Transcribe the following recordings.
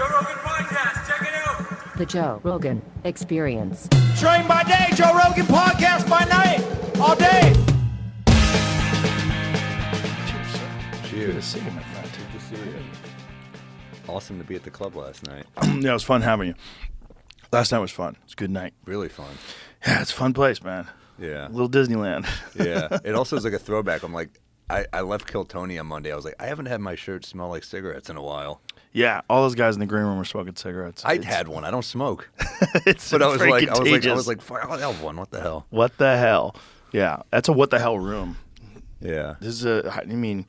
Joe Rogan Podcast. Check it out. The Joe Rogan Experience. Train by day, Joe Rogan Podcast by night, all day. Cheers. See you, my friend. Good to see you. Awesome to be at the club last night. Yeah, it was fun having you. Last night was fun. It was a good night. Really fun. Yeah, it's a fun place, man. Yeah. A little Disneyland. Yeah. It also is like a throwback. I'm like, I left Kill Tony on Monday. I was like, I haven't had my shirt smell like cigarettes in a while. Yeah, all those guys in the green room were smoking cigarettes. I'd had one. I don't smoke. But I was like, fuck, I'll have one. What the hell? What the hell? Yeah, that's a what the hell room. Yeah. This is I mean,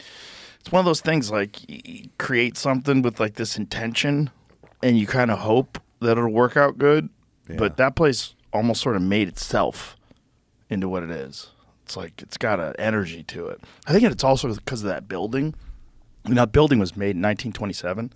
it's one of those things like you create something with like this intention and you kind of hope that it'll work out good. Yeah. But that place almost sort of made itself into what it is. It's like it's got an energy to it. I think it's also because of that building. I mean, that building was made in 1927,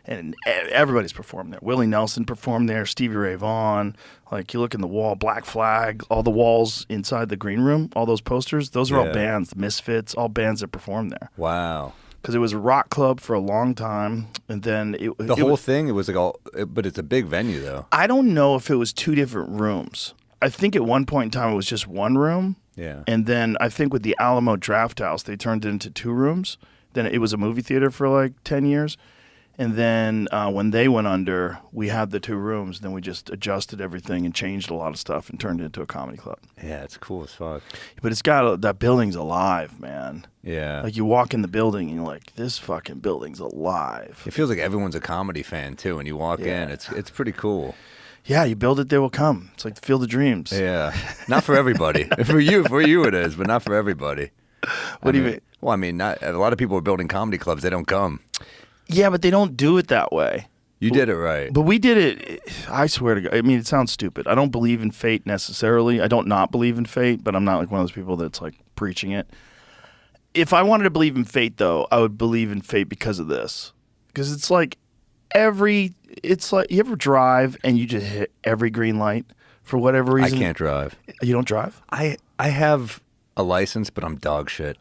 and everybody's performed there. Willie Nelson performed there, Stevie Ray Vaughan. Like, you look in the wall, Black Flag, all the walls inside the green room, all those posters, those are all bands, the Misfits, all bands that performed there. Wow. Because it was a rock club for a long time, and then the whole thing, it was like all, but it's a big venue, though. I don't know if it was two different rooms. I think at one point in time it was just one room. Yeah. And then I think with the Alamo Draft House, they turned it into two rooms. Then it was a movie theater for like 10 years. And then when they went under, we had the two rooms. Then we just adjusted everything and changed a lot of stuff and turned it into a comedy club. Yeah, it's cool as fuck. But it's got that building's alive, man. Yeah. Like you walk in the building and you're like, this fucking building's alive. It feels like everyone's a comedy fan, too. When you walk in, it's pretty cool. Yeah, you build it, they will come. It's like the Field of Dreams. Yeah. Not for everybody. for you it is, but not for everybody. What do you mean? Well, I mean, not a lot of people are building comedy clubs. They don't come. Yeah, but they don't do it that way. You did it right. But we did it, I swear to God. I mean, it sounds stupid. I don't believe in fate necessarily. I don't not believe in fate, but I'm not like one of those people that's like preaching it. If I wanted to believe in fate, though, I would believe in fate because of this. Because it's like it's like you ever drive and you just hit every green light for whatever reason? I can't drive. You don't drive? I have a license, but I'm dog shit.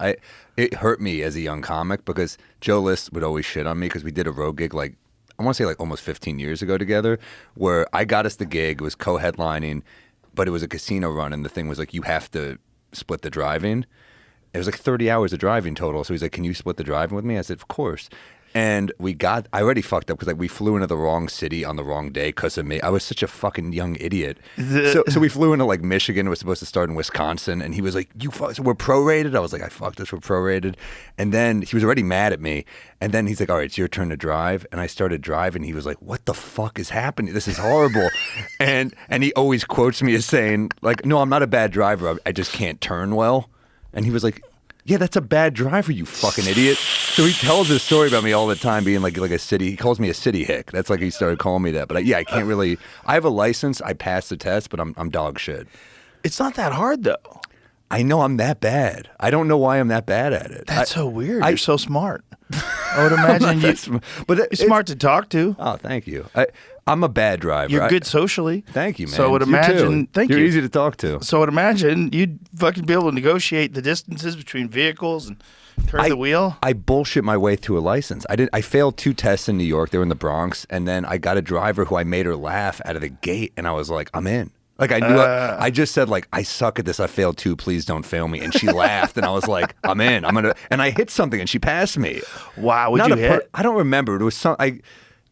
It hurt me as a young comic because Joe List would always shit on me because we did a road gig like, I want to say like almost 15 years ago together where I got us the gig. It was co-headlining, but it was a casino run and the thing was like you have to split the driving. It was like 30 hours of driving total. So he's like, can you split the driving with me? I said, of course. And I already fucked up because like we flew into the wrong city on the wrong day because of me. I was such a fucking young idiot. So we flew into like Michigan. It was supposed to start in Wisconsin. And he was like, so we're prorated? I was like, I fucked this, we're prorated. And then he was already mad at me. And then he's like, all right, it's your turn to drive. And I started driving. He was like, what the fuck is happening? This is horrible. and he always quotes me as saying like, no, I'm not a bad driver. I just can't turn well. And he was like, yeah, that's a bad driver, you fucking idiot. So he tells this story about me all the time being like a city. He calls me a city hick. That's like he started calling me that. But I can't really. I have a license. I passed the test, but I'm dog shit. It's not that hard, though. I know I'm that bad. I don't know why I'm that bad at it. That's so weird. You're so smart. I would imagine you're smart to talk to. Oh, thank you. I'm a bad driver. You're good socially. Thank you, man. So I would imagine. You're easy to talk to. So I would imagine you'd fucking be able to negotiate the distances between vehicles and turn the wheel. I bullshit my way through a license. I failed 2 tests in New York. They were in the Bronx, and then I got a driver who I made her laugh out of the gate, and I was like, I'm in. Like I knew, I just said like, I suck at this. I failed 2. Please don't fail me. And she laughed, and I was like, I'm in. And I hit something, and she passed me. Wow, what'd you hit? I don't remember. It was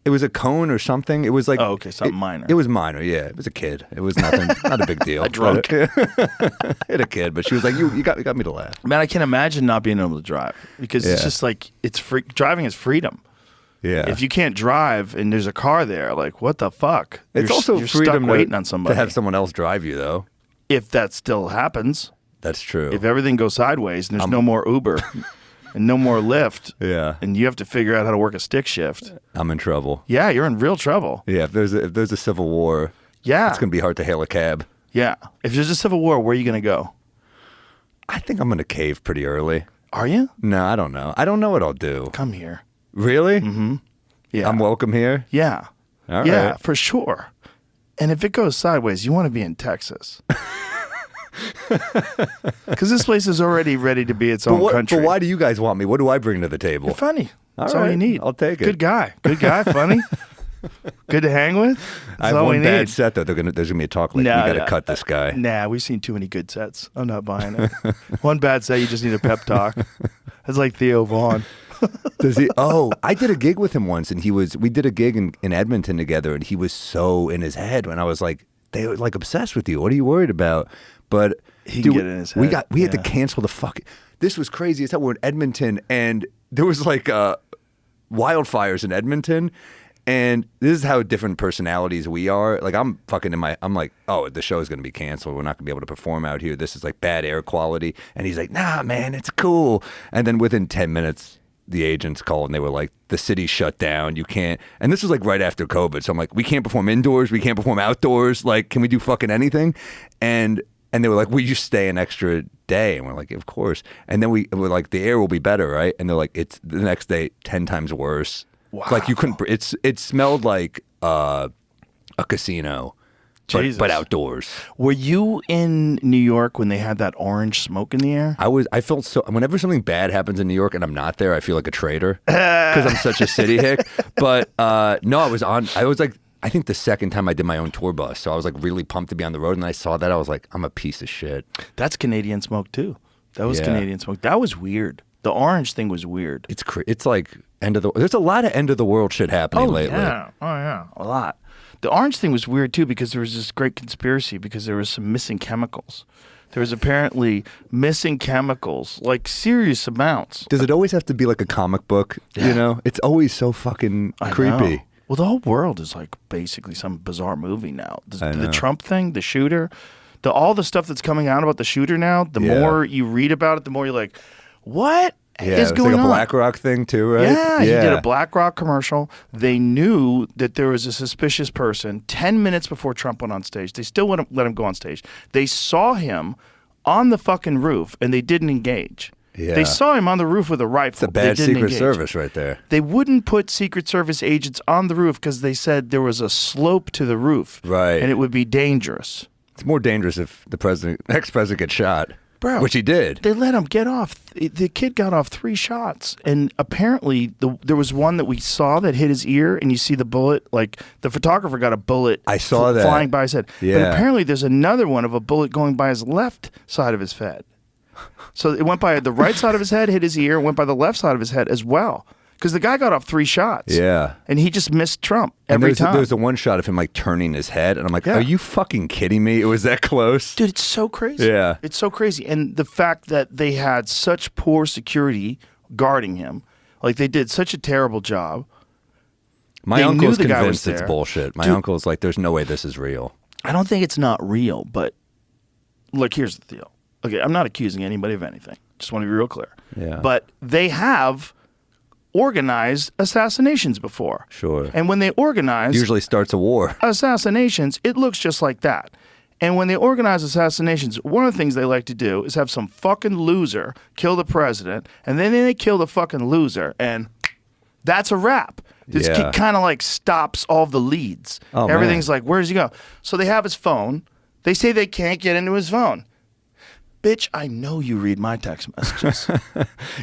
It was a cone or something. It was like something minor. It was minor, yeah. It was a kid. It was nothing, not a big deal. A drunk. Hit a kid, but she was like, "You got me to laugh." Man, I can't imagine not being able to drive because it's just like driving is freedom. Yeah. If you can't drive and there's a car there, like what the fuck? It's also you're freedom stuck waiting on somebody to have someone else drive you, though. If that still happens, that's true. If everything goes sideways and there's no more Uber. And no more Lyft. Yeah. And you have to figure out how to work a stick shift. I'm in trouble. Yeah, you're in real trouble. Yeah, if there's a civil war, it's going to be hard to hail a cab. Yeah. If there's a civil war, where are you going to go? I think I'm going to cave pretty early. Are you? No, I don't know. I don't know what I'll do. Come here. Really? Mm-hmm. Yeah. I'm welcome here? Yeah. All right. Yeah, for sure. And if it goes sideways, you want to be in Texas. Because this place is already ready to be its own country. But why do you guys want me? What do I bring to the table? You're funny. That's all all you need. I'll take it. Good guy, funny. Good to hang with? I have one bad set, though. There's going to be a talk like, we got to cut this guy. Nah, we've seen too many good sets. I'm not buying it. One bad set, you just need a pep talk. It's like Theo Vaughn. Does he? Oh, I did a gig with him once, and we did a gig in Edmonton together, and he was so in his head when I was like, they were like obsessed with you. What are you worried about? But he can get in his head. We had to cancel the fucking. This was crazy. It's how we're in Edmonton, and there was like wildfires in Edmonton, and this is how different personalities we are. Like I'm like, oh, the show's gonna be canceled. We're not gonna be able to perform out here. This is like bad air quality. And he's like, nah, man, it's cool. And then within 10 minutes, the agents called and they were like, the city's shut down. You can't. And this was like right after COVID. So I'm like, we can't perform indoors. We can't perform outdoors. Like, can we do fucking anything? And they were like, will you stay an extra day? And we're like, of course. And then we're like, the air will be better, right? And they're like, it's the next day 10 times worse. Wow. Like you couldn't. It smelled like a casino, but outdoors. Were you in New York when they had that orange smoke in the air? I felt so. Whenever something bad happens in New York and I'm not there, I feel like a traitor because I'm such a city hick. But no, I was like, I think the second time I did my own tour bus, so I was like really pumped to be on the road, and I saw that I was like, I'm a piece of shit. That's Canadian smoke too. That was Canadian smoke. That was weird. The orange thing was weird. It's like end of the. There's a lot of end of the world shit happening lately. Yeah. Oh yeah, a lot. The orange thing was weird too because there was this great conspiracy because there was some missing chemicals. There was apparently missing chemicals, like serious amounts. Does it always have to be like a comic book? Yeah. You know, it's always so fucking creepy. Know. Well, the whole world is like basically some bizarre movie now. The Trump thing, the shooter, all the stuff that's coming out about the shooter now, the more you read about it, the more you're like, what is going like on? a BlackRock thing too, right? Yeah, he did a BlackRock commercial. They knew that there was a suspicious person 10 minutes before Trump went on stage. They still wouldn't let him go on stage. They saw him on the fucking roof, and they didn't engage. Yeah. They saw him on the roof with a rifle. It's a bad Secret engage. Service right there. They wouldn't put Secret Service agents on the roof because they said there was a slope to the roof. Right. And it would be dangerous. It's more dangerous if the ex-president gets shot. Bro, which he did. They let him get off. The kid got off 3 shots. And apparently there was one that we saw that hit his ear, and you see the bullet. Like, the photographer got a bullet I saw that. flying by his head. Yeah. But apparently there's another one of a bullet going by his left side of his head. So it went by the right side of his head, hit his ear, went by the left side of his head as well. Because the guy got off 3 shots. Yeah. And he just missed Trump every time. There's the one shot of him like turning his head, and I'm like, are you fucking kidding me? It was that close? Dude, it's so crazy. Yeah. It's so crazy. And the fact that they had such poor security guarding him, like they did such a terrible job. My uncle's convinced it's bullshit. My uncle's like, there's no way this is real. I don't think it's not real, but look, here's the deal. Okay, I'm not accusing anybody of anything. Just want to be real clear. Yeah. But they have organized assassinations before. Sure. And when they organize Usually starts a war. assassinations, it looks just like that. And when they organize assassinations, one of the things they like to do is have some fucking loser kill the president, and then they kill the fucking loser, and that's a wrap. This kid kind of like stops all the leads. Oh, Everything's like, where does he go? So they have his phone. They say they can't get into his phone. Bitch, I know you read my text messages.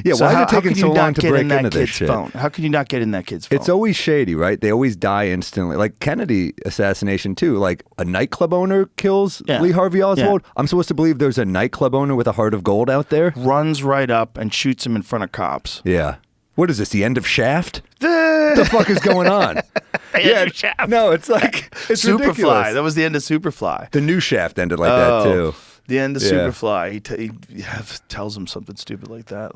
Yeah, So why is how it taking can you so long not to get break in that into this kid's shit? phone? How can you not get in that kid's phone? It's always shady, right? They always die instantly. Like Kennedy assassination too. Like a nightclub owner kills Lee Harvey Oswald. I'm supposed to believe there's a nightclub owner with a heart of gold out there. Runs right up and shoots him in front of cops. Yeah. What is this? The end of Shaft? What the fuck is going on? Shaft. No, it's like it's Superfly. ridiculous. That was the end of Superfly. The new Shaft ended like that too. The end of Yeah. Superfly. He tells him something stupid like that.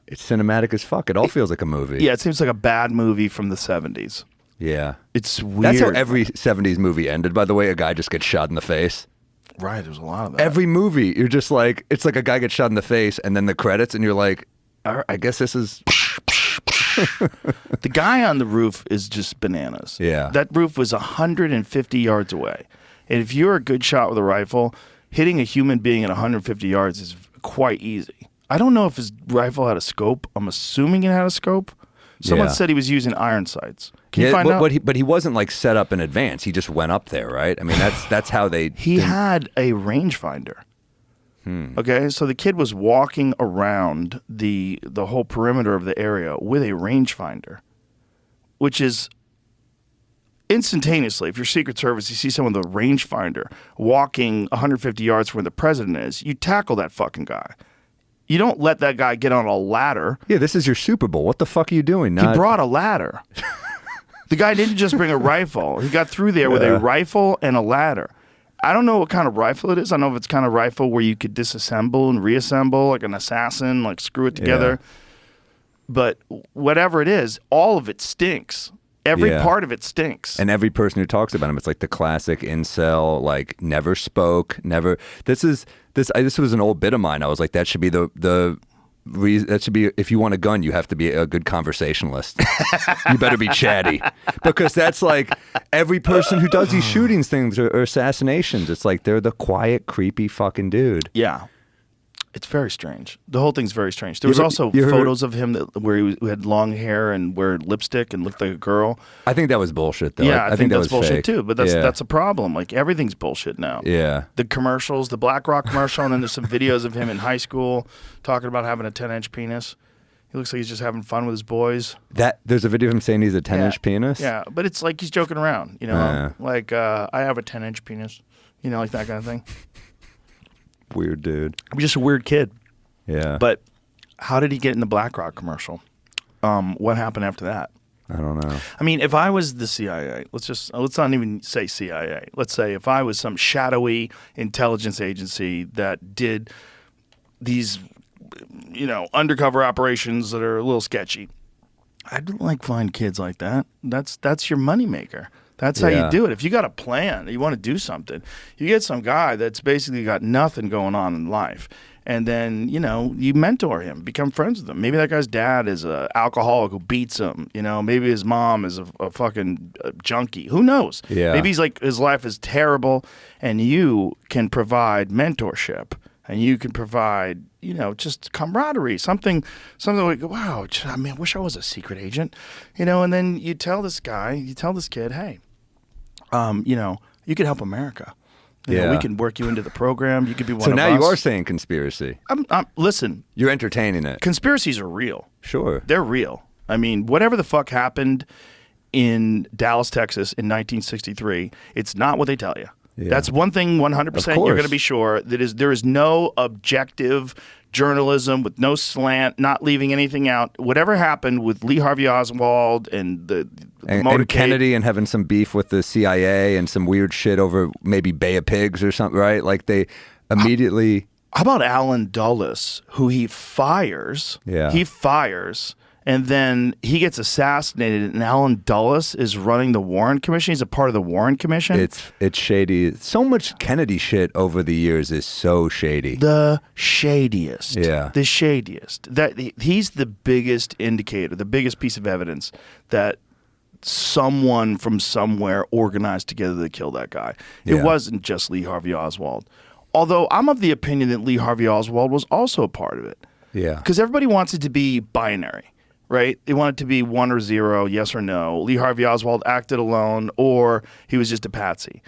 It's cinematic as fuck. It all feels like a movie. Yeah, it seems like a bad movie from the 70s. Yeah. It's weird. That's how every 70s movie ended, by the way. A guy just gets shot in the face. Right, there's a lot of that. Every movie, you're just like, it's like a guy gets shot in the face and then the credits, and you're like, all right, I guess this is. The guy on the roof is just bananas. Yeah. That roof was 150 yards away. And if you're a good shot with a rifle, hitting a human being at 150 yards is quite easy. I don't know if his rifle had a scope. I'm assuming it had a scope. Someone Yeah. said he was using iron sights. Can you find out? But he wasn't like set up in advance. He just went up there, right? I mean, that's how they. He had a rangefinder. Okay, so the kid was walking around the whole perimeter of the area with a rangefinder, which is instantaneously, if you're Secret Service, you see someone with a rangefinder walking 150 yards from where the president is, you tackle that fucking guy. You don't let that guy get on a ladder. Yeah, this is your Super Bowl. What the fuck are you doing? He brought a ladder. The guy didn't just bring a rifle. He got through there with a rifle and a ladder. I don't know what kind of rifle it is. I don't know if it's kind of rifle where you could disassemble and reassemble like an assassin, like screw it together. Yeah. But whatever it is, all of it stinks. Every part of it stinks. And every person who talks about him, it's like the classic incel, like never spoke, never. This was an old bit of mine. I was like, that should be the reason. That should be, if you want a gun, you have to be a good conversationalist. You better be chatty, because that's like every person who does these shootings things or assassinations. It's like they're the quiet, creepy fucking dude. Yeah. It's very strange. The whole thing's very strange. There was also photos of him where he had long hair and wear lipstick and looked like a girl. I think that was bullshit, though. Yeah, I think that's was bullshit fake. too. But that's a problem. Like everything's bullshit now. Yeah. The commercials, the BlackRock commercial, and then there's some videos of him in high school talking about having a 10-inch penis. He looks like he's just having fun with his boys. There's a video of him saying he's a 10-inch penis. Yeah, but it's like he's joking around. You know, like I have a 10-inch penis. You know, like that kind of thing. Weird dude. I'm just a weird kid. Yeah. But how did he get in the BlackRock commercial? What happened after that? I don't know. I mean, if I was the CIA, let's not even say CIA. Let's say if I was some shadowy intelligence agency that did these, undercover operations that are a little sketchy, I'd like find kids like that. That's your moneymaker. That's how you do it. If you got a plan, you want to do something, you get some guy that's basically got nothing going on in life. And then, you mentor him, become friends with him. Maybe that guy's dad is an alcoholic who beats him. Maybe his mom is a fucking junkie. Who knows? Yeah. Maybe he's like, his life is terrible, and you can provide mentorship, and you can provide, just camaraderie, something like, wow, I wish I was a secret agent, and then you tell this kid, hey, you could help America. We can work you into the program. You could be one of us. So now you are saying conspiracy. Listen. You're entertaining it. Conspiracies are real. Sure. They're real. I mean, whatever the fuck happened in Dallas, Texas in 1963, it's not what they tell you. Yeah. That's one thing 100% you're going to be sure. There is no objective journalism with no slant, not leaving anything out. Whatever happened with Lee Harvey Oswald and the and Kennedy and having some beef with the CIA and some weird shit over maybe Bay of Pigs or something, right? Like they immediately... How about Alan Dulles, who he fires? Yeah. He fires, and then he gets assassinated, and Alan Dulles is running the Warren Commission. He's a part of the Warren Commission. It's shady. So much Kennedy shit over the years is so shady. The shadiest. Yeah. The shadiest. He's the biggest indicator, the biggest piece of evidence that someone from somewhere organized together to kill that guy. It wasn't just Lee Harvey Oswald. Although I'm of the opinion that Lee Harvey Oswald was also a part of it. Yeah. Because everybody wants it to be binary, right? They want it to be 1 or 0, yes or no. Lee Harvey Oswald acted alone, or he was just a patsy.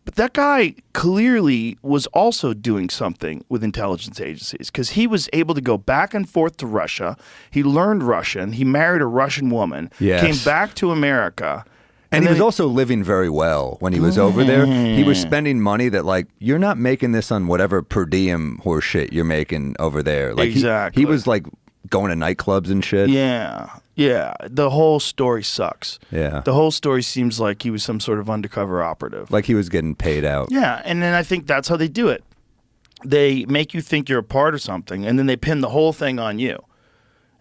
But that guy clearly was also doing something with intelligence agencies, because he was able to go back and forth to Russia. He learned Russian. He married a Russian woman. Yes. Came back to America. And he was also living very well when he was over there. He was spending money that, like, you're not making this on whatever per diem horse shit you're making over there. Like, exactly. He was, like, going to nightclubs and shit. Yeah. The whole story sucks. Yeah. The whole story seems like he was some sort of undercover operative. Like he was getting paid out. Yeah, and then I think that's how they do it. They make you think you're a part of something, and then they pin the whole thing on you.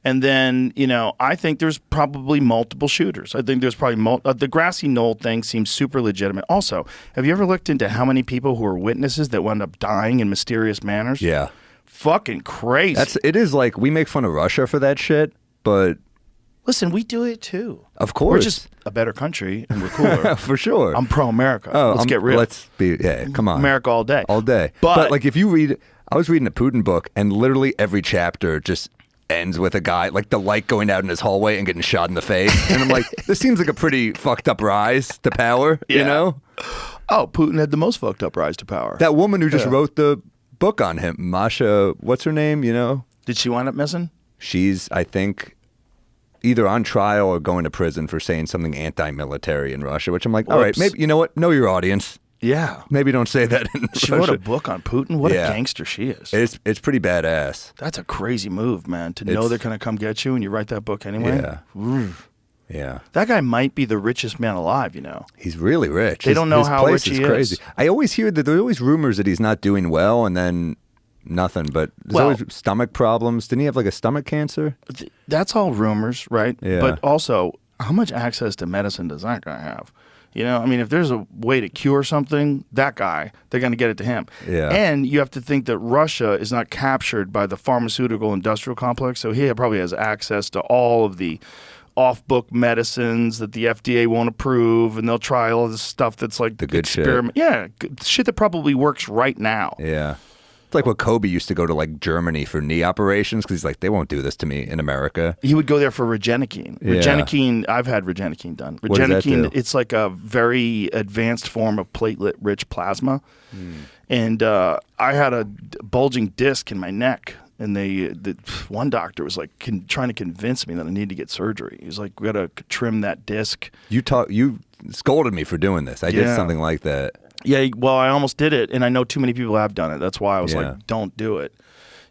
And then, I think there's probably multiple shooters. I think there's probably the grassy knoll thing seems super legitimate. Also, have you ever looked into how many people who are witnesses that wound up dying in mysterious manners? Yeah. Fucking crazy. It is like, we make fun of Russia for that shit, but... Listen, we do it too. Of course. We're just a better country and we're cooler. For sure. I'm pro-America. Let's get real. Come on. America all day. All day. But like if you read, I was reading a Putin book and literally every chapter just ends with a guy, like the light going out in his hallway and getting shot in the face. And I'm like, this seems like a pretty fucked up rise to power, you know? Oh, Putin had the most fucked up rise to power. That woman who just wrote the book on him, Masha, what's her name, Did she wind up missing? She's, I think... either on trial or going to prison for saying something anti-military in Russia, which I'm like, all right, maybe, you know what? Know your audience. Yeah. Maybe don't say that in She Russia. wrote a book on Putin. What a gangster she is. It's pretty badass. That's a crazy move, man, to know they're going to come get you and you write that book anyway. Yeah. Oof. Yeah. That guy might be the richest man alive, you know. He's really rich. They don't know his how place rich is he crazy. is. I always hear that there's always rumors that he's not doing well and then nothing, but there's always stomach problems. Didn't he have like a stomach cancer? That's all rumors, right? Yeah. But also, how much access to medicine does that guy have? You know, I mean, if there's a way to cure something, that guy, they're going to get it to him. Yeah. And you have to think that Russia is not captured by the pharmaceutical industrial complex, so he probably has access to all of the off-book medicines that the FDA won't approve, and they'll try all this stuff that's like the good experiment. shit. Yeah, shit that probably works right now. Yeah. It's like what Kobe used to go to like Germany for knee operations because he's like, they won't do this to me in America. He would go there for Regenikine. Yeah. Regenikine, I've had Regenikine done. What does that Regenikine, do? it's like a very advanced form of platelet-rich plasma. And I had a bulging disc in my neck. And one doctor was like trying to convince me that I need to get surgery. He was like, "We got to trim that disc." You scolded me for doing this. I did Yeah. something like that. Yeah, well, I almost did it, and I know too many people have done it. That's why I was Yeah. like, "Don't do it.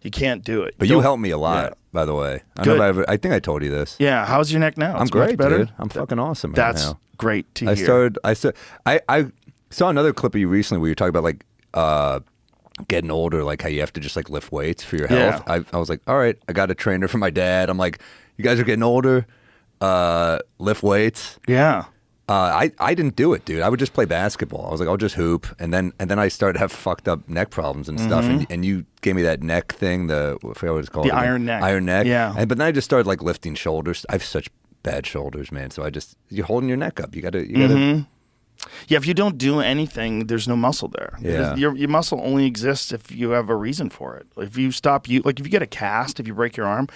You can't do it." But you Don't- helped me a lot, Yeah. by the way. I Good. don't know if I think I told you this. Yeah, how's your neck now? I'm It's much great, better? dude. I'm fucking awesome right That's now. great to I hear. I saw another clip of you recently where you talking about like getting older, like how you have to just like lift weights for your health. Yeah. I was like, all right, I got a trainer for my dad. I'm like, you guys are getting older, lift weights. Yeah. I didn't do it, dude. I would just play basketball. I was like, I'll just hoop, and then I started to have fucked up neck problems and stuff. And you gave me that neck thing, I forgot what it's called. The iron neck. Iron neck. Yeah. But then I just started like lifting shoulders. I have such bad shoulders, man. So you're holding your neck up. You gotta. Yeah, if you don't do anything, there's no muscle there. Yeah. Your muscle only exists if you have a reason for it. If you stop, if you get a cast, if you break your arm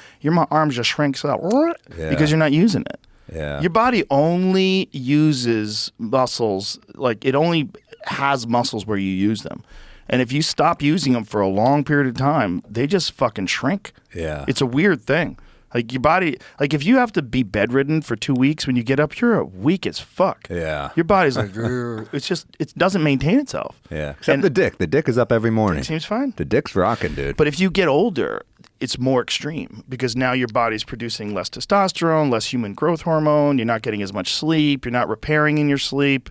just shrinks up because you're not using it. Yeah. Your body only uses muscles, like it only has muscles where you use them. And if you stop using them for a long period of time, they just fucking shrink. Yeah. It's a weird thing. Like your body, like if you have to be bedridden for 2 weeks, when you get up, you're weak as fuck. Yeah. Your body's like, "Grr." It doesn't maintain itself. Yeah. Except the dick. The dick is up every morning. It seems fine. The dick's rocking, dude. But if you get older, it's more extreme because now your body's producing less testosterone, less human growth hormone. You're not getting as much sleep. You're not repairing in your sleep.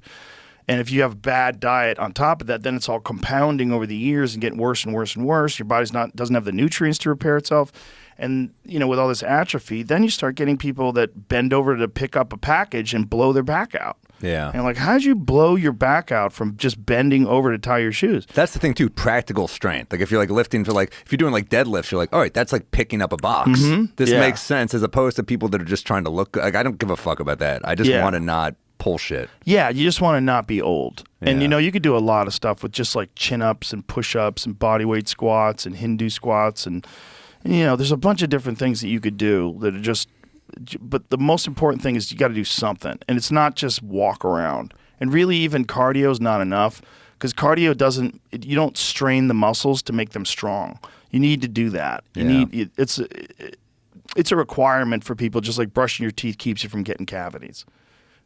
And if you have bad diet on top of that, then it's all compounding over the years and getting worse and worse and worse. Your body's doesn't have the nutrients to repair itself. And, with all this atrophy, then you start getting people that bend over to pick up a package and blow their back out. Yeah. And like, how'd you blow your back out from just bending over to tie your shoes? That's the thing too, practical strength. Like if you're like lifting for if you're doing like deadlifts, you're like, all right, that's like picking up a box. This Yeah. makes sense as opposed to people that are just trying to look good. Like I don't give a fuck about that. I just Yeah. want to not pull shit. Yeah, you just want to not be old. And Yeah. you could do a lot of stuff with just like chin-ups and push-ups and bodyweight squats and Hindu squats and there's a bunch of different things that you could do that are but the most important thing is you got to do something. And it's not just walk around. And really even cardio is not enough because cardio you don't strain the muscles to make them strong. You need to do that. It's a requirement for people, just like brushing your teeth keeps you from getting cavities.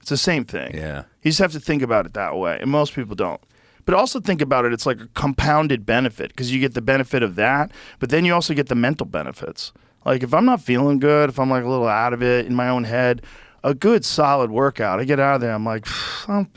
It's the same thing. Yeah. You just have to think about it that way. And most people don't. But also think about it, it's like a compounded benefit because you get the benefit of that, but then you also get the mental benefits. Like if I'm not feeling good, if I'm like a little out of it in my own head, a good solid workout, I get out of there, I'm like,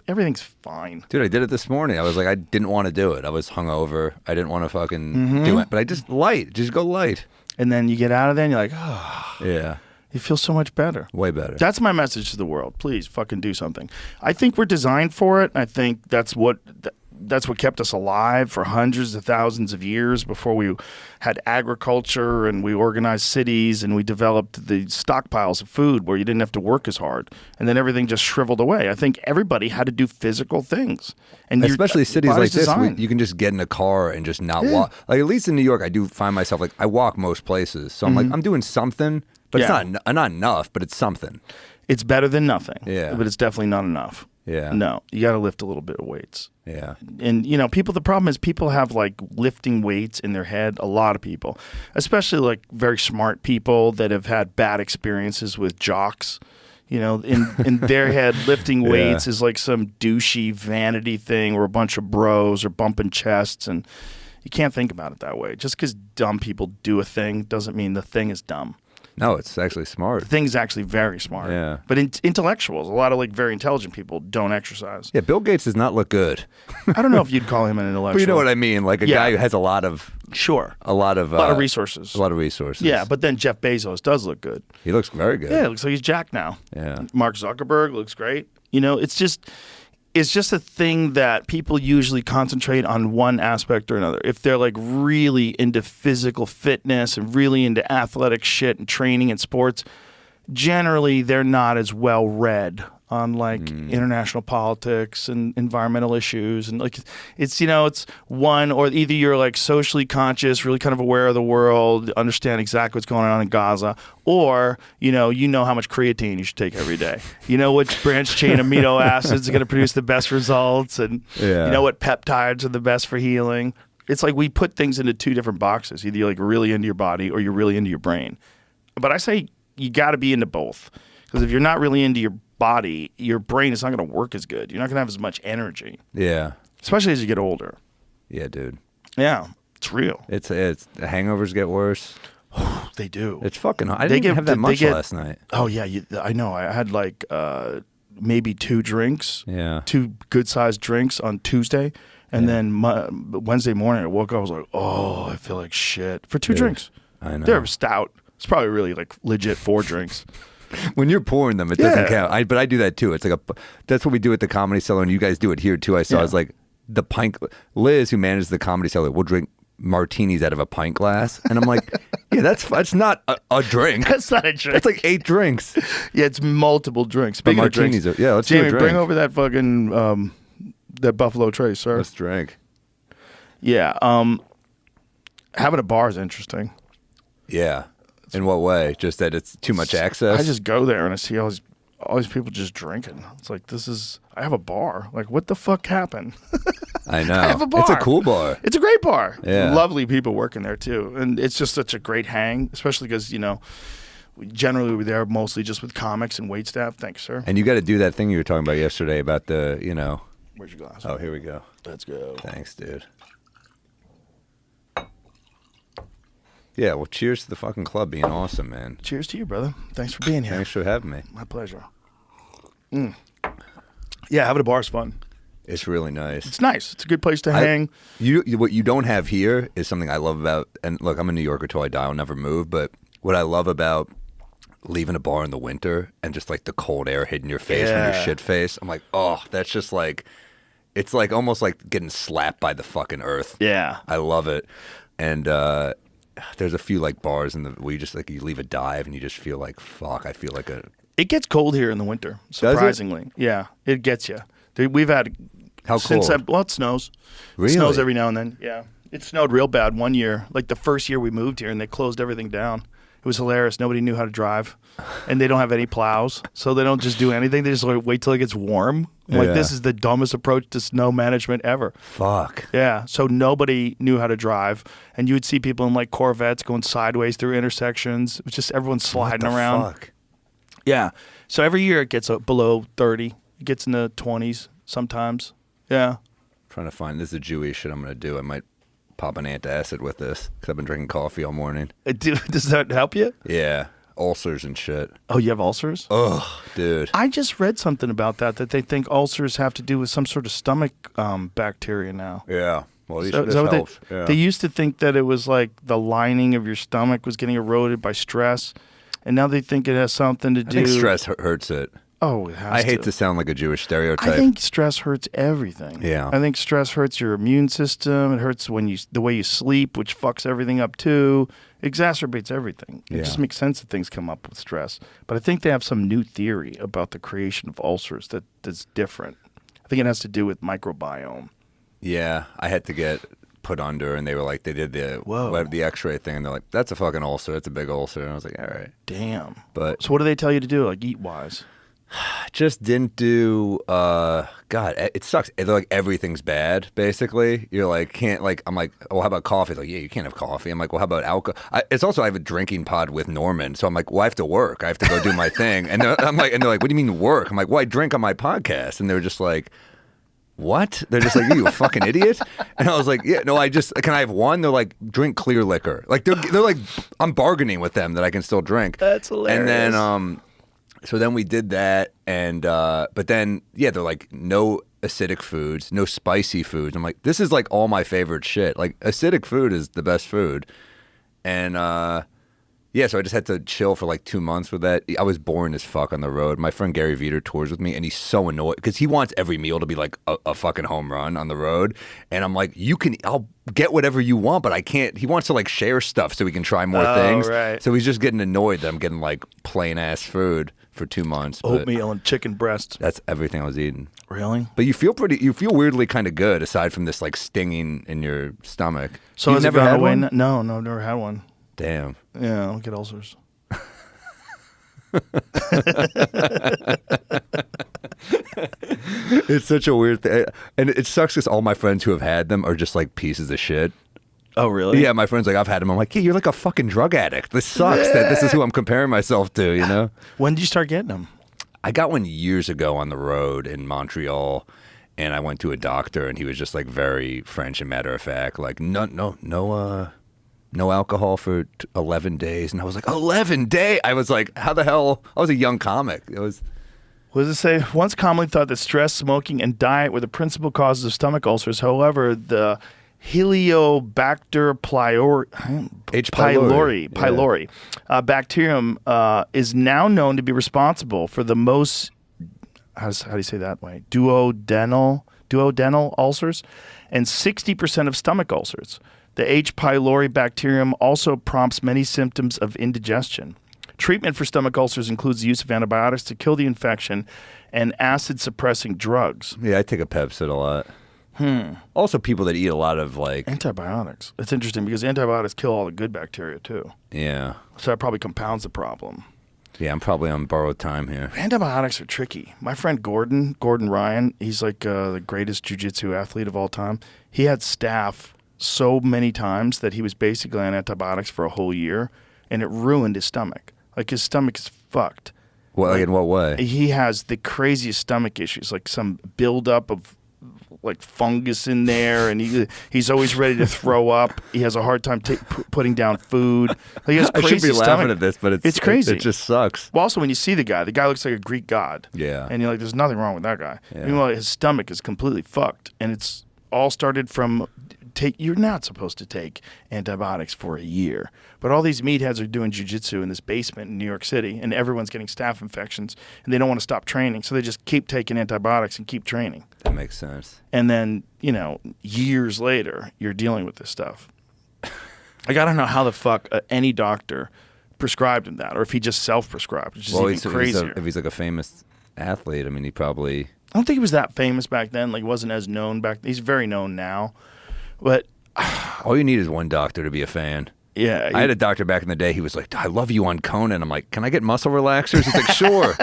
everything's fine. Dude, I did it this morning. I was like, I didn't want to do it. I was hungover. I didn't want to fucking do it. But I just go light. And then you get out of there and you're like, oh, Yeah. you feel so much better. Way better. That's my message to the world. Please fucking do something. I think we're designed for it. I think that's what kept us alive for hundreds of thousands of years before we had agriculture and we organized cities and we developed the stockpiles of food where you didn't have to work as hard. And then everything just shriveled away. I think everybody had to do physical things. And especially cities like this, designed. you can just get in a car and just not walk. Like at least in New York, I do find myself like I walk most places. So I'm like, I'm doing something, but it's not enough, but it's something. It's better than nothing. Yeah. But it's definitely not enough. Yeah. No, you got to lift a little bit of weights. Yeah. And, you know, the problem is people have like lifting weights in their head. A lot of people, especially like very smart people that have had bad experiences with jocks. You know, in their head, lifting weights is like some douchey vanity thing where a bunch of bros are bumping chests. And you can't think about it that way. Just because dumb people do a thing doesn't mean the thing is dumb. No, it's actually smart. The thing's actually very smart. Yeah. But intellectuals, a lot of like very intelligent people don't exercise. Yeah, Bill Gates does not look good. I don't know if you'd call him an intellectual. But you know what I mean? Like a guy who has a lot of resources. A lot of resources. Yeah, but then Jeff Bezos does look good. He looks very good. Yeah, it looks like he's jacked now. Yeah. Mark Zuckerberg looks great. You know, it's just a thing that people usually concentrate on one aspect or another. If they're like really into physical fitness and really into athletic shit and training and sports, generally they're not as well read on like international politics and environmental issues. And like it's, you know, it's one, or either you're like socially conscious, really kind of aware of the world, understand exactly what's going on in Gaza, or you know how much creatine you should take every day. You know which branched chain amino acids are going to produce the best results, and you know what peptides are the best for healing. It's like we put things into two different boxes. Either you're like really into your body or you're really into your brain. But I say you got to be into both, because if you're not really into your body, your brain is not going to work as good. You're not going to have as much energy. Yeah. Especially as you get older. Yeah, dude. Yeah, it's real. It's the hangovers get worse. They do. It's fucking hard. I didn't even have that much last night. Oh yeah, I know. I had like maybe 2 drinks. Yeah. 2 good-sized drinks on Tuesday, and then Wednesday morning I woke up, I was like, oh, I feel like shit for 2 drinks. I know. They're stout. It's probably really like legit 4 drinks. When you're pouring them, it doesn't count. But I do that too. It's like that's what we do at the Comedy Cellar, and you guys do it here too. I saw. It's like the pint. Liz, who manages the Comedy Cellar, will drink martinis out of a pint glass, and I'm like, yeah, that's not a drink. That's not a drink. That's like 8 drinks. Yeah, it's multiple drinks. Speaking but of drinks, martinis. Let's Jamie, do a drink. bring over that fucking that Buffalo Trace, sir. Let's drink. Yeah. Having a bar is interesting. Yeah. In what way? Just that it's too much access? I just go there and I see all these people just drinking. It's like, I have a bar. Like, what the fuck happened? I know. I have a bar. It's a cool bar. It's a great bar. Yeah. Lovely people working there too. And it's just such a great hang, especially because, you know, generally we're there mostly just with comics and wait staff. Thanks, sir. And you got to do that thing you were talking about yesterday about the, you know. Where's your glass? Oh, here we go. Let's go. Thanks, dude. Yeah, well, cheers to the fucking club being awesome, man. Cheers to you, brother. Thanks for being here. Thanks for having me. My pleasure. Yeah, having a bar is fun. It's really nice. It's nice. It's a good place to hang. What you don't have here is something I love about, and look, I'm a New Yorker till I die. I'll never move, but what I love about leaving a bar in the winter and just like the cold air hitting your face when you're shit faced, I'm like, oh, that's just like, it's like almost like getting slapped by the fucking earth. Yeah. I love it. And there's a few like bars where you just like you leave a dive and you just feel like fuck. I feel like It gets cold here in the winter. Surprisingly, yeah, it gets you. We've had how cold? It snows. Really? It snows every now and then. Yeah, it snowed real bad one year. Like the first year we moved here, and they closed everything down. It was hilarious. Nobody knew how to drive, and they don't have any plows, so they don't just do anything. They just like wait till it gets warm. Like this is the dumbest approach to snow management ever. Fuck. Yeah, so nobody knew how to drive, and you would see people in like Corvettes going sideways through intersections. It was just everyone sliding around. Fuck? Yeah, so every year it gets below 30. It gets in the 20s sometimes. Yeah. Trying to find this is the Jewish shit I'm gonna do. I might pop an antacid with this because I've been drinking coffee all morning. Does that help you? Yeah, ulcers and shit. Oh, you have ulcers? Ugh, dude. I just read something about that they think ulcers have to do with some sort of stomach bacteria now. Yeah. Well, this helps. Yeah. They used to think that it was like the lining of your stomach was getting eroded by stress, and now they think it has something to do. I think stress hurts it. Oh, it has I hate to sound like a Jewish stereotype. I think stress hurts everything. Yeah. I think stress hurts your immune system. It hurts the way you sleep, which fucks everything up too. It exacerbates everything. It just makes sense that things come up with stress. But I think they have some new theory about the creation of ulcers that's different. I think it has to do with microbiome. Yeah, I had to get put under, and they were like, they did the X-ray thing, and they're like, that's a fucking ulcer. That's a big ulcer. And I was like, all right. Damn. But so what do they tell you to do, like eat wise? Just didn't do. God, it sucks. They're like everything's bad. Basically, you're like can't like. I'm like, oh, how about coffee? It's like, yeah, you can't have coffee. I'm like, well, how about alcohol? It's also I have a drinking pod with Norman, so I'm like, well, I have to work. I have to go do my thing. And I'm like, and they're like, what do you mean work? I'm like, well, I drink on my podcast, and they're just like. What? They're just like, are you a fucking idiot? And I was like, yeah, no, can I have one? They're like, drink clear liquor. Like they're like, I'm bargaining with them that I can still drink. That's hilarious. And then, so then we did that, and but then, yeah, they're like, no acidic foods, no spicy foods. I'm like, this is like all my favorite shit. Like acidic food is the best food, and yeah, so I just had to chill for like 2 months with that. I was boring as fuck on the road. My friend Gary Veter tours with me, and he's so annoyed because he wants every meal to be like a fucking home run on the road. And I'm like, I'll get whatever you want, but I can't. He wants to like share stuff so we can try more things. Right. So he's just getting annoyed that I'm getting like plain ass food for 2 months. Oatmeal and chicken breasts. That's everything I was eating. Really? But you feel weirdly kind of good aside from this like stinging in your stomach. So You've has never it gone had away? one? No, never had one. Damn. Yeah, I'll get ulcers. It's such a weird thing. And it sucks because all my friends who have had them are just like pieces of shit. Oh, really? Yeah, my friends like, I've had them. I'm like, yeah, you're like a fucking drug addict. This sucks that this is who I'm comparing myself to, you know? When did you start getting them? I got one years ago on the road in Montreal, and I went to a doctor, and he was just like very French and matter of fact, like, no alcohol for 11 days. And I was like, 11 days? I was like, how the hell? I was a young comic. It was... What does it say? Once commonly thought that stress, smoking, and diet were the principal causes of stomach ulcers. However, the Helicobacter pylori bacterium is now known to be responsible for the most, how do you say that way? Duodenal ulcers and 60% of stomach ulcers. The H. pylori bacterium also prompts many symptoms of indigestion. Treatment for stomach ulcers includes the use of antibiotics to kill the infection and acid-suppressing drugs. Yeah, I take a Pepsid a lot. Also, people that eat a lot of like... Antibiotics. It's interesting because antibiotics kill all the good bacteria too. Yeah. So that probably compounds the problem. Yeah, I'm probably on borrowed time here. Antibiotics are tricky. My friend Gordon Ryan, he's like the greatest jiu-jitsu athlete of all time. He had staph so many times that he was basically on antibiotics for a whole year, and it ruined his stomach. Like his stomach is fucked. Well, like in what way? He has the craziest stomach issues, like some buildup of like fungus in there, and he's always ready to throw up. He has a hard time putting down food. Like, he has I crazy should be laughing at this, but it's crazy. It just sucks. Well, also when you see the guy looks like a Greek god. Yeah. And you're like, there's nothing wrong with that guy. Yeah. Meanwhile, his stomach is completely fucked, and it's all started from you're not supposed to take antibiotics for a year. But all these meatheads are doing jiu-jitsu in this basement in New York City, and everyone's getting staph infections, and they don't want to stop training, so they just keep taking antibiotics and keep training. That makes sense. And then, years later, you're dealing with this stuff. Like, I don't know how the fuck any doctor prescribed him that, or if he just self-prescribed, which is even crazier. If he's like a famous athlete, I mean, he probably... I don't think he was that famous back then. Like, he wasn't as known back then. He's very known now. But all you need is one doctor to be a fan. Yeah. I had a doctor back in the day. He was like, I love you on Conan. I'm like, can I get muscle relaxers? He's like, sure.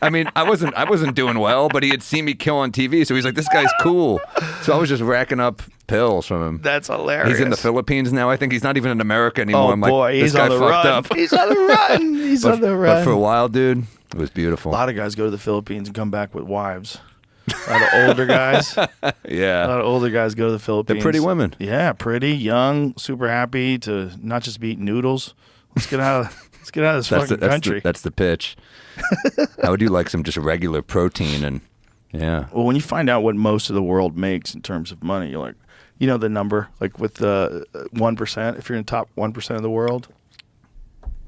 I mean, I wasn't doing well, but he had seen me kill on TV. So he's like, this guy's cool. So I was just racking up pills from him. That's hilarious. He's in the Philippines now. I think he's not even in America anymore. Oh, I'm like, boy. This He's guy on the fucked run. up. He's on the run. He's on the run. But for a while, dude, it was beautiful. A lot of guys go to the Philippines and come back with wives. A lot of older guys. Yeah. A lot of older guys go to the Philippines. They're pretty women. Yeah, pretty, young, super happy to not just be eating noodles. Let's get out of this fucking country. That's the pitch. How would you like some just regular protein and yeah. Well, when you find out what most of the world makes in terms of money, you're like, the number, like with the 1%, if you're in the top 1% of the world.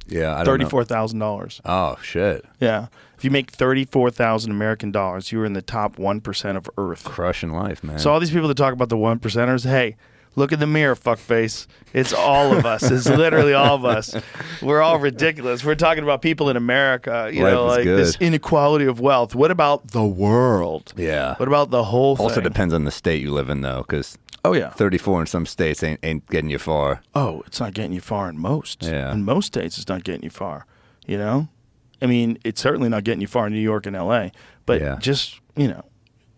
Yeah, I don't know. $34,000. Oh, shit. Yeah. If you make 34,000 American dollars, you're in the top 1% of Earth. Crushing life, man. So all these people that talk about the 1%ers, hey, look in the mirror, fuckface. It's all of us. It's literally all of us. We're all ridiculous. We're talking about people in America, like this inequality of wealth. What about the world? Yeah. What about the whole thing? Also depends on the state you live in, though, because 34 in some states ain't getting you far. Oh, it's not getting you far in most. Yeah. In most states, it's not getting you far, I mean, it's certainly not getting you far in New York and L.A., but Yeah. just living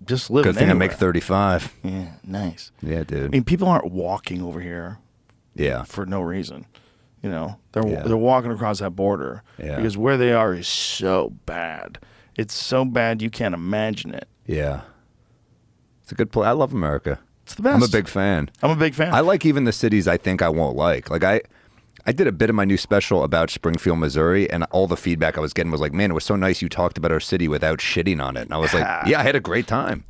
Good thing I anywhere. make 35. Yeah, nice. Yeah, I dude. mean, people aren't walking over here Yeah. for no reason. They're Yeah. walking across that border Yeah. because where they are is so bad. It's so bad you can't imagine it. Yeah. It's a good place. I love America. It's the best. I'm a big fan. I'm a big fan. I like even the cities I think I won't like. Like I did a bit of my new special about Springfield, Missouri, and all the feedback I was getting was like, man, it was so nice you talked about our city without shitting on it. And I was like, yeah, I had a great time.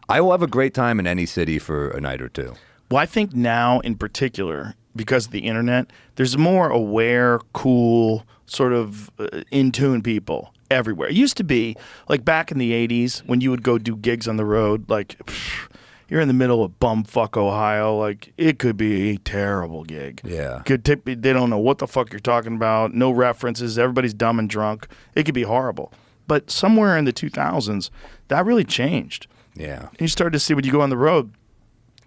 I will have a great time in any city for a night or two. Well, I think now in particular, because of the internet, there's more aware, cool, sort of in tune people everywhere. It used to be like back in the 80s when you would go do gigs on the road, like you're in the middle of bumfuck Ohio, like it could be a terrible gig. Yeah. They don't know what the fuck you're talking about, no references, everybody's dumb and drunk. It could be horrible. But somewhere in the 2000s, that really changed. Yeah. You start to see when you go on the road,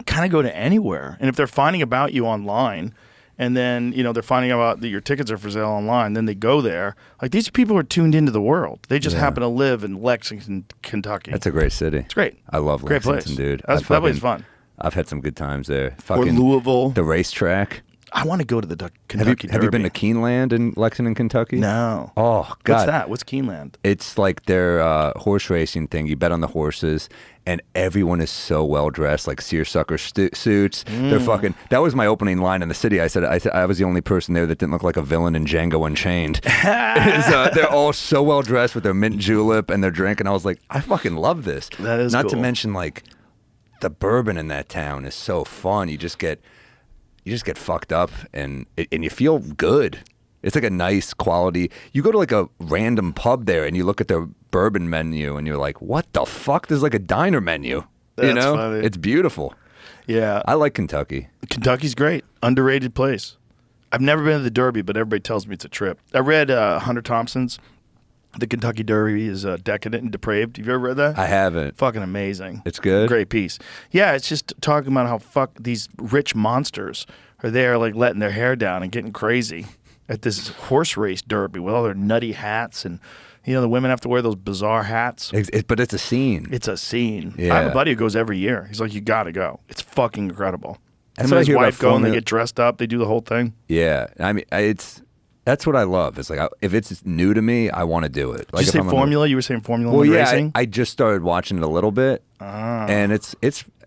kind of go to anywhere. And if they're finding about you online, and then they're finding out that your tickets are for sale online, then they go there. Like these people are tuned into the world. They just happen to live in Lexington, Kentucky. That's a great city. It's great. I love Great Lexington, place. dude. That place is fun. I've had some good times there. Or Fucking Louisville. The racetrack. I want to go to the Kentucky Have you been to Derby. Keeneland in Lexington, Kentucky? No. Oh, God. What's that? What's Keeneland? It's like their horse racing thing. You bet on the horses, and everyone is so well dressed, like seersucker suits. They're fucking. That was my opening line in the city. I said I was the only person there that didn't look like a villain in Django Unchained. They're all so well dressed with their mint julep and their drink, and I was like, I fucking love this. That is not to cool. mention like the bourbon in that town is so fun. You just get fucked up and you feel good. It's like a nice quality. You go to like a random pub there and you look at their bourbon menu and you're like, what the fuck? There's like a diner menu. That's funny. It's beautiful. Yeah. I like Kentucky. Kentucky's great. Underrated place. I've never been to the Derby, but everybody tells me it's a trip. I read Hunter Thompson's The Kentucky Derby is Decadent and Depraved. Have you ever read that? I haven't. Fucking amazing. It's good? Great piece. Yeah, it's just talking about how these rich monsters are there like letting their hair down and getting crazy at this horse race derby with all their nutty hats and the women have to wear those bizarre hats. But it's a scene. It's a scene. Yeah. I have a buddy who goes every year. He's like, you got to go. It's fucking incredible. That's Him what I and his hear about wife go and they Formula- get dressed up. They do the whole thing. Yeah. I mean, that's what I love. It's like if it's new to me, I want to do it. Like Did you if say I'm Formula? You were saying Formula Well, One yeah, racing? I just started watching it a little bit, and it's.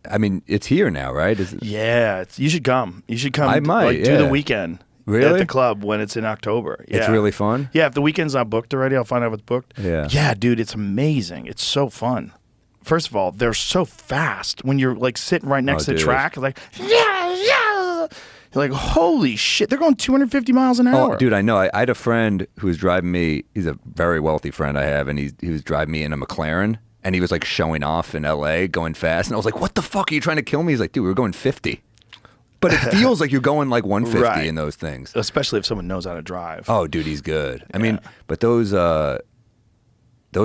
I mean, it's here now, right? Yeah, you should come. You should come. I might, like, do the yeah. weekend at Really? the club when it's in October. Yeah. It's really fun. Yeah, if the weekend's not booked already, I'll find out if it's booked. Yeah. Yeah, dude, it's amazing. It's so fun. First of all, they're so fast when you're like sitting right next to the dude. track. Like, yeah. You're like, holy shit, they're going 250 miles an hour. Oh, dude, I know. I had a friend who was driving me. He's a very wealthy friend I have, and he was driving me in a McLaren, and he was like showing off in L.A. going fast, and I was like, "What the fuck are you trying to kill me?" He's like, "Dude, we were going 50." But it feels like you're going like 150 Right. in those things. Especially if someone knows how to drive. Oh, dude, he's good. I mean, but those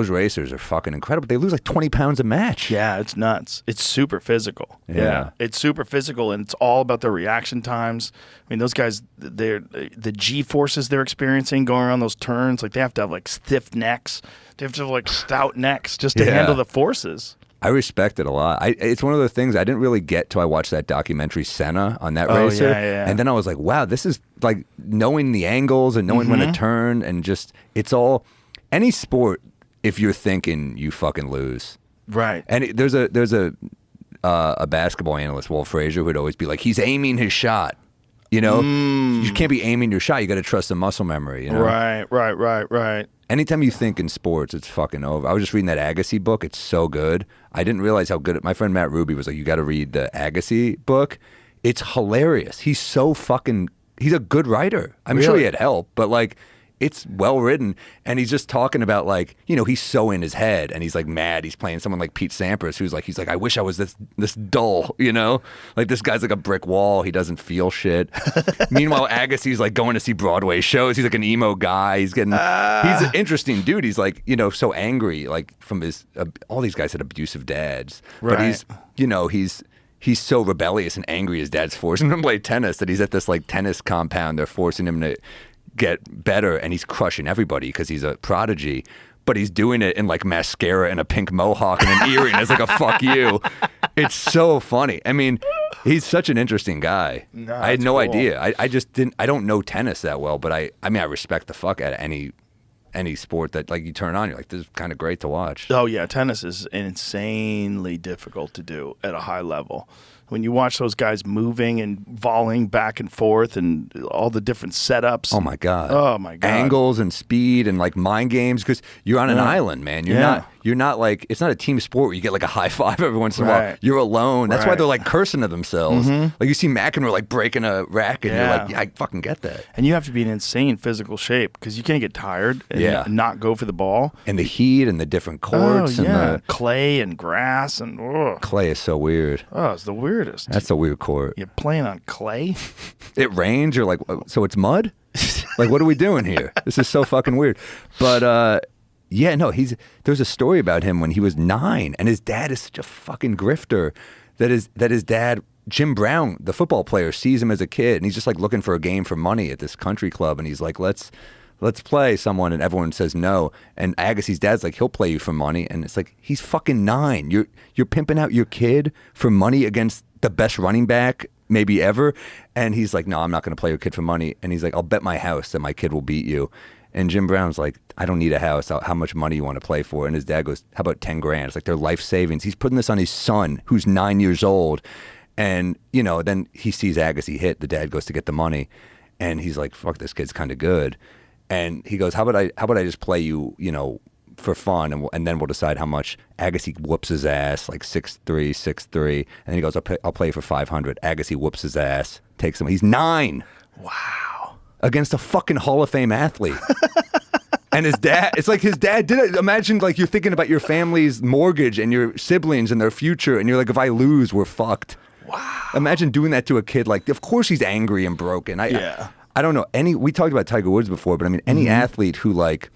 racers are fucking incredible. They lose like 20 pounds a match. Yeah, it's nuts. It's super physical. Yeah. It's super physical, and it's all about their reaction times. I mean, those guys, the G forces they're experiencing going around those turns, like they have to have like stiff necks. They have to have like stout necks just to Yeah. handle the forces. I respect it a lot. It's one of the things I didn't really get till I watched that documentary Senna on that Oh, racer. yeah. And then I was like, wow, this is like knowing the angles and knowing when to turn and just, it's all, any sport, if you're thinking, you fucking lose. Right. And there's a basketball analyst, Walt Frazier, who would always be like, he's aiming his shot. You know, you can't be aiming your shot. You got to trust the muscle memory. You know? Right. Anytime you think in sports, it's fucking over. I was just reading that Agassi book. It's so good. I didn't realize how good. My friend Matt Ruby was like, you got to read the Agassi book. It's hilarious. He's so fucking. He's a good writer. I'm sure he had help, but like, it's well written, and he's just talking about like, you know, he's so in his head, and he's like mad. He's playing someone like Pete Sampras, who's like, he's like, I wish I was this dull, you know, like this guy's like a brick wall. He doesn't feel shit. Meanwhile, Agassi's like going to see Broadway shows. He's like an emo guy. He's an interesting dude. He's like, you know, so angry, like from his all these guys had abusive dads, but he's, you know, he's so rebellious and angry. His dad's forcing him to play tennis that he's at this like tennis compound. They're forcing him to get better, and he's crushing everybody because he's a prodigy. But he's doing it in like mascara and a pink mohawk and an earring as like a fuck you. It's so funny. I mean, he's such an interesting guy. No, I had no cool. idea. I just didn't. I don't know tennis that well, but I mean, I respect the fuck out of any sport that like you turn on. You're like, this is kind of great to watch. Oh yeah, tennis is insanely difficult to do at a high level. When you watch those guys moving and volleying back and forth and all the different setups. Oh my god. Oh my god. Angles and speed and like mind games because you're on an island, man. You're not like, it's not a team sport where you get like a high five every once in a while. You're alone. That's why they're like cursing to themselves. Like you see McEnroe like breaking a rack and you're like, yeah, I fucking get that. And you have to be in insane physical shape because you can't get tired and not go for the ball. And the heat and the different courts and the clay and grass and clay is so weird. Oh, it's the weirdest. That's a weird court. You're playing on clay? It rains. You're like, so it's mud? Like, what are we doing here? This is so fucking weird. But yeah, no, there's a story about him when he was 9, and his dad is such a fucking grifter that his dad, Jim Brown, the football player, sees him as a kid, and he's just like looking for a game for money at this country club, and he's like, let's play someone, and everyone says no. And Agassi's dad's like, he'll play you for money, and it's like, he's fucking 9. You're pimping out your kid for money against the best running back maybe ever, and he's like, no, I'm not going to play your kid for money. And he's like, I'll bet my house that my kid will beat you. And Jim Brown's like, I don't need a house. How much money you want to play for? And his dad goes, how about 10 grand? It's like their life savings. He's putting this on his son, who's 9 years old. And, you know, then he sees Agassi hit. The dad goes to get the money. And he's like, fuck, this kid's kind of good. And he goes, how about I just play you, you know, for fun, and then we'll decide how much. Agassi whoops his ass, like 6'3", 6'3", and he goes, I'll play you for 500. Agassi whoops his ass, takes him. He's 9. Wow. Against a fucking Hall of Fame athlete. And his dad, it's like his dad did it. Imagine like you're thinking about your family's mortgage and your siblings and their future, and you're like, if I lose, we're fucked. Wow. Imagine doing that to a kid. Like, of course he's angry and broken. I don't know. We talked about Tiger Woods before, but I mean, any athlete who like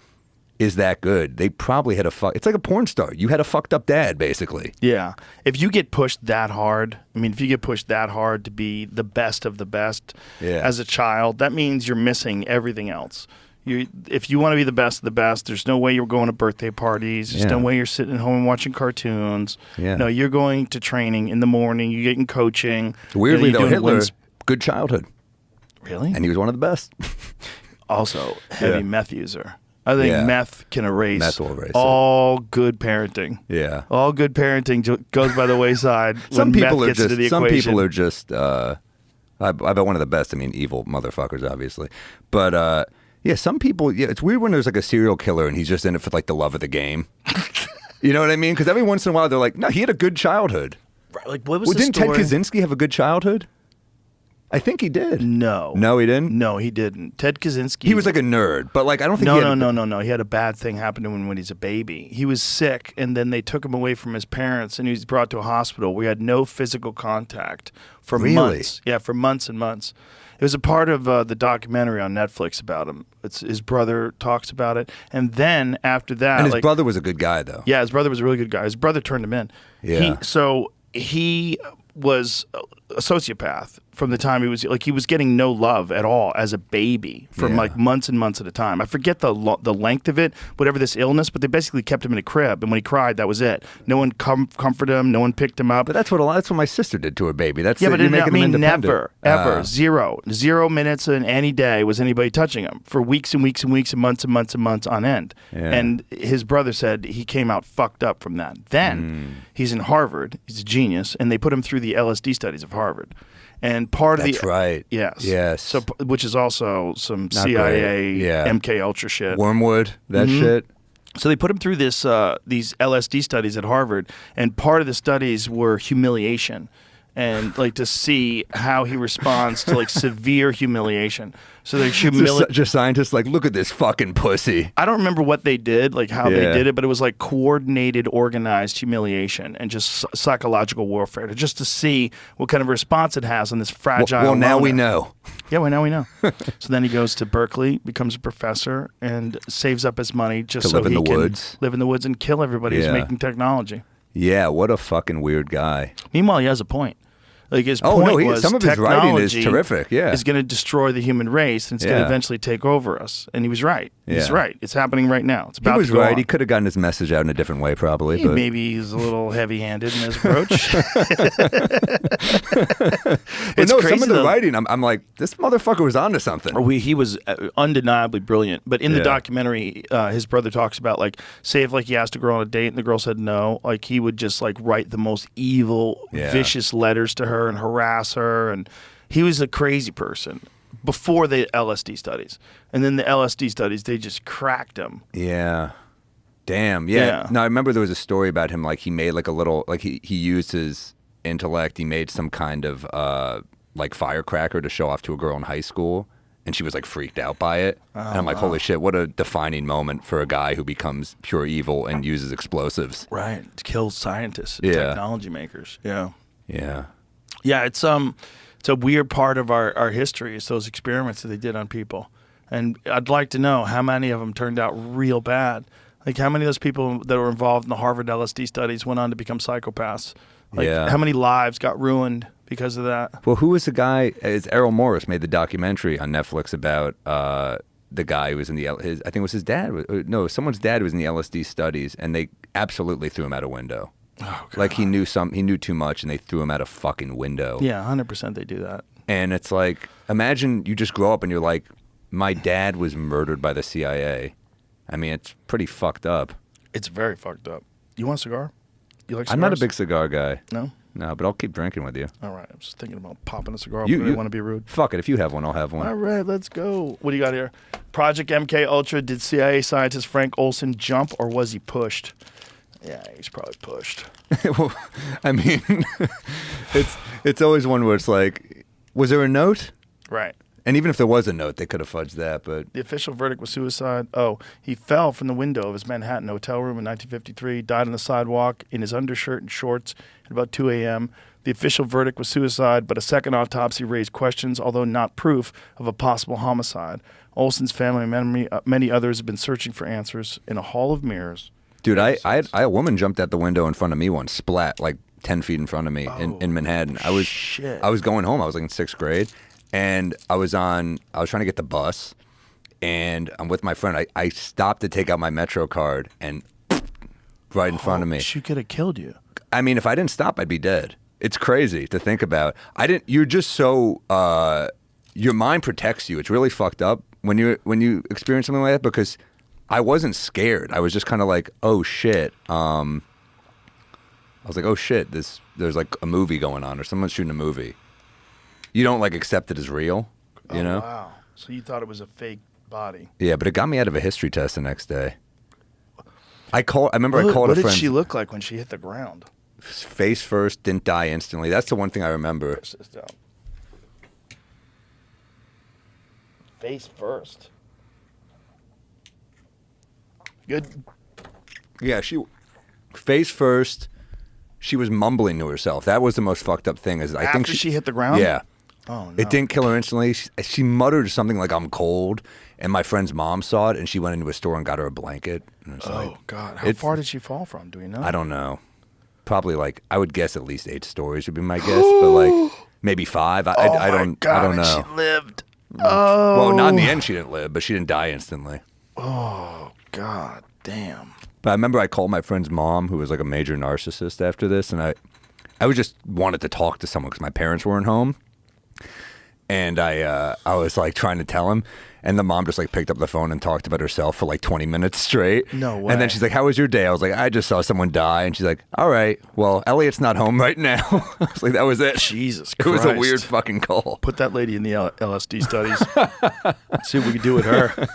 is that good, they probably had it's like a porn star. You had a fucked up dad, basically. Yeah. If you get pushed that hard, if you get pushed that hard to be the best of the best as a child, that means you're missing everything else. If you want to be the best of the best, there's no way you're going to birthday parties. There's no way you're sitting at home and watching cartoons. Yeah. No, you're going to training in the morning. You're getting coaching. Weirdly, though, Hitler, good childhood. Really? And he was one of the best. Also, heavy meth user. I think meth can erase, all good parenting. Yeah. All good parenting goes by the wayside some when people meth gets into the some equation. people are just, I bet one of the best. I mean, evil motherfuckers, obviously. But, yeah, some people, it's weird when there's like a serial killer and he's just in it for like the love of the game. You know what I mean? Because every once in a while they're like, no, he had a good childhood. Right, like, what was the didn't story? Ted Kaczynski have a good childhood? I think he did. No. No, he didn't? No, he didn't. Ted Kaczynski. He was like a nerd, but like I don't think No. He had a bad thing happen to him when he's a baby. He was sick, and then they took him away from his parents, and he was brought to a hospital. We had no physical contact for months. Yeah, for months and months. It was a part of the documentary on Netflix about him. His brother talks about it, and then after that, and his brother was a good guy, though. Yeah, his brother was a really good guy. His brother turned him in. Yeah. He was a sociopath from the time he was getting no love at all as a baby for like months and months at a time. I forget the length of it, whatever this illness, but they basically kept him in a crib, and when he cried, that was it. No one comforted him, no one picked him up. But that's what my sister did to her baby. But never, ever, 0 minutes in any day was anybody touching him for weeks and weeks and weeks and months and months and months on end. Yeah. And his brother said he came out fucked up from that. Then he's in Harvard, he's a genius, and they put him through the LSD studies of Harvard. And part of That's right. Yes. So, which is also some Not CIA, MK Ultra shit. Wormwood, that shit. So they put him through these LSD studies at Harvard, and part of the studies were humiliation, and like to see how he responds to like severe humiliation. So they just scientists like, look at this fucking pussy. I don't remember what they did, like how they did it, but it was like coordinated, organized humiliation and just psychological warfare, just to see what kind of response it has on this fragile. Well, now we know. Yeah, well, now we know. So then he goes to Berkeley, becomes a professor, and saves up his money just so he can live in the woods and kill everybody who's making technology. Yeah, what a fucking weird guy. Meanwhile, he has a point. Like his Oh, point no, was some of his writing is technology terrific, yeah. is going to destroy the human race and it's going to Yeah. eventually take over us. And he was right. He's Yeah. right. It's happening right now. It's He about was to go right. on. He could have gotten his message out in a different way, probably. But Maybe he's a little heavy-handed in his approach. But no, some crazy, of the though. writing, I'm like, this motherfucker was onto something. He was undeniably brilliant. But in the Yeah. documentary, his brother talks about, like, say if, like, he asked a girl on a date and the girl said no, like, he would just, like, write the most evil, Yeah. vicious letters to her and harass her. And he was a crazy person before the LSD studies. And then the LSD studies, they just cracked him. Yeah. Damn. Yeah. Yeah. No, I remember there was a story about him. Like he made like a little, like he used his intellect. He made some kind of like firecracker to show off to a girl in high school. And she was like freaked out by it. And I'm like, holy shit, what a defining moment for a guy who becomes pure evil and uses explosives. Right. To kill scientists and Yeah. technology makers. Yeah. Yeah. Yeah, it's a weird part of our history. It's those experiments that they did on people, and I'd like to know how many of them turned out real bad. Like how many of those people that were involved in the Harvard LSD studies went on to become psychopaths. Like Yeah. how many lives got ruined because of that? Well, who was the guy? It's Errol Morris made the documentary on Netflix about the guy who was in the his. I think it was his dad. No, someone's dad was in the LSD studies, and they absolutely threw him out a window. Oh, God. Like he knew too much, and they threw him out a fucking window. Yeah, 100% they do that. And it's like, imagine you just grow up and you're like, my dad was murdered by the CIA. I mean, it's pretty fucked up. It's very fucked up. You want a cigar? You like cigars? I'm not a big cigar guy. No? No, but I'll keep drinking with you. All right. I'm just thinking about popping a cigar. You- I don't you- want to be rude. Fuck it. If you have one, I'll have one. All right, let's go. What do you got here? Project MK Ultra. Did CIA scientist Frank Olson jump or was he pushed? Yeah, he's probably pushed. Well, I mean, it's always one where it's like, was there a note? Right. And even if there was a note, they could have fudged that. But The official verdict was suicide. Oh, he fell from the window of his Manhattan hotel room in 1953, died on the sidewalk in his undershirt and shorts at about 2 a.m. The official verdict was suicide, but a second autopsy raised questions, although not proof, of a possible homicide. Olson's family and many others have been searching for answers in a hall of mirrors. dude, I had a woman jumped out the window in front of me once, splat like 10 feet in front of me in Manhattan. I was going home. I was like in 6th grade, and I was trying to get the bus, and I'm with my friend. I stopped to take out my Metro card, and right in front of me. She could have killed you. I mean, if I didn't stop, I'd be dead. It's crazy to think about. You're just so your mind protects you. It's really fucked up when you experience something like that, because I wasn't scared. I was just kind of like, oh shit. I was like, oh shit. There's like a movie going on, or someone's shooting a movie. You don't like accept it as real, you know? Wow. So you thought it was a fake body. Yeah, but it got me out of a history test the next day. I remember I called What a did friend. she look like when she hit the ground? Face first, didn't die instantly. That's the one thing I remember. Press this down. Face first. Good. Yeah, face first. She was mumbling to herself. That was the most fucked up thing. I think After she hit the ground? Yeah. Oh, no. It didn't kill her instantly. She muttered something like, "I'm cold," and my friend's mom saw it, and she went into a store and got her a blanket. And it was like, Oh, God. How far did she fall from? Do we know? I don't know. Probably like, I would guess at least 8 stories would be my guess, but like maybe 5. I don't and know. She lived. Oh. Well, not in the end. She didn't live, but she didn't die instantly. Oh, God damn. But I remember I called my friend's mom, who was like a major narcissist, after this, and I was just wanted to talk to someone because my parents weren't home, and I was like trying to tell him, and the mom just like picked up the phone and talked about herself for like 20 minutes straight. No way. And then she's like, "How was your day?" I was like, "I just saw someone die," and she's like, "All right, well, Elliot's not home right now." I was like, "That was it." Jesus It was a Christ. weird fucking call. Put that lady in the LSD studies. See what we can do with her.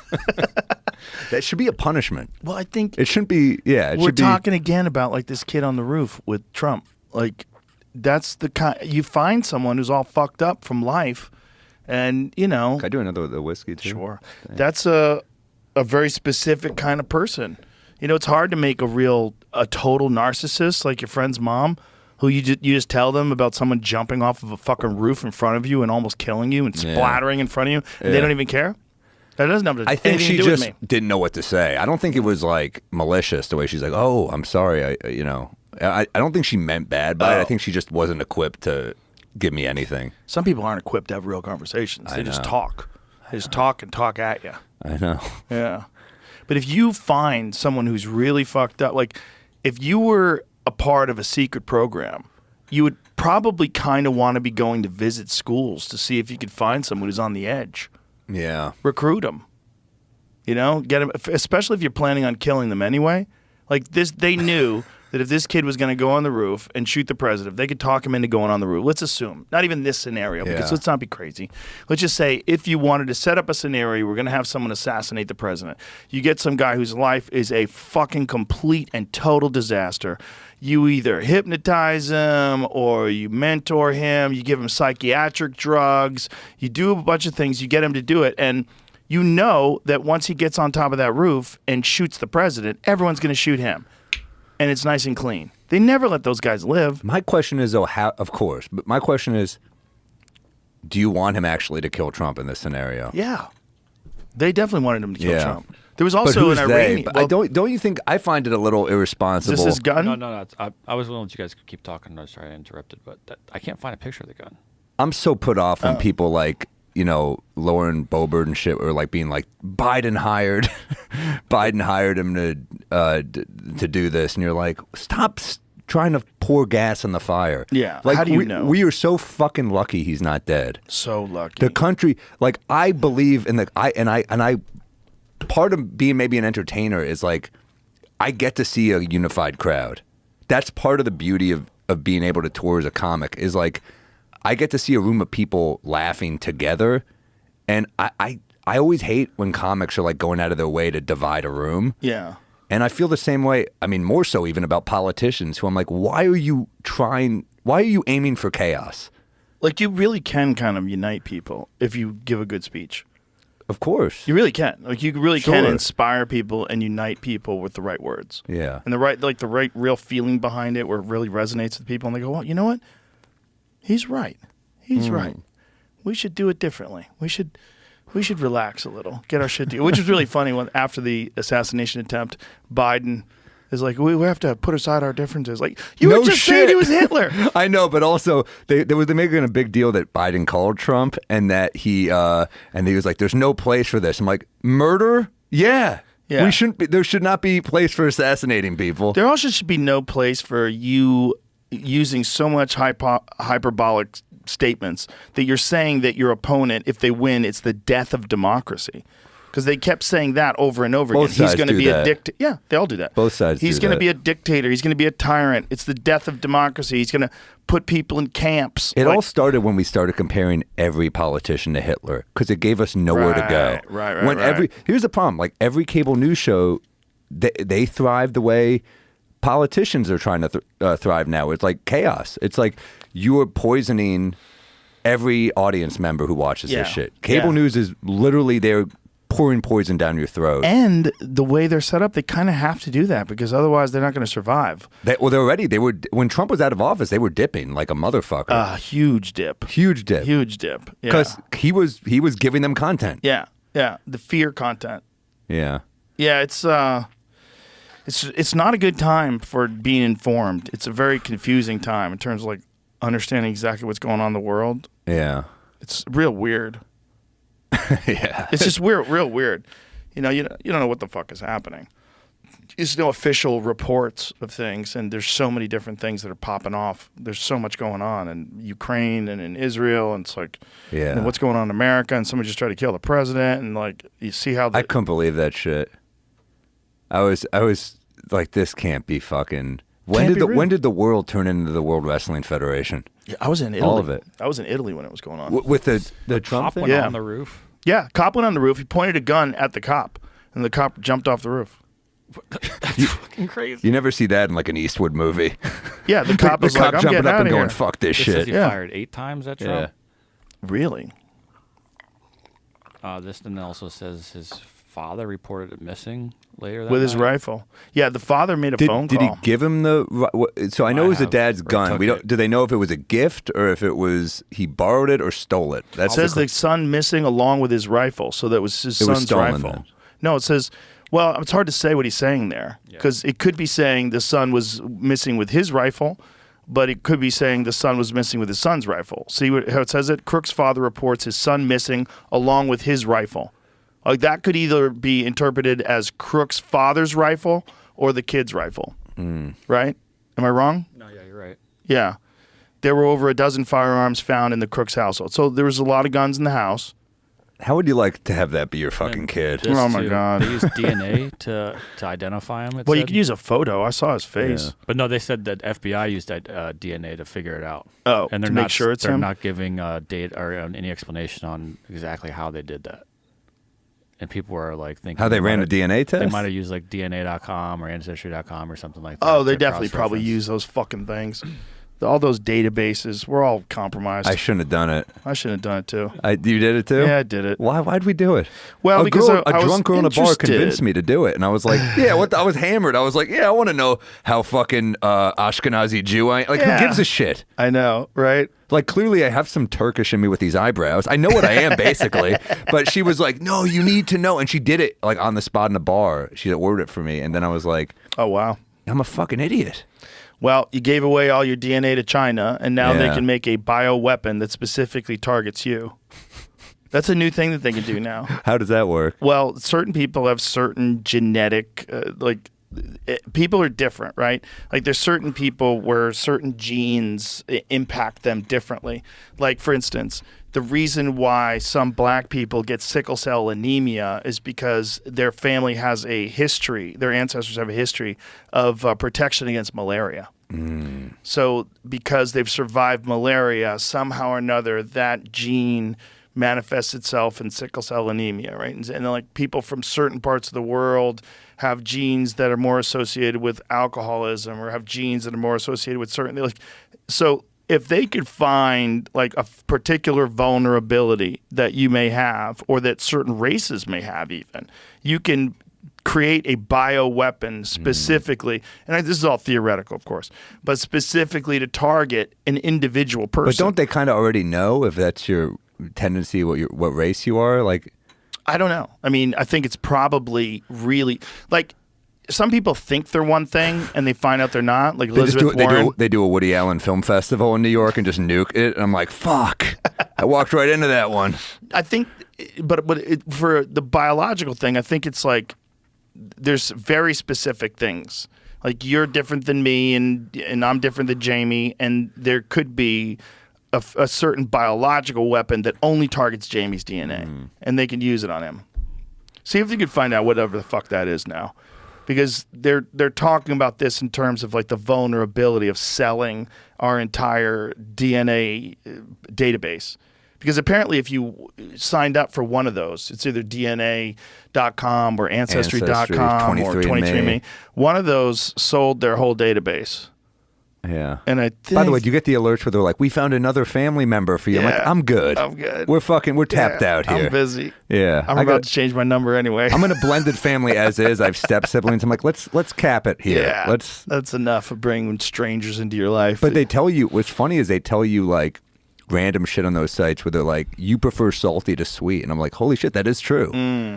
That should be a punishment. Well, I think It shouldn't be. Yeah, it we're should be. talking again about like this kid on the roof with Trump. Like that's the kind you find someone who's all fucked up from life, and you know, Can I do another with the whiskey too? sure, that's a very specific kind of person. You know, it's hard to make a total narcissist like your friend's mom, who you just tell them about someone jumping off of a fucking roof in front of you and almost killing you and splattering in front of you, and they Yeah. don't even care. That doesn't have I think anything she to do with just me. didn't know what to say. I don't think it was like malicious the way she's like, "Oh, I'm sorry." I don't think she meant bad by it. I think she just wasn't equipped to give me anything. Some people aren't equipped to have real conversations. They just know. talk. They just talk and talk at you. I know. Yeah. But if you find someone who's really fucked up, like if you were a part of a secret program, you would probably kind of want to be going to visit schools to see if you could find someone who's on the edge. Yeah. Recruit them. You know, get them, especially if you're planning on killing them anyway. Like this, they knew that if this kid was going to go on the roof and shoot the president, they could talk him into going on the roof. Let's assume, not even this scenario, because let's not be crazy. Let's just say if you wanted to set up a scenario, we're going to have someone assassinate the president. You get some guy whose life is a fucking complete and total disaster. You either hypnotize him or you mentor him, you give him psychiatric drugs, you do a bunch of things, you get him to do it, and you know that once he gets on top of that roof and shoots the president, everyone's going to shoot him. And it's nice and clean. They never let those guys live. My question is, though, how? Of course, but my question is, do you want him actually to kill Trump in this scenario? Yeah, they definitely wanted him to kill Yeah. Trump. There was But also who's an they? Iranian. But don't you think? I find it a little irresponsible. Is this his gun? No. I was willing to let you guys keep talking. I'm sorry I interrupted, but I can't find a picture of the gun. I'm so put off when people like, you know, Lauren Boebert and shit were like being like, Biden hired him to do this, and you're like, stop trying to pour gas on the fire. Yeah, like how do you know? We are so fucking lucky he's not dead. So lucky. The country, like, I believe in I part of being maybe an entertainer is like, I get to see a unified crowd. That's part of the beauty of being able to tour as a comic is like, I get to see a room of people laughing together, and I always hate when comics are like going out of their way to divide a room. Yeah. And I feel the same way, I mean, more so even about politicians who I'm like, why are you aiming for chaos? Like, you really can kind of unite people if you give a good speech. Of course. You really can. Like, you really can Sure. inspire people and unite people with the right words. Yeah. And the right real feeling behind it where it really resonates with people. And they go, well, you know what? He's right. He's right. We should do it differently. We should relax a little, get our shit together. Which is really funny when after the assassination attempt, Biden is like, we have to put aside our differences. Like, you No were just shit. saying he was Hitler. I know, but also they're making a big deal that Biden called Trump and that he was like, "There's no place for this." I'm like, murder? Yeah. Yeah. We shouldn't be. There should not be place for assassinating people. There also should be no place for you using so much hyperbolic statements that you're saying that your opponent, if they win, it's the death of democracy. Because they kept saying that over and over Both again. He's sides going to do be a that. dictator. Yeah, they all do that. Both sides He's do going to that. be a dictator. He's going to be a tyrant. It's the death of democracy. He's going to put people in camps. It Like- all started when we started comparing every politician to Hitler because it gave us nowhere to go. Right. Here's the problem: like every cable news show, they thrive the way politicians are trying to thrive now. It's like chaos. It's like you are poisoning every audience member who watches Yeah. this shit. Cable Yeah. news is literally they're pouring poison down your throat. And the way they're set up, they kind of have to do that because otherwise they're not going to survive. They were when Trump was out of office, they were dipping like a motherfucker. A huge dip. Huge dip. Huge dip. Yeah. Because he was giving them content. Yeah. The fear content. Yeah. Yeah, it's not a good time for being informed. It's a very confusing time in terms of like understanding exactly what's going on in the world. Yeah. It's real weird. Yeah. It's just real weird. You don't know what the fuck is happening. There's no official reports of things, and there's so many different things that are popping off. There's so much going on in Ukraine and in Israel, and it's like, Yeah. what's going on in America? And somebody just tried to kill the president, and like you see how I couldn't believe that shit. I was like, this can't be fucking. When did the world turn into the World Wrestling Federation? Yeah, I was in Italy. All of it. I was in Italy when it was going on. With the Trump Cop thing? went Yeah. on the roof. Yeah, cop went on the roof. He pointed a gun at the cop, and the cop jumped off the roof. That's fucking crazy. You never see that in like an Eastwood movie. Yeah, the cop the was cop like, "I'm jumping getting up out and of going, here." "Fuck this It says shit." he Yeah. fired 8 times at Yeah. Trump. Really? This then also says his father reported it missing later that With his night. rifle. Yeah, the father made a phone Did call. he give him so I know it was the dad's or gun. took We don't. it. Do they know if it was a gift or if it was he borrowed it or stole it? That's It says the the son missing along with his rifle, so that was his It was son's stolen rifle. then. No, it says, well, it's hard to say what he's saying there because it could be saying the son was missing with his rifle, but it could be saying the son was missing with his son's rifle. See how it says it? Crook's father reports his son missing along with his rifle. Like that could either be interpreted as Crook's father's rifle or the kid's rifle. Right? Am I wrong? No, yeah, you're right. Yeah. There were over a dozen firearms found in the Crook's household. So there was a lot of guns in the house. How would you like to have that be your fucking kid? Oh, my God. They use DNA to identify him. Well, you could use a photo. I saw his face. Yeah. But no, they said that FBI used DNA to figure it out. Oh, and they're to not make sure it's they're him? not giving date or any explanation on exactly how they did that. And people were like thinking How they ran a DNA test? They might have used like DNA.com or Ancestry.com or something like that. Oh, they to definitely probably cross-reference. use those fucking things. All those databases, we're all compromised. I shouldn't have done it. I shouldn't have done it too. You did it too? Yeah, I did it. Why'd we do it? Well, a because girl, I a was drunk girl in a bar interested. convinced me to do it, and I was like, "Yeah, what?" I was hammered. I was like, "Yeah, I want to know how fucking Ashkenazi Jew I am. Like, Yeah. who gives a shit?" I know, right? Like, clearly, I have some Turkish in me with these eyebrows. I know what I am, basically. But she was like, "No, you need to know," and she did it like on the spot in a bar. She ordered it for me, and then I was like, Oh, wow. "I'm a fucking idiot." Well, you gave away all your DNA to China, and now they Yeah. can make a bioweapon that specifically targets you. That's a new thing that they can do now. How does that work? Well, certain people have certain genetic, people are different, right? Like there's certain people where certain genes impact them differently. Like, for instance, the reason why some black people get sickle cell anemia is because their family has a history, their ancestors have a history of protection against malaria. So because they've survived malaria, somehow or another, that gene manifests itself in sickle cell anemia, right? And then, like, people from certain parts of the world have genes that are more associated with alcoholism, or have genes that are more associated with certain, like, so if they could find like a particular vulnerability that you may have, or that certain races may have, even, you can create a bioweapon specifically, and this is all theoretical, of course, but specifically to target an individual person. But don't they kind of already know if that's your tendency, what race you are? Like, I don't know. I mean, I think it's probably really, like, some people think they're one thing and they find out they're not. Like Elizabeth Warren. They do a Woody Allen film festival in New York and just nuke it, and I'm like, fuck. I walked right into that one. I think, for the biological thing, I think it's like there's very specific things. Like, you're different than me, and I'm different than Jamie, and there could be a certain biological weapon that only targets Jamie's DNA, and they can use it on him. See if you could find out whatever the fuck that is now. Because they're talking about this in terms of like the vulnerability of selling our entire DNA database. Because apparently if you signed up for one of those, it's either DNA.com or Ancestry.com or 23andMe. One of those sold their whole database. Yeah. And I think, by the way, do you get the alerts where they're like, "We found another family member for you"? I'm like, Yeah, I'm good. I'm good. We're tapped out here. I'm busy. Yeah. I'm about to change my number anyway. I'm in a blended family as is. I have step siblings. I'm like, let's cap it here. Yeah, Let's. that's enough of bringing strangers into your life. But they tell you, what's funny is they tell you like random shit on those sites where they're like, "You prefer salty to sweet," and I'm like, holy shit, that is true.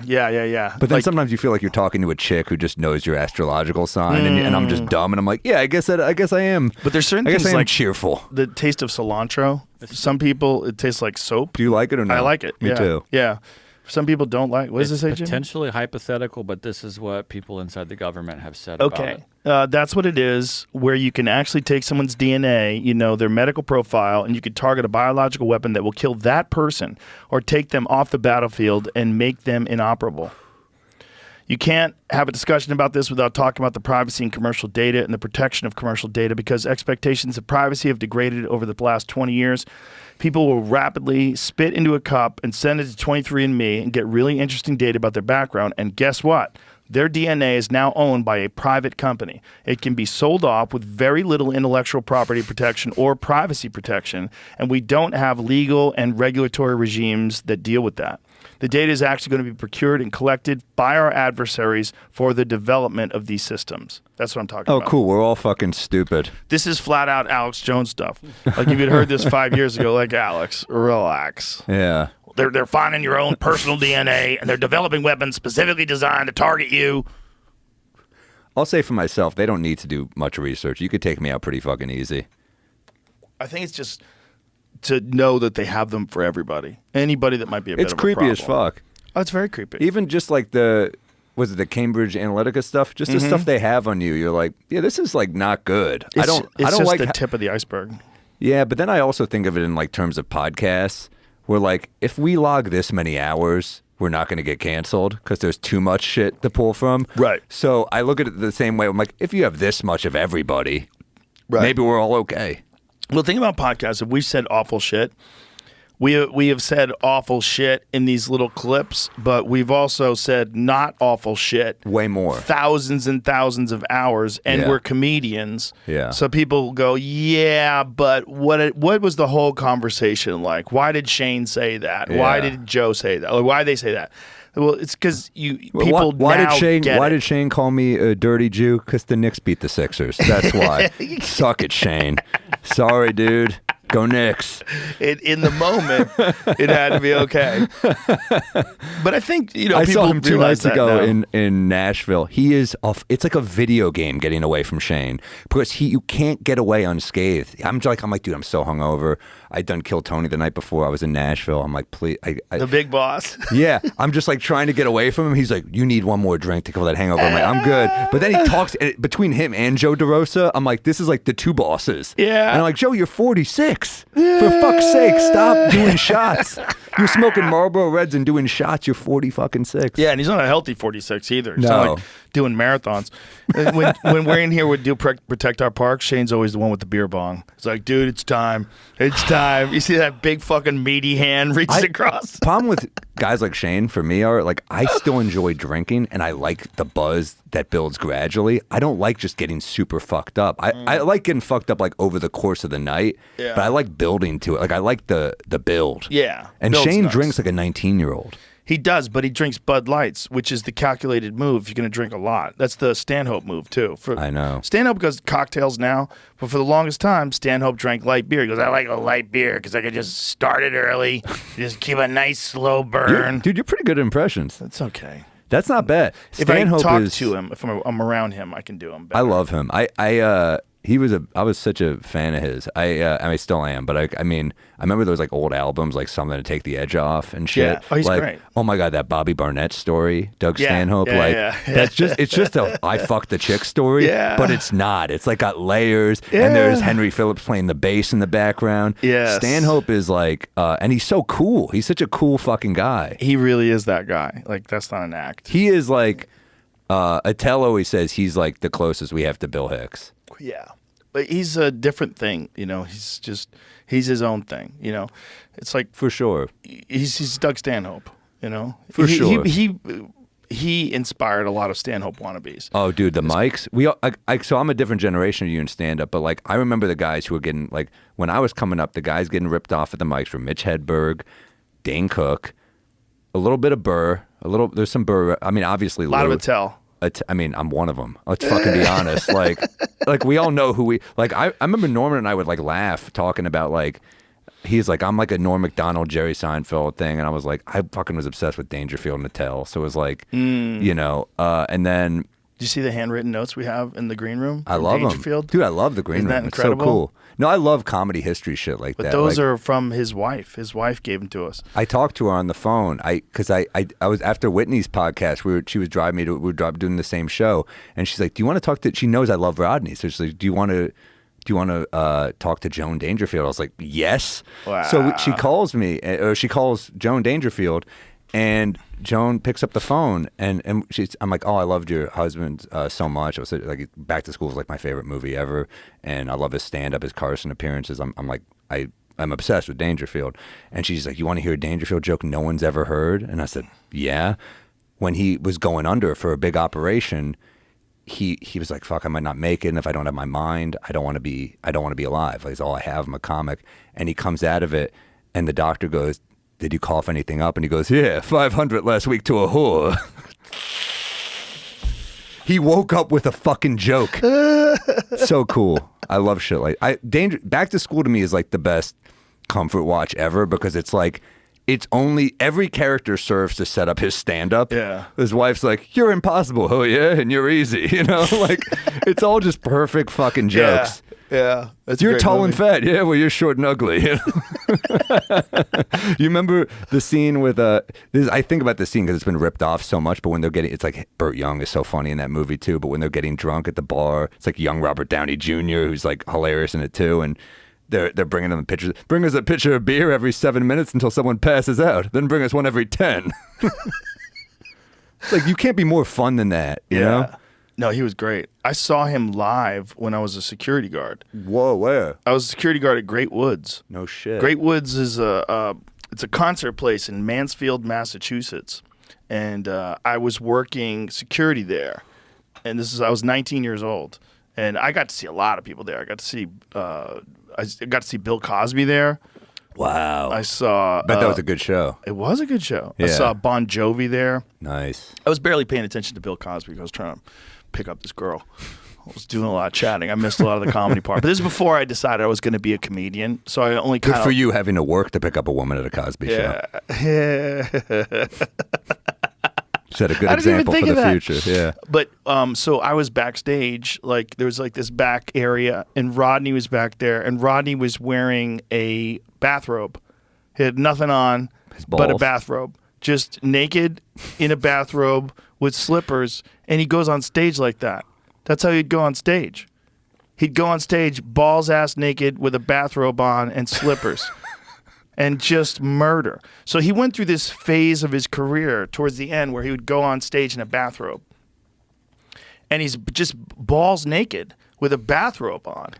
Yeah. But then sometimes you feel like you're talking to a chick who just knows your astrological sign, and I'm just dumb, and I'm like, yeah, I guess I am. But there's certain I guess things I am like cheerful. the taste of cilantro. Some people, it tastes like soap. Do you like it or not? I like it. Me yeah. too. Yeah. Some people don't like. What does it say, Jim? Potentially hypothetical, but this is what people inside the government have said about Okay. it. That's what it is, where you can actually take someone's DNA, their medical profile, and you could target a biological weapon that will kill that person or take them off the battlefield and make them inoperable. You can't have a discussion about this without talking about the privacy and commercial data and the protection of commercial data, because expectations of privacy have degraded over the last 20 years. People will rapidly spit into a cup and send it to 23andMe and get really interesting data about their background. And guess what? Their DNA is now owned by a private company. It can be sold off with very little intellectual property protection or privacy protection, and we don't have legal and regulatory regimes that deal with that. The data is actually going to be procured and collected by our adversaries for the development of these systems. That's what I'm talking about. Oh, cool. We're all fucking stupid. This is flat out Alex Jones stuff. Like, if you'd heard this 5 years ago, like, Alex, relax. Yeah. They're finding your own personal DNA, and they're developing weapons specifically designed to target you. I'll say for myself, they don't need to do much research. You could take me out pretty fucking easy. I think it's just to know that they have them for everybody. Anybody that might be a bit It's of a creepy as problem. fuck. Oh, it's very creepy. Even just like the Cambridge Analytica stuff, just the stuff they have on you. You're like, yeah, this is like not good. It's I don't just like the tip of the iceberg. Yeah, but then I also think of it in like terms of podcasts, where like if we log this many hours, we're not going to get canceled because there's too much shit to pull from. Right. So I look at it the same way. I'm like, if you have this much of everybody, maybe we're all okay. Well, think about podcasts. If we've said awful shit, we have said awful shit in these little clips, but we've also said not awful shit. Way more. Thousands and thousands of hours, and Yeah. we're comedians. Yeah. So people go, yeah, but what was the whole conversation like? Why did Shane say that? Why Yeah. did Joe say that? Or why did they say that? Well, it's because people why now get Why it. did Shane call me a dirty Jew? Because the Knicks beat the Sixers. That's why. Suck it, Shane. Sorry, dude. Go Knicks. In the moment, it had to be okay. But I think, I people saw him 2 realize nights that ago now. in Nashville. He is off. It's like a video game getting away from Shane because you can't get away unscathed. I'm like, dude, I'm so hungover. I done killed Tony the night before. I was in Nashville. I'm like, please. The big boss. Yeah, I'm just like trying to get away from him. He's like, you need one more drink to kill that hangover. I'm like, I'm good. But then he talks between him and Joe DeRosa. I'm like, this is like the two bosses. Yeah. And I'm like, Joe, you're 46. For fuck's sake, stop doing shots. You're smoking Marlboro Reds and doing shots. You're 40 fucking 6. Yeah, and he's not a healthy 46 either. He's No. not like doing marathons. when we're in here with do Protect Our Park, Shane's always the one with the beer bong. It's like, dude, it's time. It's time. You see that big fucking meaty hand reaches across? Problem with guys like Shane for me are like I still enjoy drinking and I like the buzz that builds gradually. I don't like just getting super fucked up. I like getting fucked up like over the course of the night, but I like building to it. Like I like the build. Yeah. And Build's Shane nice. drinks like a 19-year-old. He does, but he drinks Bud Lights, which is the calculated move if you're going to drink a lot. That's the Stanhope move, too. I know. Stanhope goes cocktails now, but for the longest time, Stanhope drank light beer. He goes, I like a light beer because I can just start it early, just keep a nice slow burn. Dude, you're pretty good at impressions. That's okay. That's not bad. If I Stanhope talk is, to him, if I'm around him, I can do him better. I love him. I was such a fan of his. I still am, but I mean, I remember those like old albums, like Something to Take the Edge Off and shit. Yeah. Oh, he's like, great. Oh my God, that Bobby Barnett story, Doug Yeah. Stanhope, Yeah, like yeah. it's just a I fucked the chick story, Yeah. but it's not. It's like got layers, Yeah. and there's Henry Phillips playing the bass in the background. Yes. Stanhope is like, and he's so cool. He's such a cool fucking guy. He really is that guy. Like, that's not an act. He is like, Attell always says he's like the closest we have to Bill Hicks. Yeah. But he's a different thing, he's his own thing, It's like For sure. he's Doug Stanhope, For sure. He inspired a lot of Stanhope wannabes. Oh, dude, the mics. So I'm a different generation of you in stand-up, but like I remember the guys who were getting like when I was coming up, the guys getting ripped off at the mics were Mitch Hedberg, Dane Cook, a little bit of Burr, there's some Burr. I mean, obviously A lot of Lou. Attell. I mean, I'm one of them. Let's fucking be honest. Like we all know who we like. I remember Norman and I would like laugh talking about like. He's like, I'm like a Norm Macdonald, Jerry Seinfeld thing. And I was like, I fucking was obsessed with Dangerfield and Attell. So it was like, and then Do you see the handwritten notes we have in the green room? I from love them. Dangerfield? Dude, I love the green Isn't that room. It's so incredible? cool. No, I love comedy history shit like But that. those Like, are from his wife. His wife gave them to us. I talked to her on the phone. Because I was after Whitney's podcast. She was driving me to we were doing the same show, and she's like, "Do you want to talk to?" She knows I love Rodney, so she's like, "Do you want to talk to Joan Dangerfield?" I was like, "Yes." Wow. So she calls me, or she calls Joan Dangerfield, and Joan picks up the phone, and I'm like, "Oh, I loved your husband so much. I was like, Back to School was like my favorite movie ever, and I love his stand-up, his Carson appearances. I'm like, I'm obsessed with Dangerfield." And she's like, "You want to hear a Dangerfield joke no one's ever heard?" And I said, "Yeah." When he was going under for a big operation, he was like, "Fuck, I might not make it. And if I don't have my mind, I don't want to be alive. Like, it's all I have. I'm a comic." And he comes out of it, and the doctor goes, "Did you cough anything up?" And he goes, "Yeah, 500 last week to a whore." He woke up with a fucking joke. So cool. I love shit like Back to School to me is like the best comfort watch ever because it's like it's only every character serves to set up his stand-up. Yeah. His wife's like, "You're impossible." "Oh yeah, and you're easy." Like it's all just perfect fucking jokes. Yeah, that's a You're great tall movie. and fat. Yeah, well, you're short and ugly. You remember the scene with I think about the scene because it's been ripped off so much. But when they're getting, it's like Burt Young is so funny in that movie too. But when they're getting drunk at the bar, it's like young Robert Downey Jr. who's like hilarious in it too. And they're bringing them pictures. Bring us a pitcher of beer every 7 minutes until someone passes out. Then bring us one every 10. It's like you can't be more fun than that. You know? No, he was great. I saw him live when I was a security guard. Whoa, where? I was a security guard at Great Woods. No shit. Great Woods is it's a concert place in Mansfield, Massachusetts, and I was working security there. And I was 19 years old, and I got to see a lot of people there. I got to see Bill Cosby there. Wow. I saw. Bet that was a good show. It was a good show. Yeah. I saw Bon Jovi there. Nice. I was barely paying attention to Bill Cosby because I was trying to pick up this girl. I was doing a lot of chatting. I missed a lot of the comedy part. But this is before I decided I was going to be a comedian. So I only kind Good of. for you having to work to pick up a woman at a Cosby show. Yeah. Set a good I didn't even example think for of the that. future. Yeah. But so I was backstage, like there was like this back area, and Rodney was back there, and Rodney was wearing a bathrobe. He had nothing on but a balls. bathrobe, just naked in a bathrobe with slippers, and he goes on stage like that. That's how he'd go on stage. He'd go on stage balls ass naked with a bathrobe on and slippers. And just murder. So he went through this phase of his career towards the end where he would go on stage in a bathrobe. And he's just balls naked with a bathrobe on.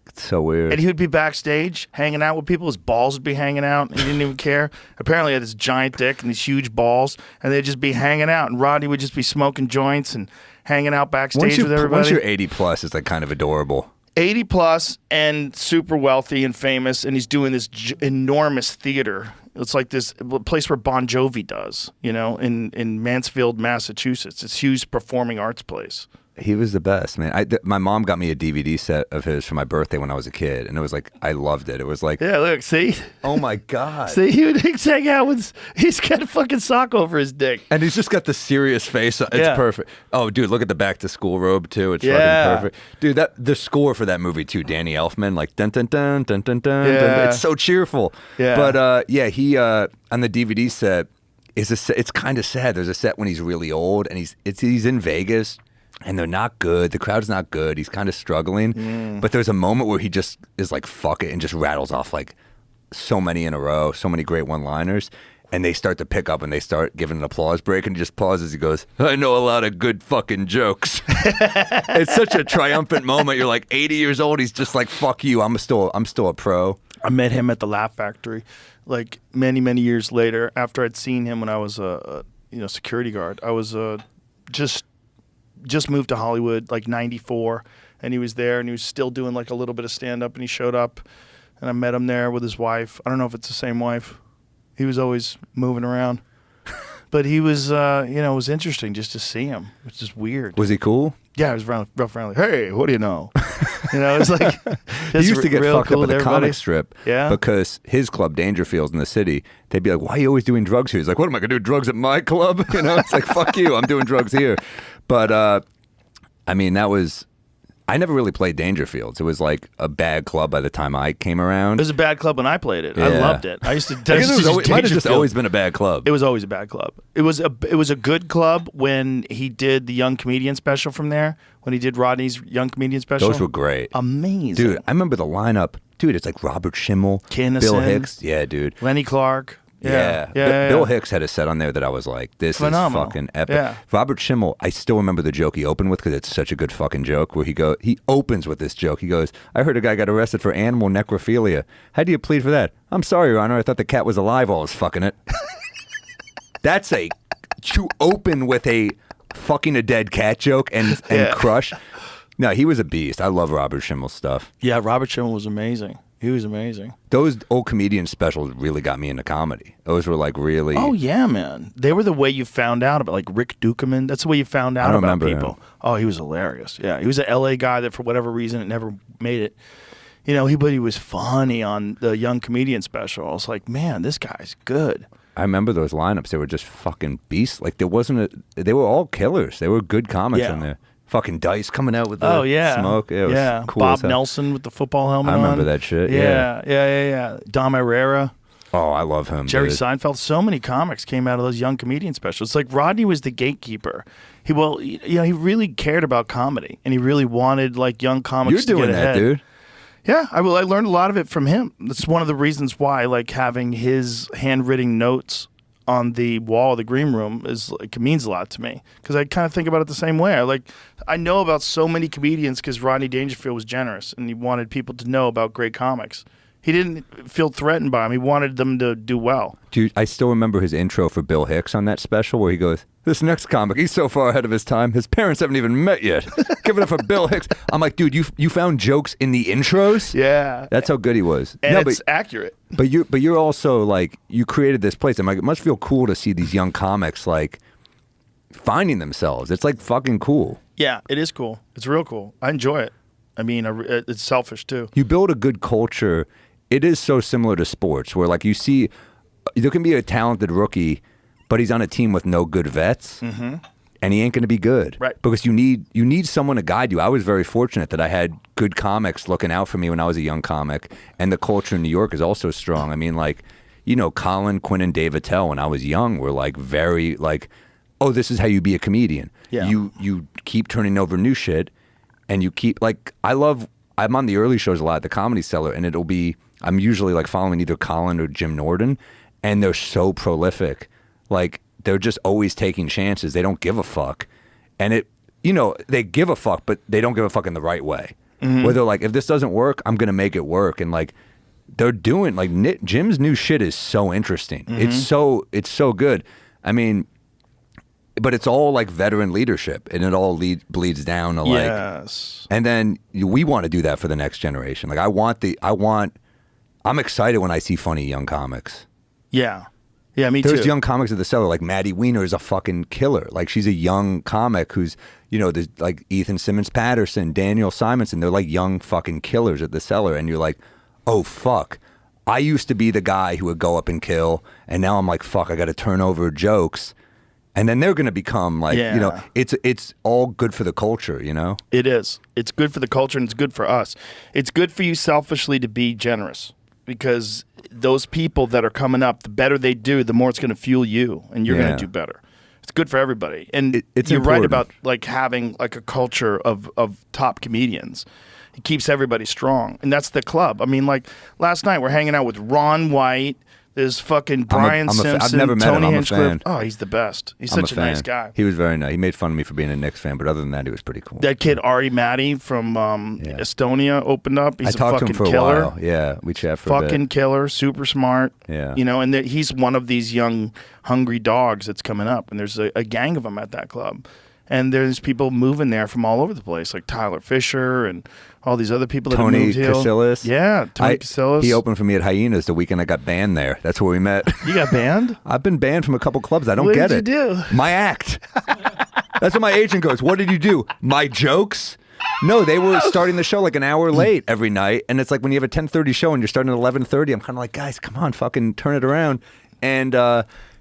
It's so weird. And he would be backstage hanging out with people. His balls would be hanging out. And he didn't even care. Apparently he had this giant dick and these huge balls. And they'd just be hanging out. And Rodney would just be smoking joints and hanging out backstage with everybody. Once you're 80 plus, it's like kind of adorable. 80 plus and super wealthy and famous, and he's doing this enormous theater. It's like this place where Bon Jovi does, in Mansfield, Massachusetts. It's huge performing arts place. He was the best, man. My mom got me a DVD set of his for my birthday when I was a kid, and it was like, I loved it. It was like, Yeah, look, see? oh my God. See, he would hang out with, he's got a fucking sock over his dick. And he's just got the serious face. It's Yeah. perfect. Oh, dude, look at the back to school robe too. It's Yeah. fucking perfect. Dude, the score for that movie too, Danny Elfman, like dun dun dun dun dun dun. Yeah. dun. It's so cheerful. Yeah. But he on the DVD set it's kind of sad. There's a set when he's really old and he's in Vegas. And they're not good. The crowd's not good. He's kind of struggling. But there's a moment where he just is like, fuck it, and just rattles off like so many in a row, so many great one-liners. And they start to pick up and they start giving an applause break and he just pauses. He goes, I know a lot of good fucking jokes. It's such a triumphant moment. You're like 80 years old. He's just like, fuck you. I'm still a pro. I met him at the Laugh Factory, like many, many years later after I'd seen him when I was a security guard. I was just moved to Hollywood, like 94, and he was there, and he was still doing like a little bit of stand-up, and he showed up, and I met him there with his wife. I don't know if it's the same wife. He was always moving around. But he was, it was interesting just to see him. It was just weird. Was he cool? Yeah, he was rough around. Like, hey, what do you know? It was like He used to get real fucked cool up at with the comic everybody. strip Yeah? because his club, Dangerfield in the city, they'd be like, why are you always doing drugs here? He's like, what am I going to do, drugs at my club? It's like, fuck you, I'm doing drugs here. But, I never really played Dangerfields. It was like a bad club by the time I came around. It was a bad club when I played it. I Yeah. loved it. I used to. I guess it might have just Dangerfield. always been a bad club. It was always a bad club. It was a good club when he did the Young Comedian special from there. When he did Rodney's Young Comedian special, Those were great. amazing. Dude, I remember the lineup. Dude, it's like Robert Schimmel, Kinnison. Bill Hicks. Yeah, dude. Lenny Clark. Yeah. Bill Hicks had a set on there that I was like, this Phenomenal. is fucking epic. Yeah. Robert Schimmel, I still remember the joke he opened with because it's such a good fucking joke where he opens with this joke. He goes, I heard a guy got arrested for animal necrophilia. How do you plead for that? I'm sorry, Your Honor. I thought the cat was alive while I was fucking it. That's to open with a fucking a dead cat joke and Yeah. crush. No, he was a beast. I love Robert Schimmel's stuff. Yeah, Robert Schimmel was amazing. He was amazing. Those old comedian specials really got me into comedy. Those were like really. Oh yeah, man. They were the way you found out about like Rick Dukeman. That's the way you found out don't about remember people. him. Oh, he was hilarious. Yeah, he was an LA guy that for whatever reason it never made it. But he was funny on the Young Comedian special. I was like, man, this guy's good. I remember those lineups. They were just fucking beasts. Like they were all killers. They were good comics Yeah. in there. Fucking Dice coming out with the smoke. Yeah, it was cool Bob as hell. Nelson with the football helmet I on. remember that shit. Yeah. Dom Herrera. Oh, I love him. Jerry dude. Seinfeld. So many comics came out of those young comedian specials. It's like Rodney was the gatekeeper. He really cared about comedy, and he really wanted like young comics You're to doing get ahead. that, dude. Yeah, I learned a lot of it from him. That's one of the reasons why, like, having his handwritten notes on the wall of the green room means a lot to me, because I kind of think about it the same way. I know about so many comedians because Rodney Dangerfield was generous, and he wanted people to know about great comics. He didn't feel threatened by them. He wanted them to do well. Dude, I still remember his intro for Bill Hicks on that special where he goes, "This next comic, he's so far ahead of his time, his parents haven't even met yet. Give it up for Bill Hicks." I'm like, dude, you found jokes in the intros? Yeah. That's how good he was. And No, it's accurate. But you're also like, you created this place. I'm like, it must feel cool to see these young comics like finding themselves. It's like fucking cool. Yeah, it is cool. It's real cool. I enjoy it. I mean, it's selfish too. You build a good culture. It is so similar to sports where like you see, there can be a talented rookie, but he's on a team with no good vets. And he ain't going to be good, Right? Because you need someone to guide you. I was very fortunate that I had good comics looking out for me when I was a young comic, and the culture in New York is also strong. I mean, like, Colin Quinn and Dave Attell when I was young were like very like, oh, this is how you be a comedian. Yeah. You keep turning over new shit, and you keep like I'm on the early shows a lot at the Comedy Cellar, and I'm usually like following either Colin or Jim Norton, and they're so prolific, like. They're just always taking chances. They don't give a fuck. And they give a fuck, but they don't give a fuck in the right way. Where they're like, if this doesn't work, I'm going to make it work. And like, they're doing, like, Jim's new shit is so interesting. It's so good. I mean, but it's all like veteran leadership, and it all bleeds down to like, Yes. and then we want to do that for the next generation. Like, I'm excited when I see funny young comics. Yeah. Yeah, me too. There's young comics at the Cellar, like Maddie Weiner is a fucking killer. Like, she's a young comic who's, there's like Ethan Simmons Patterson, Daniel Simonson. They're like young fucking killers at the Cellar. And you're like, oh, fuck. I used to be the guy who would go up and kill. And now I'm like, fuck, I got to turn over jokes. And then they're going to become like, it's all good for the culture, It is. It's good for the culture, and it's good for us. It's good for you selfishly to be generous, because those people that are coming up, the better they do, the more it's going to fuel you, and you're going to do better. It's good for everybody. And it's you're right important. about like having like a culture of top comedians. It keeps everybody strong, and that's the club. I mean, like last night we're hanging out with Ron White. There's fucking Brian Simpson. I've never met Tony him. I'm a Hinchcliffe. fan. Oh, he's the best. He's I'm such a nice guy. He was very nice. He made fun of me for being a Knicks fan, but other than that, he was pretty cool. That kid Ari Matty from Estonia opened up. He's I talked to fucking him for killer. a while. Yeah, we chat for a Fucking bit. killer, super smart. Yeah. And he's one of these young, hungry dogs that's coming up. And there's a gang of them at that club. And there's people moving there from all over the place, like Tyler Fisher and all these other people that have Tony moved here. Casillas. Yeah, Tony Casillas. He opened for me at Hyenas the weekend I got banned there. That's where we met. You got banned? I've been banned from a couple clubs. I don't What get did it. you do? My act. That's what my agent goes, what did you do? My jokes? No, they were starting the show like an hour late every night. And it's like when you have a 10:30 show and you're starting at 11:30, I'm kind of like, guys, come on, fucking turn it around. And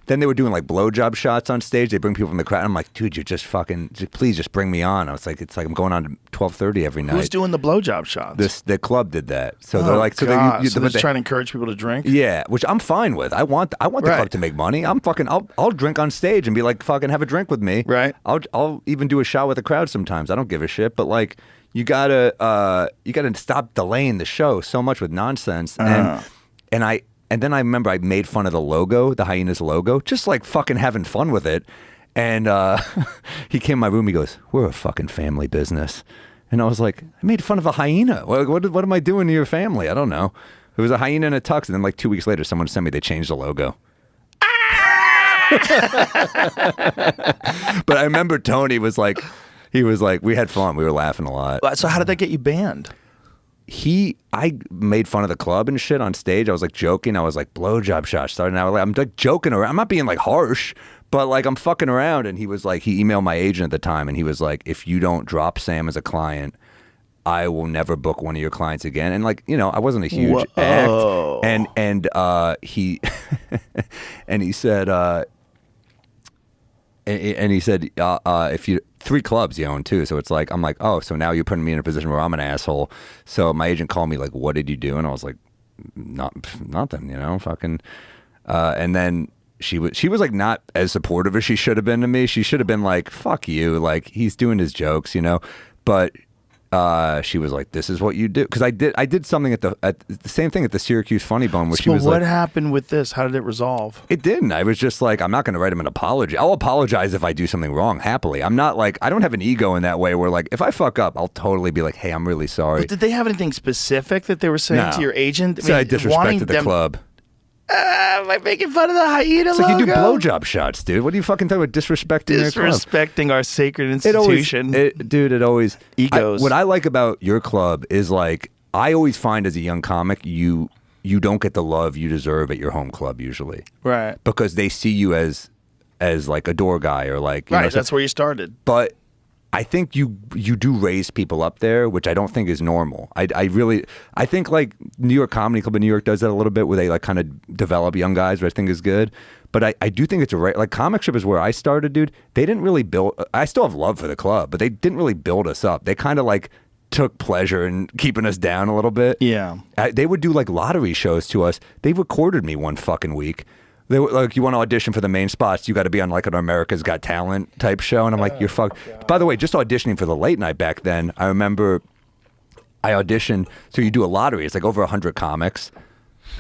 then they were doing like blowjob shots on stage. They bring people from the crowd. I'm like, dude, you're just fucking, please just bring me on. It's like I'm going on to 12:30 every night. Who's doing the blowjob shots? The club did that. So they're like, so they're just trying to encourage people to drink? Yeah, which I'm fine with. I want the club to make money. I'll drink on stage and be like, fucking have a drink with me. Right. I'll even do a shot with the crowd sometimes. I don't give a shit. But like, you gotta stop delaying the show so much with nonsense. And then I remember I made fun of the logo, the Hyenas logo, just like fucking having fun with it. And he came in my room. He goes, "We're a fucking family business." And I was like, I made fun of a hyena. What am I doing to your family? I don't know. It was a hyena in a tux. And then like 2 weeks later, someone sent me, they changed the logo. But I remember Tony was like, we had fun. We were laughing a lot. So how did that get you banned? I made fun of the club and shit on stage. I was like joking. I was like, blowjob shots starting out. I'm like joking around. I'm not being like harsh, but like I'm fucking around. And he was like, he emailed my agent at the time and he was like, if you don't drop Sam as a client, I will never book one of your clients again. And like, I wasn't a huge act. And he and he said, and he said, if you 3 clubs you own too, so it's like I'm like, oh, so now you're putting me in a position where I'm an asshole. So my agent called me like, what did you do? And I was like, nothing, fucking. And then she was like not as supportive as she should have been to me. She should have been like, fuck you, like he's doing his jokes, but. She was like, "This is what you do," because I did something at the same thing at the Syracuse Funny Bone where she was what like, happened with this? How did it resolve? It didn't. I was just like, I'm not going to write him an apology. I'll apologize if I do something wrong happily. I'm not like, I don't have an ego in that way where like, if I fuck up, I'll totally be like, hey, I'm really sorry. But did they have anything specific that they were saying to your agent? I disrespected the club. Am I making fun of the hyena It's like you do blowjob shots, dude. What are you fucking talking about disrespecting your club? Disrespecting our sacred institution. It always... Egos. What I like about your club is like, I always find as a young comic, you don't get the love you deserve at your home club usually. Right. Because they see you as like a door guy or like... Right, that's where you started. But... I think you do raise people up there, which I don't think is normal. I think like New York Comedy Club in New York does that a little bit, where they like kind of develop young guys, which I think is good. But I do think it's like Comic Strip is where I started, dude. They didn't really build. I still have love for the club, but they didn't really build us up. They kind of like took pleasure in keeping us down a little bit. Yeah, they would do like lottery shows to us. They recorded me one fucking week. They were like, you want to audition for the main spots, you got to be on like an America's Got Talent type show. And I'm like, you're fucked. By the way, just auditioning for the late night back then, I remember I auditioned. So you do a lottery. It's like over 100 comics,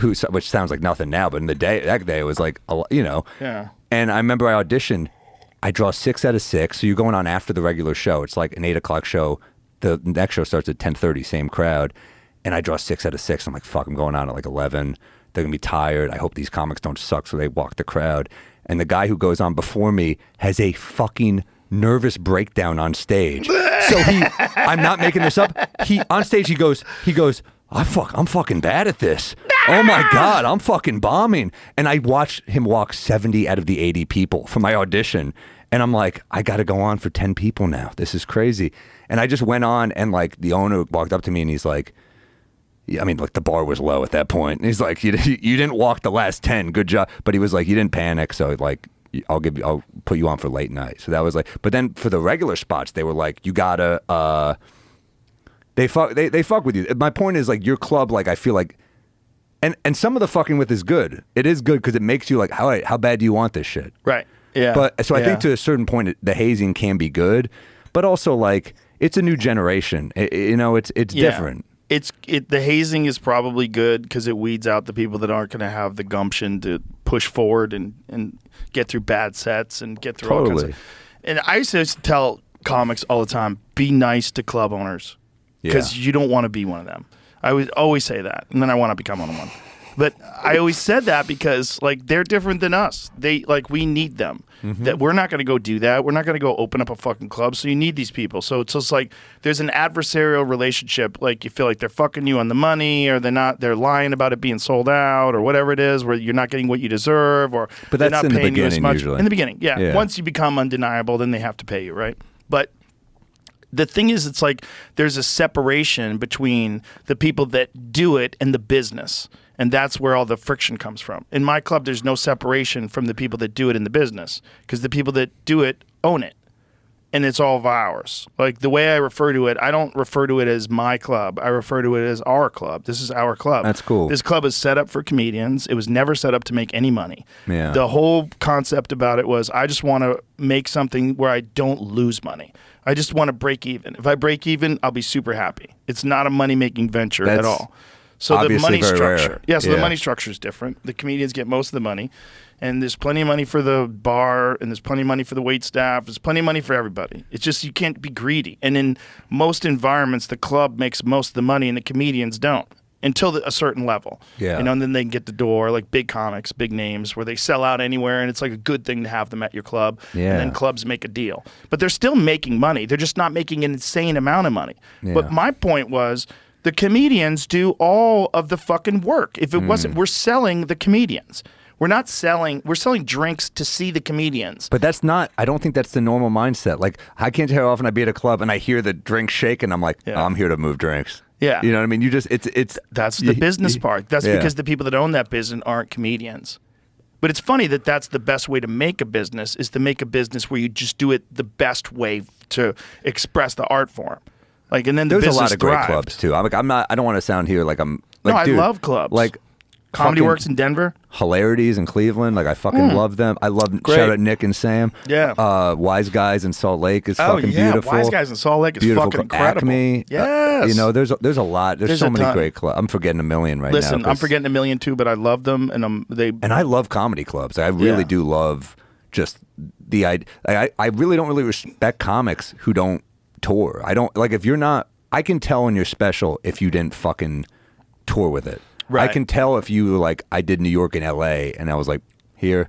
which sounds like nothing now, but in that day it was like, Yeah. And I remember I auditioned. I draw 6 out of 6. So you're going on after the regular show. It's like an 8 o'clock show. The next show starts at 10:30, same crowd. And I draw 6 out of 6. I'm like, fuck, I'm going on at like 11. They're going to be tired. I hope these comics don't suck, so they walk the crowd. And the guy who goes on before me has a fucking nervous breakdown on stage. So I'm not making this up. On stage, he goes, I'm fucking bad at this. Oh my God, I'm fucking bombing. And I watched him walk 70 out of the 80 people for my audition. And I'm like, I got to go on for 10 people now. This is crazy. And I just went on, and like the owner walked up to me and he's like, I mean, like the bar was low at that point. And he's like, you didn't walk the last 10. Good job. But he was like, you didn't panic. So like, I'll put you on for late night. So that was like, but then for the regular spots, they were like, you gotta, they fuck with you. My point is like your club, like I feel like, and some of the fucking with is good. It is good because it makes you like, how bad do you want this shit? Right. Yeah. But so I think to a certain point, the hazing can be good, but also like it's a new generation. It's different. The hazing is probably good because it weeds out the people that aren't going to have the gumption to push forward and get through bad sets and get through all kinds of. And I used to tell comics all the time, be nice to club owners because you don't want to be one of them. I would always say that, and then I want to become one. But I always said that because like they're different than us. We need them. Mm-hmm. That we're not going to go do that. We're not going to go open up a fucking club. So you need these people. So it's just like there's an adversarial relationship. Like you feel like they're fucking you on the money, or they're lying about it being sold out, or whatever it is, where you're not getting what you deserve, or but they're that's not in paying the you as beginning much. usually. In the beginning, yeah. Once you become undeniable, then they have to pay you, right? But the thing is, it's like there's a separation between the people that do it and the business. And that's where all the friction comes from. In my club, there's no separation from the people that do it in the business because the people that do it own it. And it's all of ours. Like the way I refer to it, I don't refer to it as my club. I refer to it as our club. This is our club. That's cool. This club is set up for comedians. It was never set up to make any money. Yeah. The whole concept about it was I just want to make something where I don't lose money. I just want to break even. If I break even, I'll be super happy. It's not a money-making venture at all. So the money structure, the money structure is different. The comedians get most of the money, and there's plenty of money for the bar, and there's plenty of money for the wait staff. There's plenty of money for everybody. It's just you can't be greedy. And in most environments, the club makes most of the money, and the comedians don't until a certain level. Yeah, and then they can get the door, like big comics, big names, where they sell out anywhere, and it's like a good thing to have them at your club. Yeah. And then clubs make a deal, but they're still making money. They're just not making an insane amount of money. Yeah. But my point was, the comedians do all of the fucking work. If it wasn't, we're selling the comedians. We're selling drinks to see the comedians. But I don't think that's the normal mindset. Like, I can't tell how often I be at a club and I hear the drink shake and I'm like, I'm here to move drinks. Yeah. You know what I mean? That's the business part. That's because the people that own that business aren't comedians. But it's funny that that's the best way to make a business, is to make a business where you just do it the best way to express the art form. Like, and then the There's a business lot of great thrived. clubs too. I don't want to sound here like I'm. Like, No, I dude, love clubs. Like Comedy fucking Works in Denver. Hilarities in Cleveland. Like I fucking love them. I love Great. shout out Nick and Sam. Yeah. Wise Guys in Salt Lake is Oh, fucking yeah. beautiful. Wise Guys in Salt Lake is Beautiful. fucking incredible. Acme. Yes. You know, there's a lot. There's There's so a many ton. great clubs. I'm forgetting a million right now. Listen, I'm forgetting a million too, but I love them, and And I love comedy clubs. I really Yeah. do love just the idea. I really don't really respect comics who don't tour. I don't like if you're not. I can tell in your special if you didn't fucking tour with it. Right. I can tell if you like I did New York and L.A. and I was like, here,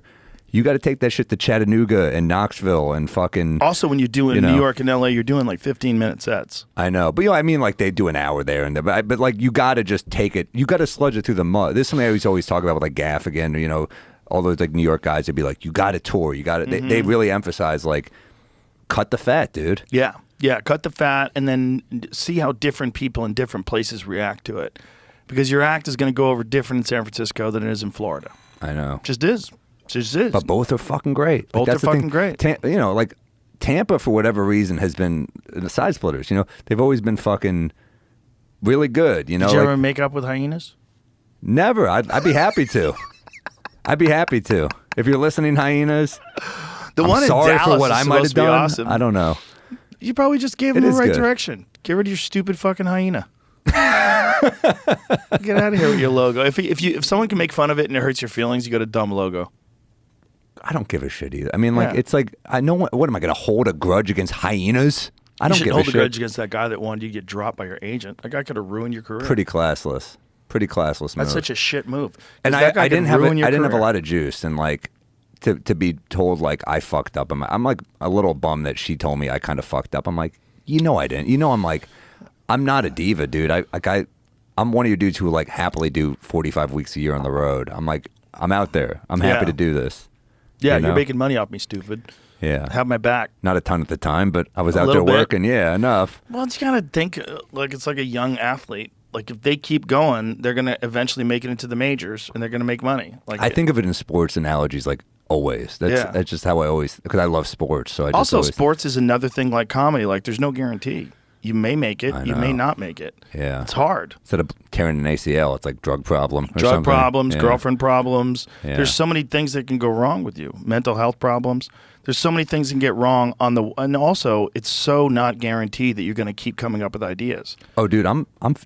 you got to take that shit to Chattanooga and Knoxville and fucking. Also, when you're doing New York and LA, you're doing like 15-minute sets. I know, but I mean, like they do an hour there and there, but like you got to just take it. You got to sludge it through the mud. This is something I always talk about with like Gaffigan, you know, all those like New York guys. They'd be like, you got to tour. You got to. They really emphasize like, cut the fat, dude. Yeah. Yeah, cut the fat and then see how different people in different places react to it. Because your act is going to go over different in San Francisco than it is in Florida. I know. Just is. Just is. But both are fucking great. Both that's are the fucking great. You know, like Tampa for whatever reason has been the side splitters. You know, they've always been fucking really good. You know, Did you like, ever make up with hyenas? never. I'd be happy to. I'd be happy to. If you're listening, hyenas. The I'm one in sorry Dallas for what is I might have supposed to be done. awesome. I don't know. You probably just gave It him the is right good. direction. Get rid of your stupid fucking hyena. Get out of here with your logo. If someone can make fun of it and it hurts your feelings, you got a dumb logo. I don't give a shit either. I mean, like Yeah. it's like I know what am I going to hold a grudge against hyenas? I You don't should give hold a a shit. grudge against that guy that wanted you to get dropped by your agent. That guy could have ruined your career. Pretty classless. Pretty classless. That's move. such a shit move. 'Cause And that guy I didn't could have ruin your I didn't have a career. lot of juice, and like to be told like I fucked up. I'm like a little bummed that she told me I kind of fucked up. I'm like, you know, I didn't. You know, I'm like, I'm not a diva, dude. I'm one of your dudes who like happily do 45 weeks a year on the road. I'm like, I'm out there. I'm happy Yeah. to do this. Yeah, you know? you're making money off me, stupid. Yeah. Have my back. Not a ton at the time, but I was A out there little bit. working. Yeah, enough. Well, you gotta think like it's like a young athlete. Like if they keep going, they're gonna eventually make it into the majors, and they're gonna make money. Like I think of it in sports analogies, like always. That's just how I always because I love sports. So I just also always, sports is another thing like comedy. Like there's no guarantee. You may make it. I You may know. not make it. Yeah. It's hard. Instead of tearing an ACL, it's like drug problem. Or Drug something. problems, Yeah. girlfriend problems. Yeah. There's so many things that can go wrong with you. Mental health problems. There's so many things that can get wrong and also it's so not guaranteed that you're going to keep coming up with ideas. Oh, dude,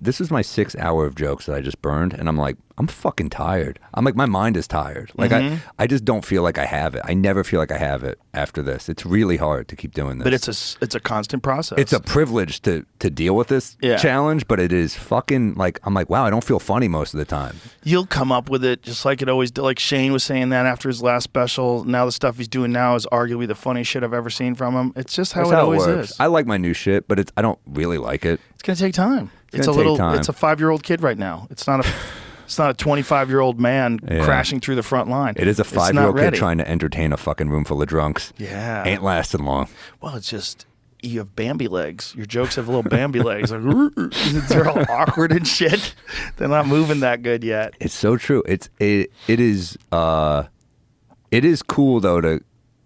this is my 6 hour of jokes that I just burned, and I'm like, I'm fucking tired. I'm like, my mind is tired. Like, I just don't feel like I have it. I never feel like I have it after this. It's really hard to keep doing this. But it's a constant process. It's a privilege to deal with this Yeah. challenge, but it is fucking like, I'm like, wow, I don't feel funny most of the time. You'll come up with it just like it always did. Like Shane was saying that after his last special. Now the stuff he's doing now is arguably the funniest shit I've ever seen from him. It's just how That's it always works. is. I like my new shit, but I don't really like it. It's gonna take time. It's gonna take time. It's a 5-year-old kid right now. It's not a 25-year-old man Yeah. crashing through the front line. It is a It's not 5-year-old kid ready. trying to entertain a fucking room full of drunks. Yeah. Ain't lasting long. Well, it's just you have Bambi legs. Your jokes have little Bambi legs. Like they're all awkward and shit. They're not moving that good yet. It's so true. It is cool though to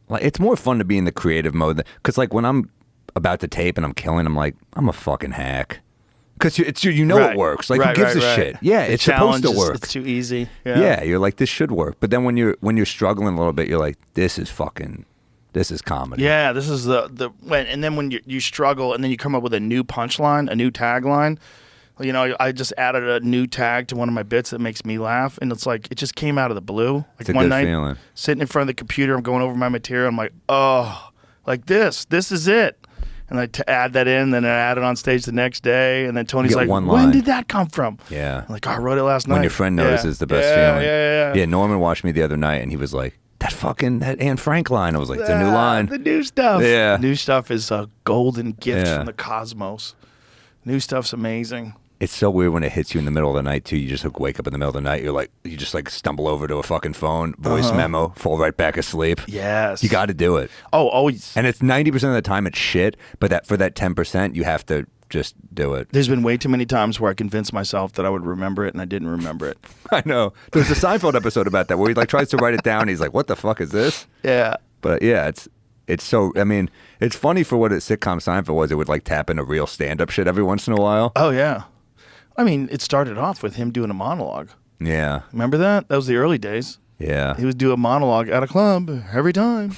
like. It's more fun to be in the creative mode because like when I'm about to tape and I'm killing, I'm like I'm a fucking hack because you know Right. it works. Like Right, who gives right, a right. shit? Yeah, The it's supposed to challenge is- work. It's too easy. Yeah, you're like this should work. But then when you're struggling a little bit, you're like this is comedy. Yeah, this is and then when you struggle and then you come up with a new punchline, a new tagline. You know, I just added a new tag to one of my bits that makes me laugh, and it's like it just came out of the blue. Like It's a one good night, feeling. sitting in front of the computer, I'm going over my material. I'm like, oh, like this is it. And I add that in, then I add it on stage the next day, and then Tony's get like, one when line. did that come from? Yeah. I'm like, oh, I wrote it last night. When your friend notices the best Yeah, feeling. Yeah. Yeah, Norman watched me the other night and he was like, that Anne Frank line. I was like, it's a new line. The new stuff. Yeah. New stuff is a golden gift Yeah. from the cosmos. New stuff's amazing. It's so weird when it hits you in the middle of the night too. You just like, wake up in the middle of the night. You just like stumble over to a fucking phone, voice memo, fall right back asleep. Yes. You got to do it. Oh, always. And it's 90% of the time it's shit, but for that 10%, you have to just do it. There's been way too many times where I convinced myself that I would remember it and I didn't remember it. I know. There's a Seinfeld episode about that where he like tries to write it down. And he's like, "What the fuck is this?" Yeah. But yeah, it's so. I mean, it's funny for what a sitcom Seinfeld was. It would like tap into real stand-up shit every once in a while. Oh yeah. I mean, it started off with him doing a monologue. Yeah. Remember that? That was the early days. Yeah. He would do a monologue at a club every time.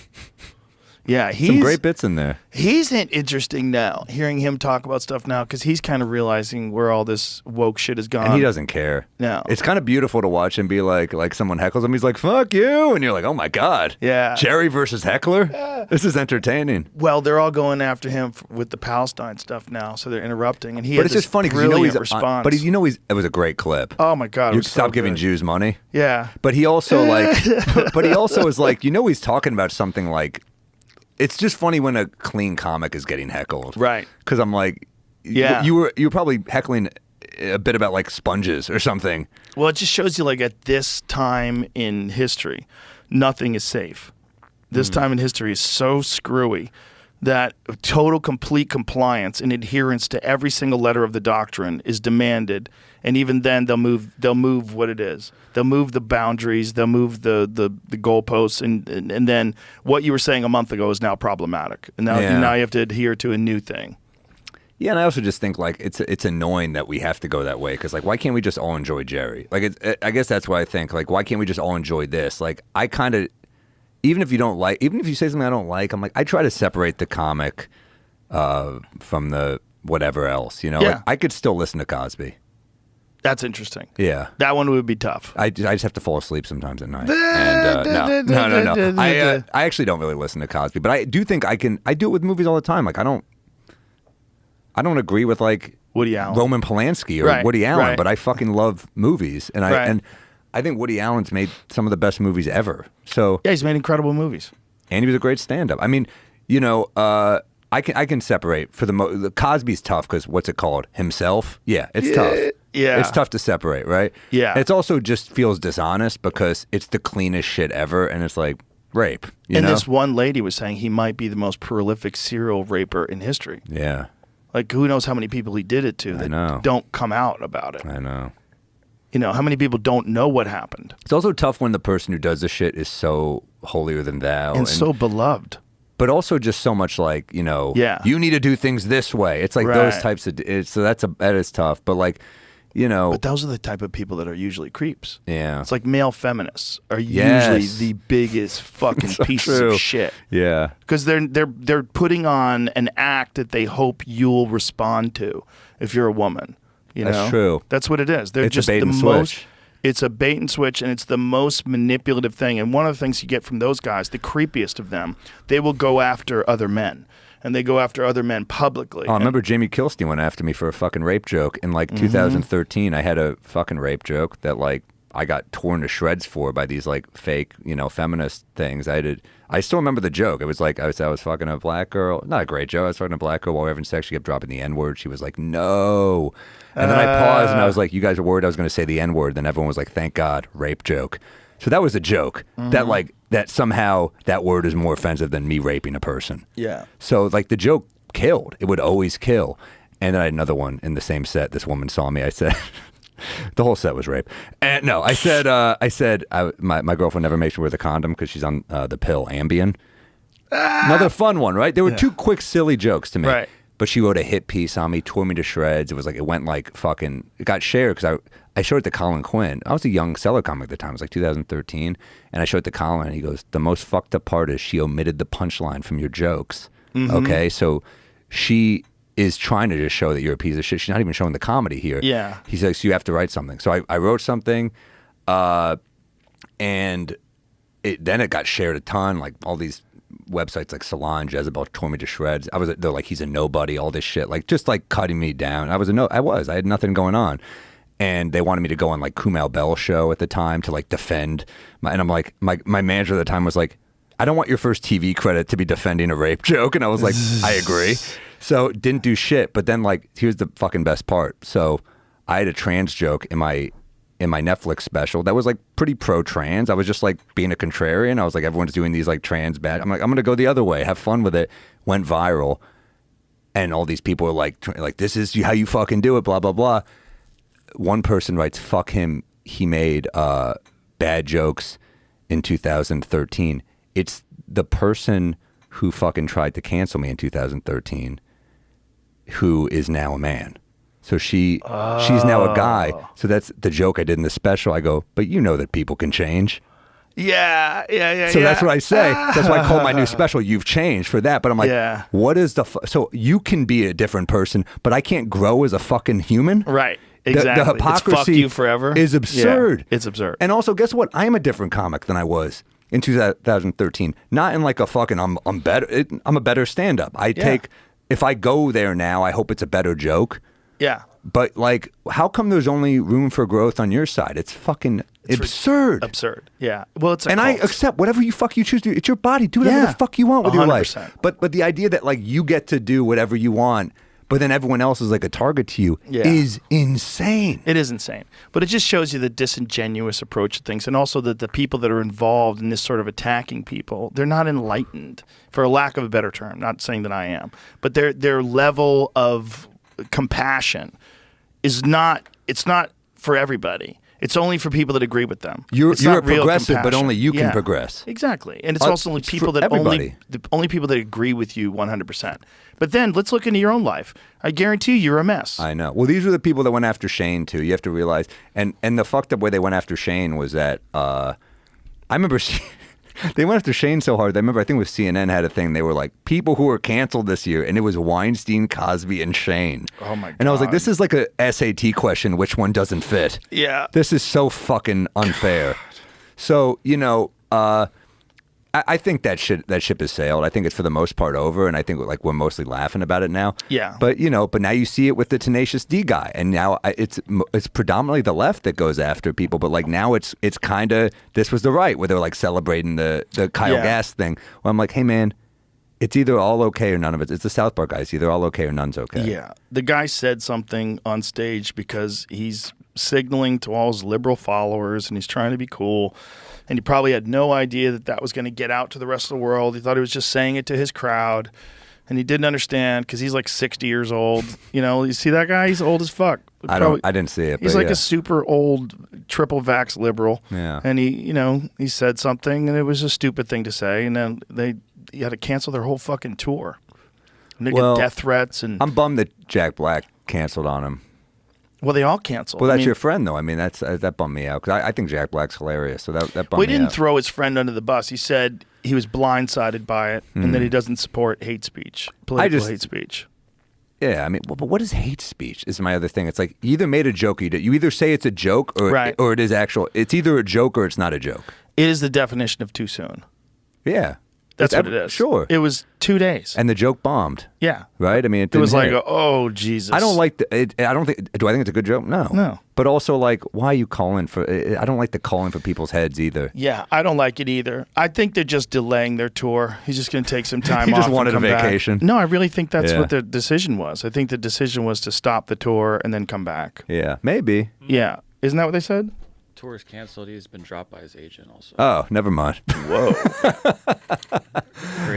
Yeah, Some great bits in there. He's interesting now, hearing him talk about stuff now, because he's kind of realizing where all this woke shit has gone. And he doesn't care. No. It's kind of beautiful to watch him be like someone heckles him. He's like, "Fuck you." And you're like, "Oh my God." Yeah. Jerry versus heckler? Yeah. This is entertaining. Well, they're all going after him with the Palestine stuff now, so they're interrupting. And But it's just funny because brilliant response. but it was a great clip. Oh my God. You was stop so giving good. Jews money. Yeah. But he also but he also is like, he's talking about something like, it's just funny when a clean comic is getting heckled. Right. Because I'm like, Yeah. you were probably heckling a bit about like sponges or something. Well, it just shows you, like, at this time in history, nothing is safe. This time in history is so screwy that total, complete compliance and adherence to every single letter of the doctrine is demanded. And even then, they'll move what it is. They'll move the boundaries. They'll move the goalposts, and then what you were saying a month ago is now problematic. And now you have to adhere to a new thing. Yeah, and I also just think like it's annoying that we have to go that way because like why can't we just all enjoy Jerry? Like I guess that's what I think. Like why can't we just all enjoy this? Like I kind of even if you say something I don't like, I'm like I try to separate the comic from the whatever else. Yeah. Like, I could still listen to Cosby. That's interesting. Yeah. That one would be tough. I just have to fall asleep sometimes at night. And, no. I actually don't really listen to Cosby, but I do think I do it with movies all the time. Like I don't agree with like Woody Allen, Roman Polanski or Woody Allen, right. but I fucking love movies, and I think Woody Allen's made some of the best movies ever. So yeah, he's made incredible movies, and he was a great stand-up. I mean, I can separate for the Cosby's tough because what's it called? Himself? Yeah, it's tough. Yeah. It's tough to separate, right? Yeah. It's also just feels dishonest because it's the cleanest shit ever, and it's like rape. You know? This one lady was saying he might be the most prolific serial raper in history. Yeah. Like, who knows how many people he did it to that don't come out about it. I know. How many people don't know what happened. It's also tough when the person who does the shit is so holier than thou. And so beloved. But also just so much like, you need to do things this way. It's like those types of, so that is tough. But like, But those are the type of people that are usually creeps. Yeah. It's like male feminists are usually the biggest fucking so pieces true. of shit. Yeah. Because they're putting on an act that they hope you'll respond to if you're a woman. That's true. That's what it is. They're It's just a bait the and most. switch. It's a bait and switch, and it's the most manipulative thing. And one of the things you get from those guys, the creepiest of them, they will go after other men. And they go after other men publicly. Oh, I remember Jamie Kilstein went after me for a fucking rape joke. In like 2013, I had a fucking rape joke that like I got torn to shreds for by these like fake, feminist things. I still remember the joke. It was like I was fucking a black girl. Not a great joke. I was fucking a black girl while we were having sex. She kept dropping the N-word. She was like, no. And then I paused and I was like, you guys are worried I was going to say the N-word. Then everyone was like, thank God, rape joke. So that was a joke that somehow that word is more offensive than me raping a person. Yeah. So like the joke killed. It would always kill. And then I had another one in the same set. This woman saw me. I said, the whole set was rape. And no, I said, my girlfriend never makes me wear the condom because she's on the pill Ambien. Another fun one, right? There were two quick, silly jokes to me. Right. But she wrote a hit piece on me, tore me to shreds. It was like, it went like fucking, it got shared because I showed it to Colin Quinn. I was a young cellar comic at the time. It was like 2013. And I showed it to Colin and he goes, the most fucked up part is she omitted the punchline from your jokes. Okay. So she is trying to just show that you're a piece of shit. She's not even showing the comedy here. Yeah. He says, you have to write something. So I wrote something and then it got shared a ton, like all these websites like Salon, Jezebel tore me to shreds. They're like, he's a nobody, all this shit, like just like cutting me down. I had nothing going on. And they wanted me to go on like Kumail Bell's show at the time to like defend and I'm like, my manager at the time was like, I don't want your first TV credit to be defending a rape joke. And I was like, I agree. So didn't do shit. But then like, here's the fucking best part. So I had a trans joke in my Netflix special that was like pretty pro-trans. I was just like being a contrarian. I was like, everyone's doing these like trans bad. I'm like, I'm going to go the other way, have fun with it. Went viral. and all these people are like, this is how you fucking do it, blah, blah, blah. One person writes, fuck him. He made bad jokes in 2013. It's the person who fucking tried to cancel me in 2013 who is now a man. So she's now a guy. So that's the joke I did in the special. I go, but you know that people can change. Yeah. So that's what I say. That's why I call my new special, You've Changed, for that. But I'm like, what is the... so you can be a different person, but I can't grow as a fucking human? Right. Exactly. The hypocrisy it's fuck you forever. Is absurd. Yeah, it's absurd. And also, guess what? I am a different comic than I was in 2013. Not in like a fucking, I'm better. I'm a better stand-up. If I go there now, I hope it's a better joke. Yeah. But like, how come there's only room for growth on your side? It's fucking absurd. Absurd. Yeah. Well, it's a and cult. I accept whatever you choose to do. It's your body. Do whatever the fuck you want with 100%. Your life. But the idea that like you get to do whatever you want, but then everyone else is like a target to you is insane. It is insane. But it just shows you the disingenuous approach to things, and also that the people that are involved in this sort of attacking people, they're not enlightened, for a lack of a better term. Not saying that I am. But their level of compassion is not, it's not for everybody. It's only for people that agree with them. You're not a progressive, but only you can progress. Exactly. And it's also only people that only people that agree with you 100%. But then let's look into your own life. I guarantee you're a mess. I know. Well, these are the people that went after Shane too. You have to realize, and the fucked up way they went after Shane was that I remember they went after Shane so hard. I think it was CNN had a thing. They were like, people who were canceled this year, and it was Weinstein, Cosby, and Shane. Oh my God. And I was like, this is like a SAT question. Which one doesn't fit? Yeah. This is so fucking unfair. So I think that ship has sailed. I think it's for the most part over, and I think like we're mostly laughing about it now. Yeah. But but now you see it with the Tenacious D guy, and now it's predominantly the left that goes after people. But like now it's kind of, this was the right where they're like celebrating the Kyle Gass thing. Well, I'm like, hey man, it's either all okay or none of it. It's the South Park guys. Either all okay or none's okay. Yeah. The guy said something on stage because he's signaling to all his liberal followers, and he's trying to be cool. And he probably had no idea that was going to get out to the rest of the world. He thought he was just saying it to his crowd. And he didn't understand because he's like 60 years old. You see that guy? He's old as fuck. I didn't see it. He's like a super old triple vax liberal. Yeah. And he said something, and it was a stupid thing to say. And then he had to cancel their whole fucking tour. And they get death threats. And I'm bummed that Jack Black canceled on him. Well, they all canceled. Well, that's your friend, though. I mean, that bummed me out because I think Jack Black's hilarious. So that bummed me out. Well, he didn't throw his friend under the bus. He said he was blindsided by it, and that he doesn't support hate speech, political hate speech. Yeah, I mean, but what is hate speech? Is my other thing. It's like you either made a joke, you either say it's a joke, or it is actual. It's either a joke or it's not a joke. It is the definition of too soon. Yeah. That's what it is. Sure. It was 2 days. And the joke bombed. Yeah. Right? I mean, it was like, oh, Jesus. I don't like I don't think, do I think it's a good joke? No. No. But also, like, why are you calling for, I don't like the calling for people's heads either. Yeah, I don't like it either. I think they're just delaying their tour. He's just going to take some time he off. Just wanted a vacation. Back. No, I really think that's what the decision was. I think the decision was to stop the tour and then come back. Yeah, maybe. Yeah. Isn't that what they said? Tour is canceled. He's been dropped by his agent also. Oh, never mind. Whoa.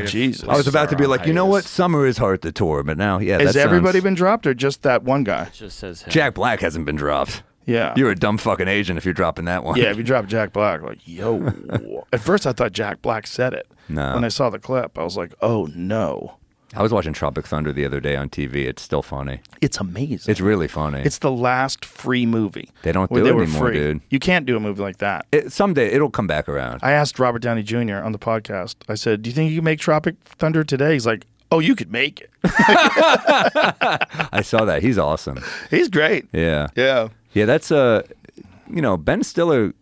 Jesus. I was about to be like, you know what? Summer is hard to tour, but now, has everybody been dropped or just that one guy? It just says him. Jack Black hasn't been dropped. Yeah. You're a dumb fucking agent if you're dropping that one. Yeah, if you drop Jack Black, like, yo. At first I thought Jack Black said it. No. When I saw the clip, I was like, oh, no. I was watching Tropic Thunder the other day on TV. It's still funny. It's amazing. It's really funny. It's the last free movie. They don't do it anymore, dude. You can't do a movie like that. Someday it'll come back around. I asked Robert Downey Jr. on the podcast. I said, do you think you can make Tropic Thunder today? He's like, oh, you could make it. I saw that. He's awesome. He's great. Yeah. Yeah. Yeah, that's Ben Stiller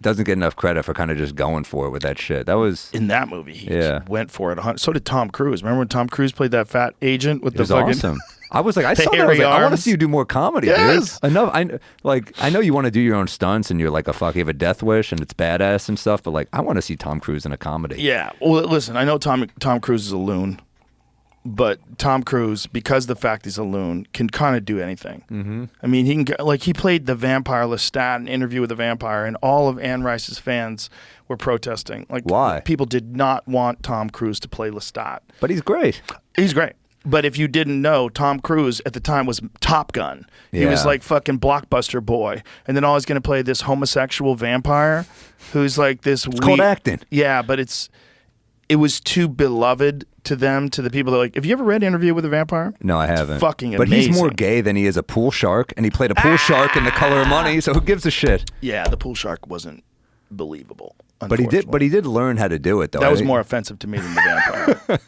doesn't get enough credit for kind of just going for it with that shit. That was in that movie. He went for it. So did Tom Cruise. Remember when Tom Cruise played that fat agent with the fucking awesome. I was like, I saw that. I was like, I want to see you do more comedy, dude. Enough. I know you want to do your own stunts and you're like you have a death wish and it's badass and stuff, but like I want to see Tom Cruise in a comedy. Yeah. Well, listen, I know Tom Cruise is a loon. But Tom Cruise, because the fact he's a loon, can kind of do anything. Mm-hmm. I mean, he played the vampire Lestat in Interview with a Vampire, and all of Anne Rice's fans were protesting. Like, why? People did not want Tom Cruise to play Lestat. But he's great. He's great. But if you didn't know, Tom Cruise at the time was Top Gun. He was Yeah. like fucking blockbuster boy. And then always going to play this homosexual vampire who's like this It's called acting. Yeah, but it was too beloved to them, to the people that like, have you ever read Interview with a Vampire? No, I It's haven't. fucking But amazing. he's more gay than he is a pool shark, and he played a pool shark in The Color of Money. So who gives a shit? Yeah, the pool shark wasn't believable. But he did. But he did learn how to do it, though. That was I think. more offensive to me than the vampire.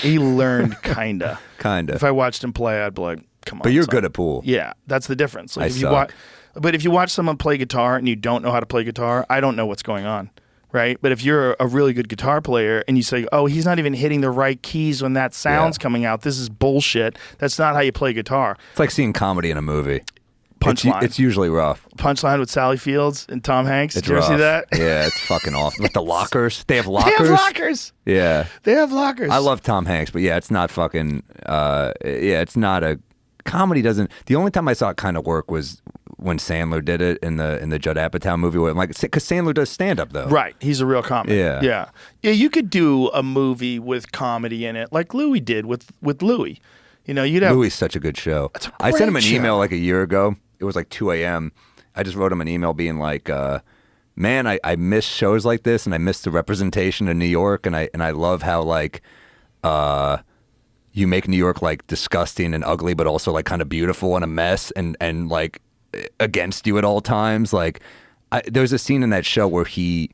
he learned kinda. Kinda. If I watched him play, I'd be like, come on. But you're son. good at pool. Yeah, that's the difference. Like I if you suck. but if you watch someone play guitar and you don't know how to play guitar, I don't know what's going on, right? But if you're a really good guitar player and you say, "Oh, he's not even hitting the right keys when that sound's coming out. This is bullshit. That's not how you play guitar." It's like seeing comedy in a movie. Punchline. It's usually rough. Punchline with Sally Fields and Tom Hanks. It's Did you ever see rough. that? Yeah, it's fucking awful. With the lockers. They have They lockers. have lockers. Yeah. They have lockers. I love Tom Hanks, but yeah, it's not fucking. It's not a comedy. Doesn't. The only time I saw it kind of work was when Sandler did it in the Judd Apatow movie. Where I'm like, because Sandler does stand up though. Right. He's a real comic. Yeah. Yeah. Yeah, you could do a movie with comedy in it, like Louis did with Louis. You know, you'd have Louis is such a good show. It's a I sent him great an show. email like a year ago. It was like 2 a.m. I just wrote him an email being like, man, I miss shows like this, and I miss the representation of New York, and I love how like you make New York like disgusting and ugly, but also like kind of beautiful and a mess, and like against you at all times. Like there's a scene in that show where he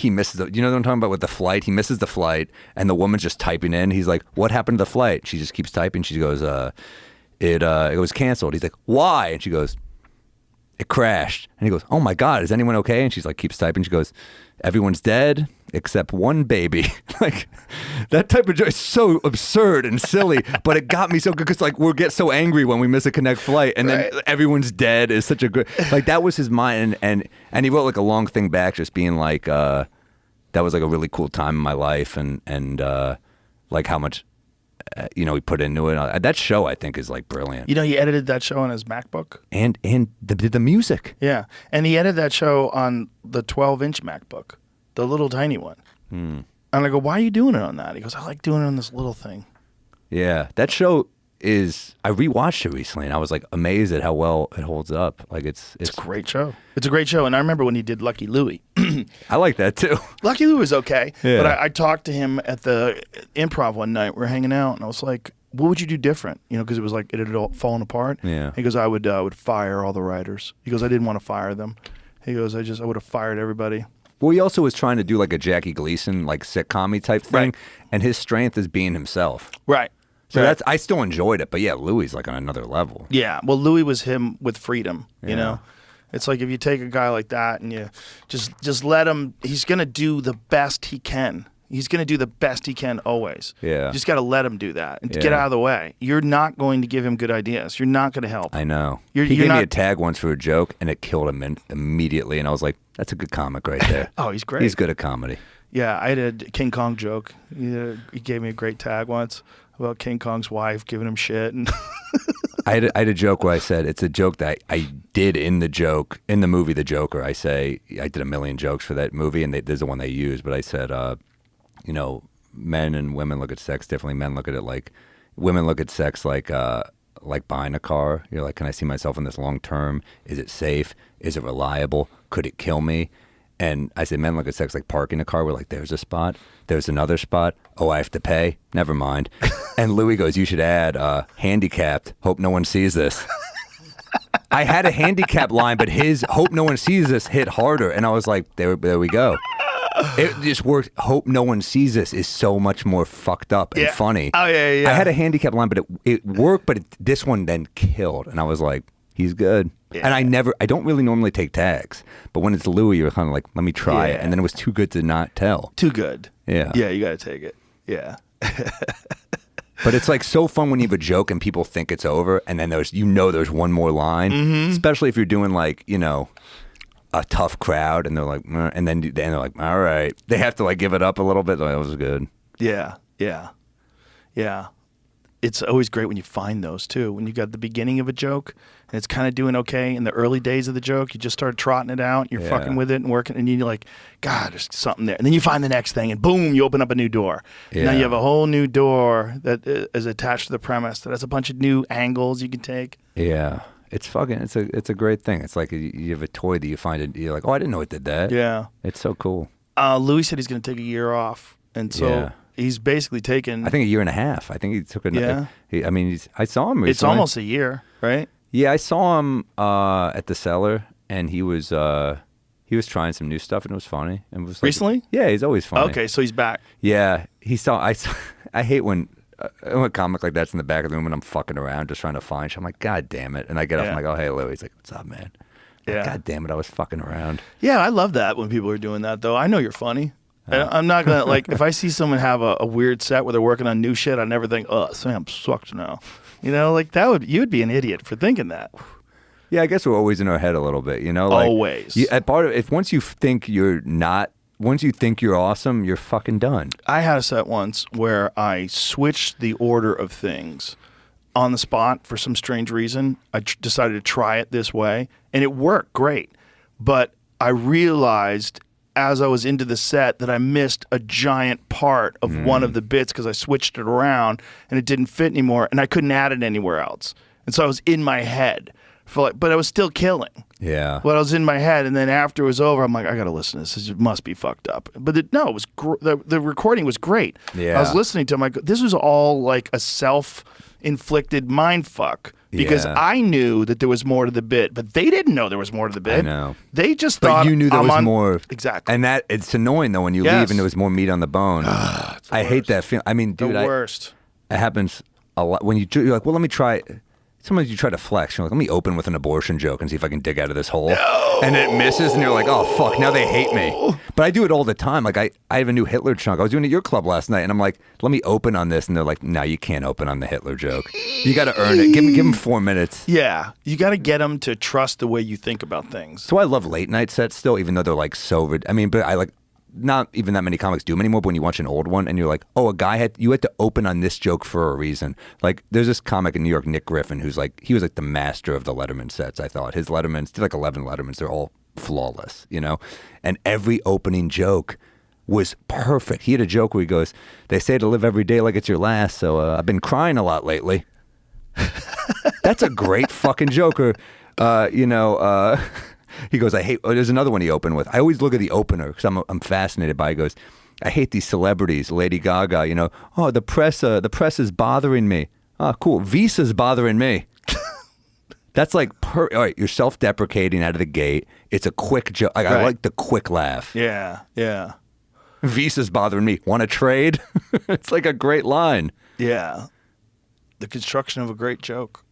misses you know what I'm talking about with the flight. He misses the flight, and the woman's just typing in. He's like, "What happened to the flight?" She just keeps typing. She goes, It was canceled." He's like, "Why?" And she goes, "It crashed." And he goes, "Oh my God, is anyone okay?" And she's like, keeps typing. She goes, "Everyone's dead except one baby." Like that type of joke is so absurd and silly, but it got me so good because like we get so angry when we miss a connect flight, and then everyone's dead is such a good like that was his mind, and he wrote like a long thing back, just being like, that was like a really cool time in my life, and like how much. He put into it. That show, I think, is like brilliant. You know, he edited that show on his MacBook. And the music. Yeah. And he edited that show on the 12-inch MacBook, the little tiny one. And I go, "Why are you doing it on that?" He goes, "I like doing it on this little thing." Yeah, that show is. I rewatched it recently, and I was like amazed at how well it holds up. Like it's It's a great show. It's a great show. And I remember when he did Lucky Louie. I like that too. Lucky Louie was okay. Yeah. But I talked to him at the Improv one night. We were hanging out, and I was like, "What would you do different?" You know, because it was like it had all fallen apart. Yeah. He goes, "I would fire all the writers." He goes, "I didn't want to fire them." He goes, I would have fired everybody." Well, he also was trying to do like a Jackie Gleason like sitcom type thing, Right. and his strength is being himself. Right. So Right. that's I still enjoyed it, but yeah, Louis like on another level. Yeah, well, Louis was him with freedom. You Yeah. know, it's like if you take a guy like that and you just let him. He's gonna do the best he can. He's gonna do the best he can always. Yeah. You just gotta let him do that and get Yeah. out of the way. You're not going to give him good ideas. You're not gonna help. I know. You're He gave me not- a tag once for a joke, and it killed him immediately. And I was like, "That's a good comic right there." Oh, he's great. He's good at comedy. Yeah, I did a King Kong joke. He gave me a great tag once about King Kong's wife giving him shit and. I had a joke where I said it's a joke that I did in the movie The Joker. I say I did a million jokes for that movie, and there's the one they used. But I said, men and women look at sex differently. Men look at it like women look at sex like buying a car. You're like, can I see myself in this long term? Is it safe? Is it reliable? Could it kill me? And I say men look at sex like parking a car. We're like, there's a spot. There's another spot. Oh, I have to pay. Never mind. And Louis goes, you should add handicapped. Hope no one sees this. I had a handicap line, but his hope no one sees this hit harder. And I was like, there we go. It just worked. Hope no one sees this is so much more fucked up and funny. Oh, yeah. I had a handicap line, but it worked, but this one then killed. And I was like, he's good. Yeah. And I don't really normally take tags, but when it's Louis, you're kind of like, let me try it. Yeah. And then it was too good to not tell. Too good. Yeah. Yeah, you got to take it. Yeah. But it's like so fun when you have a joke and people think it's over, and then there's one more line, especially if you're doing like, a tough crowd, and they're like, and then they're like, all right, they have to like give it up a little bit. Like, that was good. Yeah. it's always great when you find those too. When you got the beginning of a joke and it's kind of doing okay in the early days of the joke, you just start trotting it out, you're fucking with it and working, and you're like, God, there's something there. And then you find the next thing, and boom, you open up a new door. Yeah. Now you have a whole new door that is attached to the premise that has a bunch of new angles you can take. Yeah. It's fucking. It's a great thing. It's like you have a toy that you find it. You're like, oh, I didn't know it did that. Yeah. It's so cool. Louis said he's going to take a year off, and so he's basically taken. I think a year and a half. I think he took a. I mean, I saw him recently. It's almost a year, right? Yeah, I saw him at the Cellar, and he was trying some new stuff, and it was funny. And it was like, recently? Yeah, he's always funny. Okay, so he's back. Yeah, I hate when a comic like that's in the back of the room and I'm fucking around just trying to find shit. I'm like, God damn it. And I get up, I'm like, oh, hey, Lou. He's like, what's up, man? I'm like, God damn it, I was fucking around. Yeah, I love that when people are doing that, though. I know you're funny. I'm not going to, like, if I see someone have a weird set where they're working on new shit, I never think, oh, Sam sucks now. You know, like, you'd be an idiot for thinking that. Yeah, I guess we're always in our head a little bit, you know? Like, always. Once you think you're awesome, you're fucking done. I had a set once where I switched the order of things on the spot for some strange reason. I decided to try it this way, and it worked great. But I realized as I was into the set that I missed a giant part of one of the bits because I switched it around, and it didn't fit anymore, and I couldn't add it anywhere else. And so I was in my head, but I was still killing. Yeah. But I was in my head, and then after it was over, I'm like, I gotta listen to this. This must be fucked up. But it was the recording was great. Yeah. I was listening to it, I'm like, this was all like a self-inflicted mind fuck because I knew that there was more to the bit, but they didn't know there was more to the bit. I know. They just But thought you knew there was more. Exactly. And it's annoying though when you leave and there was more meat on the bone. I hate that feeling. I mean, dude, the worst. It happens a lot when you're like, well, let me try. Sometimes you try to flex. You're like, let me open with an abortion joke and see if I can dig out of this hole. No! And it misses, and you're like, oh, fuck, now they hate me. But I do it all the time. Like, I have a new Hitler chunk. I was doing it at your club last night, and I'm like, let me open on this. And they're like, no, you can't open on the Hitler joke. You got to earn it. Give them 4 minutes. Yeah. You got to get them to trust the way you think about things. So I love late night sets still, even though they're like so... I mean, but I like... Not even that many comics do them anymore, but when you watch an old one and you're like, oh, you had to open on this joke for a reason. Like, there's this comic in New York, Nick Griffin, he was like the master of the Letterman sets, I thought. His Lettermans, did like 11 Lettermans, they're all flawless, you know? And every opening joke was perfect. He had a joke where he goes, they say to live every day like it's your last, so I've been crying a lot lately. That's a great fucking joke. Or, he goes, there's another one he opened with. I always look at the opener because I'm fascinated by it. He goes, I hate these celebrities, Lady Gaga, you know, oh, the press is bothering me. Oh, cool. Visa's bothering me. That's like, all right, you're self-deprecating out of the gate. It's a quick joke. Like, I like the quick laugh. Yeah, yeah. Visa's bothering me. Want to trade? It's like a great line. Yeah. The construction of a great joke.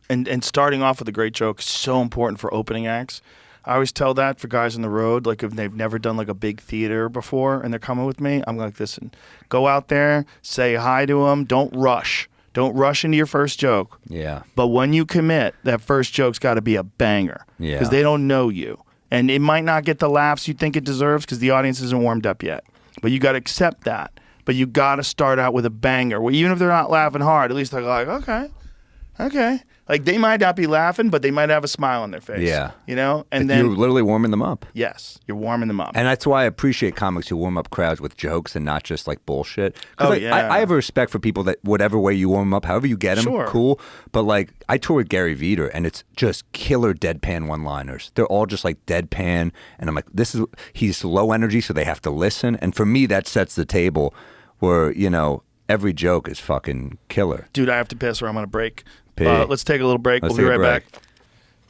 And starting off with a great joke is so important for opening acts. I always tell that for guys on the road, like if they've never done like a big theater before and they're coming with me, I'm like, listen, go out there, say hi to them, don't rush. Don't rush into your first joke. Yeah. But when you commit, that first joke's got to be a banger. Yeah. Because they don't know you. And it might not get the laughs you think it deserves because the audience isn't warmed up yet. But you got to accept that. But you got to start out with a banger. Well, even if they're not laughing hard, at least they're like, okay. Like, they might not be laughing, but they might have a smile on their face. Yeah. You know? And then you're literally warming them up. Yes. You're warming them up. And that's why I appreciate comics who warm up crowds with jokes and not just, like, bullshit. Oh, like, yeah. I have a respect for people that whatever way you warm them up, however you get them, cool. But, like, I tour with Gary Veeder, and it's just killer deadpan one-liners. They're all just, like, deadpan. And I'm like, he's low energy, so they have to listen. And for me, that sets the table where, you know, every joke is fucking killer. Dude, I have to piss or I'm going to break. Let's take a little break. We'll be right back.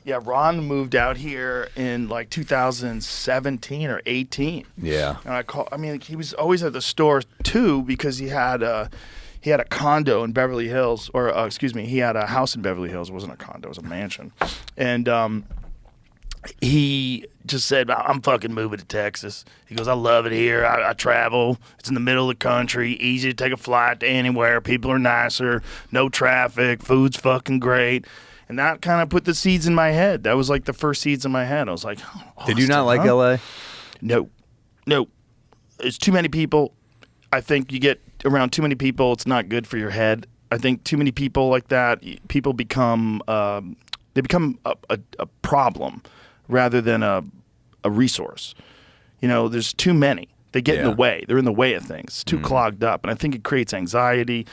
Yeah, Ron moved out here in like 2017 or 18. Yeah. And he was always at the store too because he had a condo in Beverly Hills, or he had a house in Beverly Hills. It wasn't a condo, it was a mansion. And he just said, I'm fucking moving to Texas. He goes, I love it here. I travel. It's in the middle of the country. Easy to take a flight to anywhere. People are nicer. No traffic. Food's fucking great. And that kind of put the seeds in my head. That was like the first seeds in my head. I was like, Did you not like LA? No. It's too many people. I think you get around too many people. It's not good for your head. I think too many people like that. People become they become a problem rather than a resource. You know, there's too many. They get in the way. They're in the way of things. It's too clogged up. And I think it creates anxiety.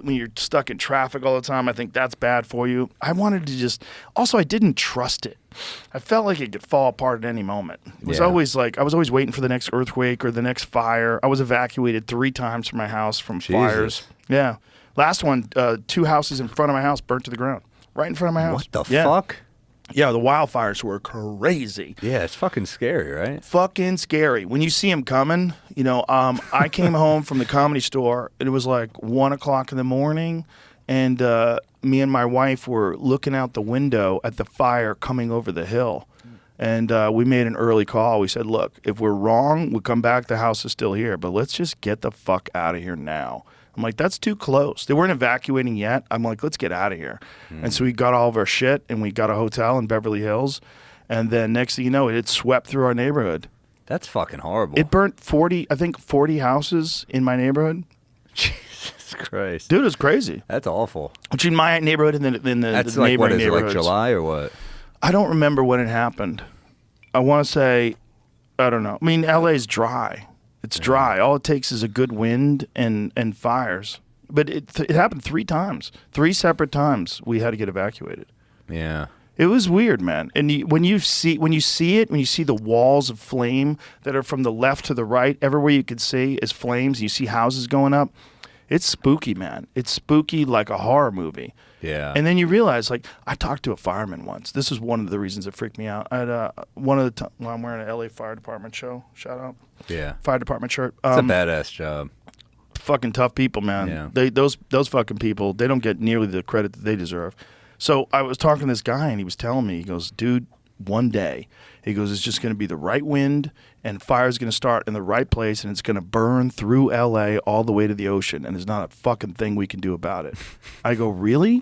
When you're stuck in traffic all the time, I think that's bad for you. I wanted to just... Also, I didn't trust it. I felt like it could fall apart at any moment. It was always like... I was always waiting for the next earthquake or the next fire. I was evacuated 3 times from my house from fires. Yeah. Last one, 2 houses in front of my house burnt to the ground. Right in front of my house. What the fuck? Yeah, the wildfires were crazy. Yeah, it's fucking scary, right? Fucking scary. When you see them coming, you know, I came home from the Comedy Store, and it was like 1 o'clock in the morning, and me and my wife were looking out the window at the fire coming over the hill. And we made an early call. We said, look, if we're wrong, we come back, the house is still here, but let's just get the fuck out of here now. I'm like, that's too close. They weren't evacuating yet. I'm like, let's get out of here. And so we got all of our shit, and we got a hotel in Beverly Hills. And then next thing you know, it swept through our neighborhood. That's fucking horrible. It burnt 40 houses in my neighborhood. Jesus Christ. Dude, it was crazy. That's awful. Between my neighborhood and the That's the like, what neighboring is it, like neighborhoods. July or what? I don't remember when it happened. I want to say, I don't know. I mean, LA's dry. It's dry. All it takes is a good wind and fires. But it happened 3 times. 3 separate times we had to get evacuated. Yeah. It was weird, man. And when you see the walls of flame that are from the left to the right, everywhere you could see is flames, and you see houses going up, it's spooky, man. It's spooky like a horror movie. Yeah. And then you realize, like, I talked to a fireman once. This is one of the reasons it freaked me out. I had one of the I'm wearing an LA Fire Department shout out. Yeah. Fire Department shirt. It's a badass job. Fucking tough people, man. Yeah. Those fucking people, they don't get nearly the credit that they deserve. So I was talking to this guy, and he was telling me, he goes, dude, one day, he goes, it's just going to be the right wind, and fire's going to start in the right place, and it's going to burn through LA all the way to the ocean, and there's not a fucking thing we can do about it. I go, really?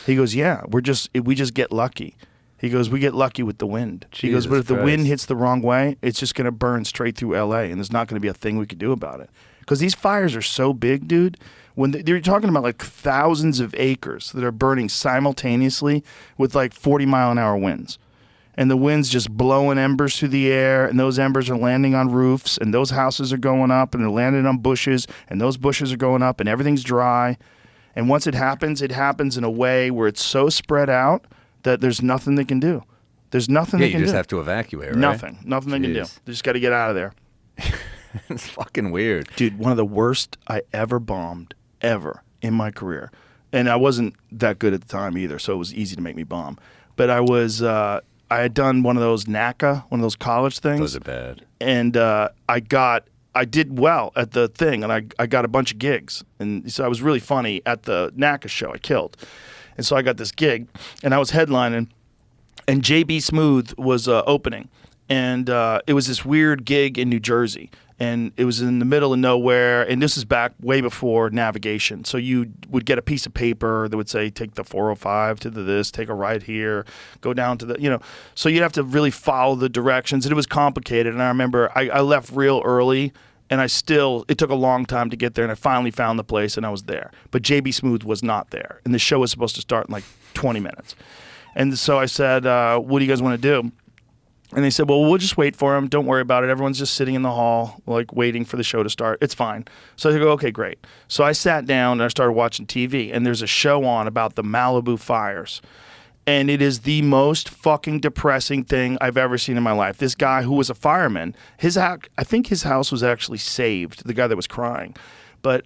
He goes, yeah, we just get lucky. He goes, we get lucky with the wind. He goes, but if the wind hits the wrong way, it's just going to burn straight through LA, and there's not going to be a thing we can do about it. Because these fires are so big, dude. When they're talking about like thousands of acres that are burning simultaneously with like 40-mile-an-hour winds. And the wind's just blowing embers through the air, and those embers are landing on roofs, and those houses are going up, and they're landing on bushes, and those bushes are going up, and everything's dry. And once it happens in a way where it's so spread out that there's nothing they can do. There's nothing they can do. You just have to evacuate, right? Nothing they can do. They just got to get out of there. It's fucking weird. Dude, one of the worst I ever bombed, ever, in my career. And I wasn't that good at the time either, so it was easy to make me bomb. But I had done one of those NACA, one of those college things. Those are bad. And I did well at the thing, and I got a bunch of gigs. And so I was really funny at the NACA show. I killed. And so I got this gig, and I was headlining, and JB Smooth was opening. And it was this weird gig in New Jersey. And it was in the middle of nowhere. And this is back way before navigation. So you would get a piece of paper that would say, take the 405 to this, take a right here, go down to the, So you'd have to really follow the directions. And it was complicated. And I remember I left real early. And it took a long time to get there. And I finally found the place, and I was there. But JB Smooth was not there. And the show was supposed to start in like 20 minutes. And so I said, what do you guys want to do? And they said, well, we'll just wait for him. Don't worry about it. Everyone's just sitting in the hall, like waiting for the show to start. It's fine. So I go, okay, great. So I sat down and I started watching TV, and there's a show on about the Malibu fires. And it is the most fucking depressing thing I've ever seen in my life. This guy who was a fireman, I think his house was actually saved, the guy that was crying. But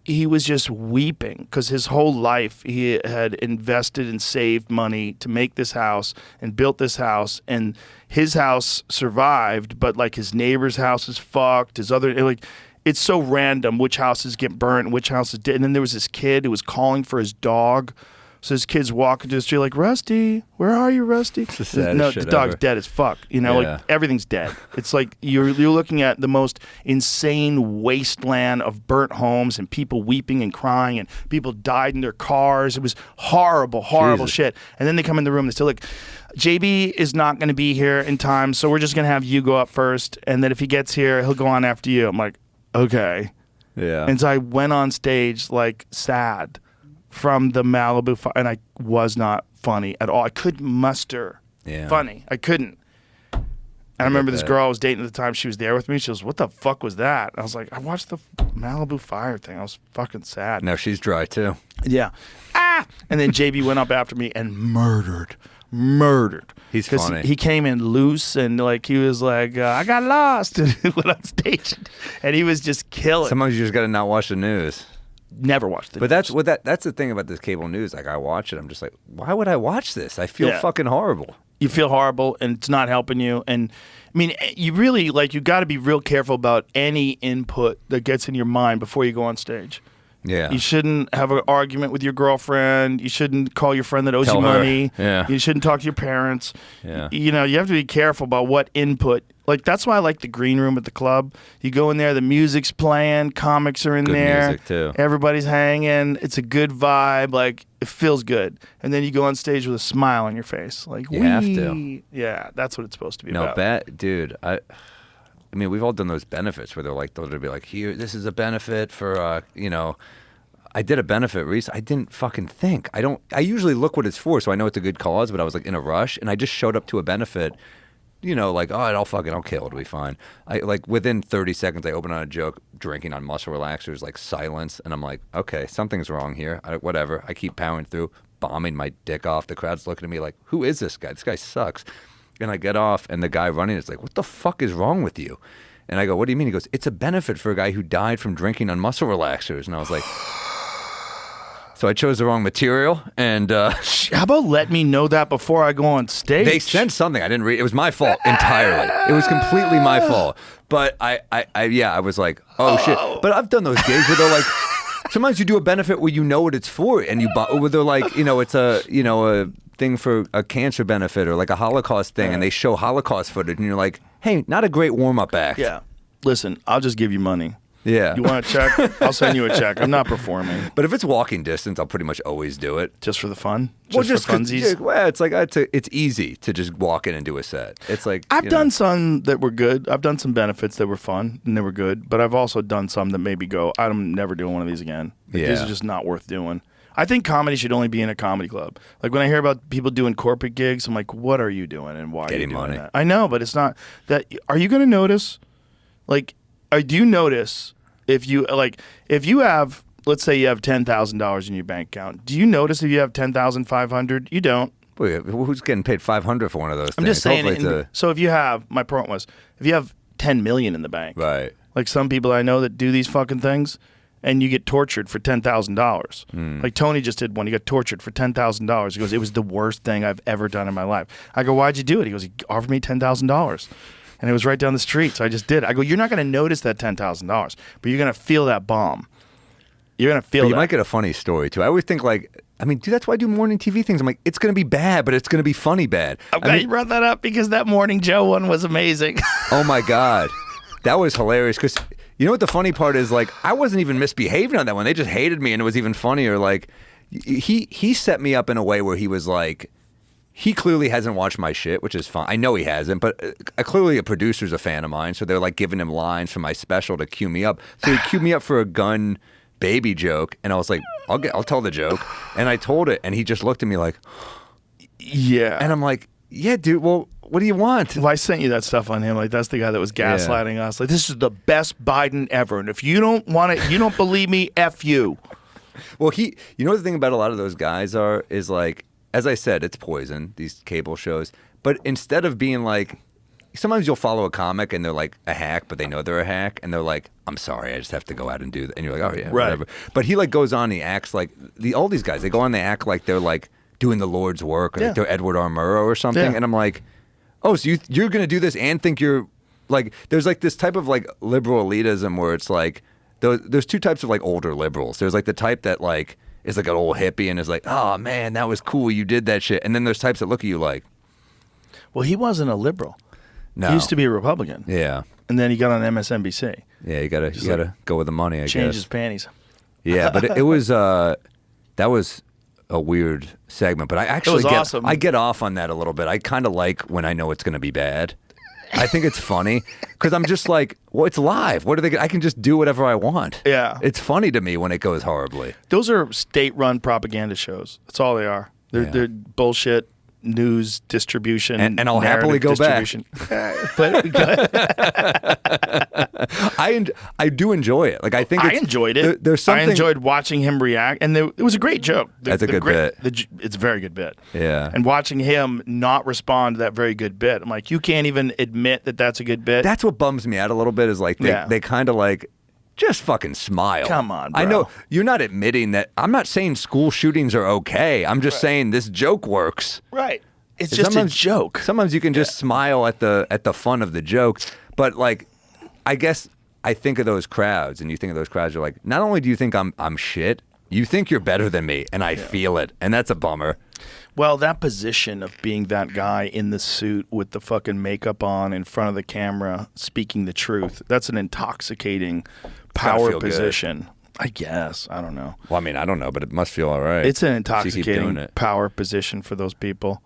he was just weeping because his whole life he had invested and saved money to make this house and built this house, and his house survived, but like his neighbor's house is fucked. It's so random which houses get burnt and which houses didn't. And then there was this kid who was calling for his dog. So his kid's walking to the street like, Rusty, where are you, Rusty? No, the dog's dead as fuck. Like everything's dead. It's like you're looking at the most insane wasteland of burnt homes and people weeping and crying, and people died in their cars. It was horrible shit. And then they come in the room and they're still like, JB is not going to be here in time, so we're just going to have you go up first, and then if he gets here, he'll go on after you. I'm like, okay. Yeah. And so I went on stage like sad. from the Malibu fire, and I was not funny at all. I couldn't muster funny. I couldn't. And I remember this girl I was dating at the time, she was there with me. She goes, what the fuck was that? And I was like, I watched the Malibu fire thing. I was fucking sad. Now she's dry too. Yeah. And then JB went up after me and murdered. He's funny. He came in loose and like he was like, I got lost and went on stage. And he was just killing. Sometimes you just got to not watch the news. Never watched the news. But that's the thing about this cable news. Like I watch it, I'm just like, why would I watch this? I feel fucking horrible. You feel horrible and it's not helping you. And I mean, you really like you got to be real careful about any input that gets in your mind before you go on stage. Yeah. You shouldn't have an argument with your girlfriend. You shouldn't call your friend that owes you money. Yeah. You shouldn't talk to your parents. Yeah. You know, you have to be careful about what input. Like, that's why I like the green room at the club. You go in there, the music's playing, comics are in Good there. music, too. Everybody's hanging. It's a good vibe. Like, it feels good. And then you go on stage with a smile on your face. Like, You have to. Yeah, that's what it's supposed to be No, about. dude, I mean, we've all done those benefits where they'll be like, here, this is a benefit for, I did a benefit recently. I didn't fucking think. I usually look what it's for, so I know it's a good cause, but I was like in a rush, and I just showed up to a benefit, like, oh, I'll kill, it'll be fine. Like, within 30 seconds, I open on a joke, drinking on muscle relaxers, like silence, and I'm like, okay, something's wrong here. Whatever. I keep powering through, bombing my dick off. The crowd's looking at me like, who is this guy? This guy sucks. And I get off, and the guy running is like, what the fuck is wrong with you? And I go, what do you mean? He goes, it's a benefit for a guy who died from drinking on muscle relaxers. And I was like... So I chose the wrong material, and How about let me know that before I go on stage? they sent something. I didn't read. It was my fault entirely. It was completely my fault. But I was like, oh shit. But I've done those gigs where they're like, sometimes you do a benefit where you know what it's for, and where they're like, it's a thing for a cancer benefit or like a Holocaust thing, and they show Holocaust footage, and you're like, hey, not a great warm up act. Yeah. Listen, I'll just give you money. Yeah. You want a check? I'll send you a check. I'm not performing. But if it's walking distance, I'll pretty much always do it. Just for the fun? Just for funsies? Well, it's like it's easy to just walk in and do a set. It's like I've done some that were good. I've done some benefits that were fun and they were good. But I've also done some that maybe go, I'm never doing one of these again. Like, These are just not worth doing. I think comedy should only be in a comedy club. Like when I hear about people doing corporate gigs, I'm like, what are you doing and why are you doing money. that? I know, but it's not that. Are you going to notice? Like, do you notice? If you have, let's say you have $10,000 in your bank account, do you notice if you have $10,500? You don't. Wait, who's getting paid $500 for one of those things? I'm just saying. Hopefully So if you have, my point was, if you have $10 million in the bank, right? Like some people I know that do these fucking things, and you get tortured for $10,000. Like Tony just did one. He got tortured for $10,000. He goes, it was the worst thing I've ever done in my life. I go, why'd you do it? He goes, he offered me $10,000. And it was right down the street, so I just did it. I go, you're not going to notice that $10,000, but you're going to feel that bomb. You're going to feel But that. you might get a funny story, too. I always think, dude, that's why I do morning TV things. I'm like, it's going to be bad, but it's going to be funny bad. I'm glad you brought that up because that Morning Joe one was amazing. Oh, my God. That was hilarious because you know what the funny part is? Like, I wasn't even misbehaving on that one. They just hated me, and it was even funnier. Like, he set me up in a way where he was like, he clearly hasn't watched my shit, which is fine. I know he hasn't, but clearly a producer's a fan of mine, so they're like giving him lines from my special to cue me up. So he cued me up for a gun baby joke, and I was like, I'll tell the joke, and I told it, and he just looked at me like, yeah. And I'm like, yeah, dude. Well, what do you want? Well, I sent you that stuff on him. Like that's the guy that was gaslighting us. Like this is the best Biden ever, and if you don't want it, you don't believe me. F you. Well, you know the thing about a lot of those guys is like. As I said, it's poison, these cable shows. But instead of being like, sometimes you'll follow a comic and they're like a hack, but they know they're a hack. And they're like, I'm sorry, I just have to go out and do that. And you're like, oh, yeah, whatever. But he like goes on, he acts like, all these guys, they go on, they act like they're like doing the Lord's work or like they're Edward R. Murrow or something. Yeah. And I'm like, oh, so you're going to do this and think you're like, there's like this type of like liberal elitism where it's like, there's two types of like older liberals. There's like the type that like, is like an old hippie and is like, oh man, that was cool, you did that shit. And then there's types that look at you like, well, he wasn't a liberal. No, he used to be a Republican. Yeah, and then he got on MSNBC. Yeah, you gotta go with the money. I guess change his panties. Yeah, but it was that was a weird segment. But I actually awesome. I get off on that a little bit. I kind of like when I know it's going to be bad. I think it's funny because I'm just like, well, it's live. What are they? I can just do whatever I want. Yeah. It's funny to me when it goes horribly. Those are state-run propaganda shows. That's all they are. They're bullshit news distribution. And I'll happily go back. But I do enjoy it. Like I think I enjoyed it. There's something. I enjoyed watching him react, and it was a great joke. That's a good bit. It's a very good bit. Yeah. And watching him not respond to that very good bit, I'm like, you can't even admit that that's a good bit. That's what bums me out a little bit. Is like they kind of like. Just fucking smile. Come on, bro. I know you're not admitting that. I'm not saying school shootings are okay. I'm just saying this joke works. Right. It's just a joke. Sometimes you can just smile at the fun of the joke. But like, I guess I think of those crowds, and you think of those crowds. You're like, not only do you think I'm shit, you think you're better than me, and I feel it, and that's a bummer. Well, that position of being that guy in the suit with the fucking makeup on in front of the camera, speaking the truth, that's an intoxicating power position. Good. I guess. I don't know. Well, I mean, I don't know, but it must feel all right. It's an intoxicating power position for those people.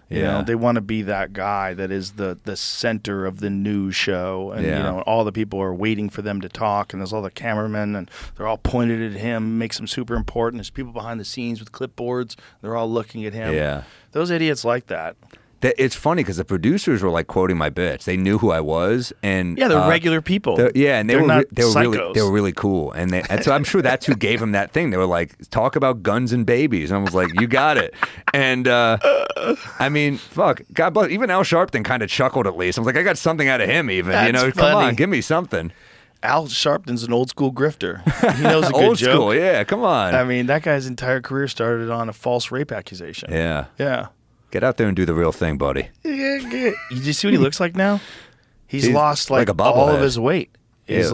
You know, they want to be that guy that is the center of the news show, and you know, all the people are waiting for them to talk, and there's all the cameramen, and they're all pointed at him, makes him super important. There's people behind the scenes with clipboards, they're all looking at him. Yeah, those idiots like that. It's funny because the producers were like quoting my bits. They knew who I was, and they're regular people. And they were psychos. They were really cool, and so I'm sure that's who gave him that thing. They were like, talk about guns and babies, and I was like, you got it. And I mean, fuck, God bless. Even Al Sharpton kind of chuckled at least. I was like, I got something out of him. Even that's come on, give me something. Al Sharpton's an old school grifter. He knows a good old joke. School, yeah. Come on. I mean, that guy's entire career started on a false rape accusation. Yeah. Get out there and do the real thing, buddy. You just see what he looks like now? He's lost like a all bobblehead. of his weight. He's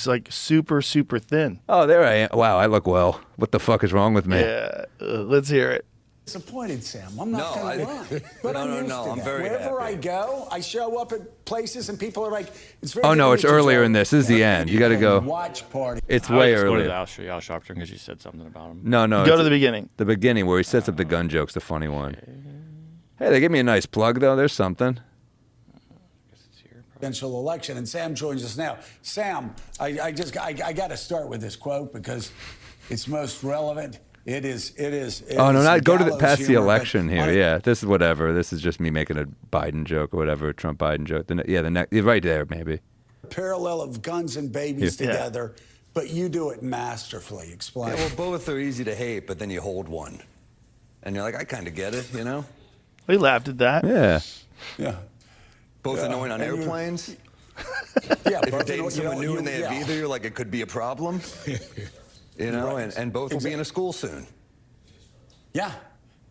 like super, super thin. Oh, there I am. Wow, I look well. What the fuck is wrong with me? Yeah, let's hear it. Disappointed, Sam. I'm not going to lie. But I'm used to that. very Wherever happy. I go, I show up at places and people are like, it's very Oh, no, it's different to earlier show in this. This is the end. You got to go. Watch party. It's I way was earlier. Al Sharpton because you said something about him. No. Go it's to the beginning. The beginning where he sets up the gun joke's the funny one. Hey, they give me a nice plug, though. There's something. Presidential election, and Sam joins us now. Sam, I got to start with this quote because it's most relevant. It is. Oh, no, not go to gallows past the humor, election but here. on a- Yeah, this is whatever. This is just me making a Biden joke or whatever, a Trump-Biden joke. The next, right there, maybe. Parallel of guns and babies Yeah. together, but you do it masterfully. Explain. Yeah, well, both are easy to hate, but then you hold one. And you're like, I kind of get it, you know? We laughed at that. Yeah. Yeah. Both Yeah, annoying on and you- airplanes. Yeah. If you're both dating you someone know, new you- and they have yeah. either, you're like, it could be a problem. You know, Right. and both will be in a school soon. Yeah.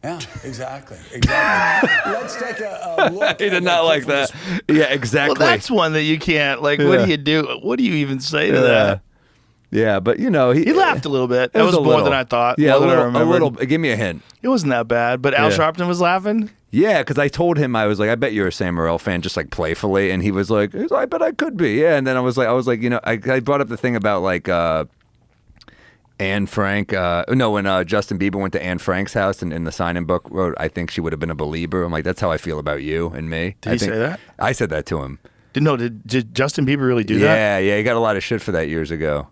Yeah, exactly. Let's take a look. He did not like that. Yeah, exactly. Well, that's one that you can't. Like, what do you do? What do you even say to that? Yeah, but you know, He laughed a little bit. That was a more little. than I thought. Yeah, more a than I little. remembered. Give me a hint. It wasn't that bad, but Al Yeah. Sharpton was laughing. Yeah, because I told him I was like, I bet you're a Sam Morril fan, just like playfully, and he was like, I bet I could be. Yeah, and then I was like, you know, I brought up the thing about like Anne Frank. When Justin Bieber went to Anne Frank's house and in the sign-in book wrote, I think she would have been a believer. I'm like, that's how I feel about you and me. Did he say that? I said that to him. Did Justin Bieber really do that? Yeah, he got a lot of shit for that years ago.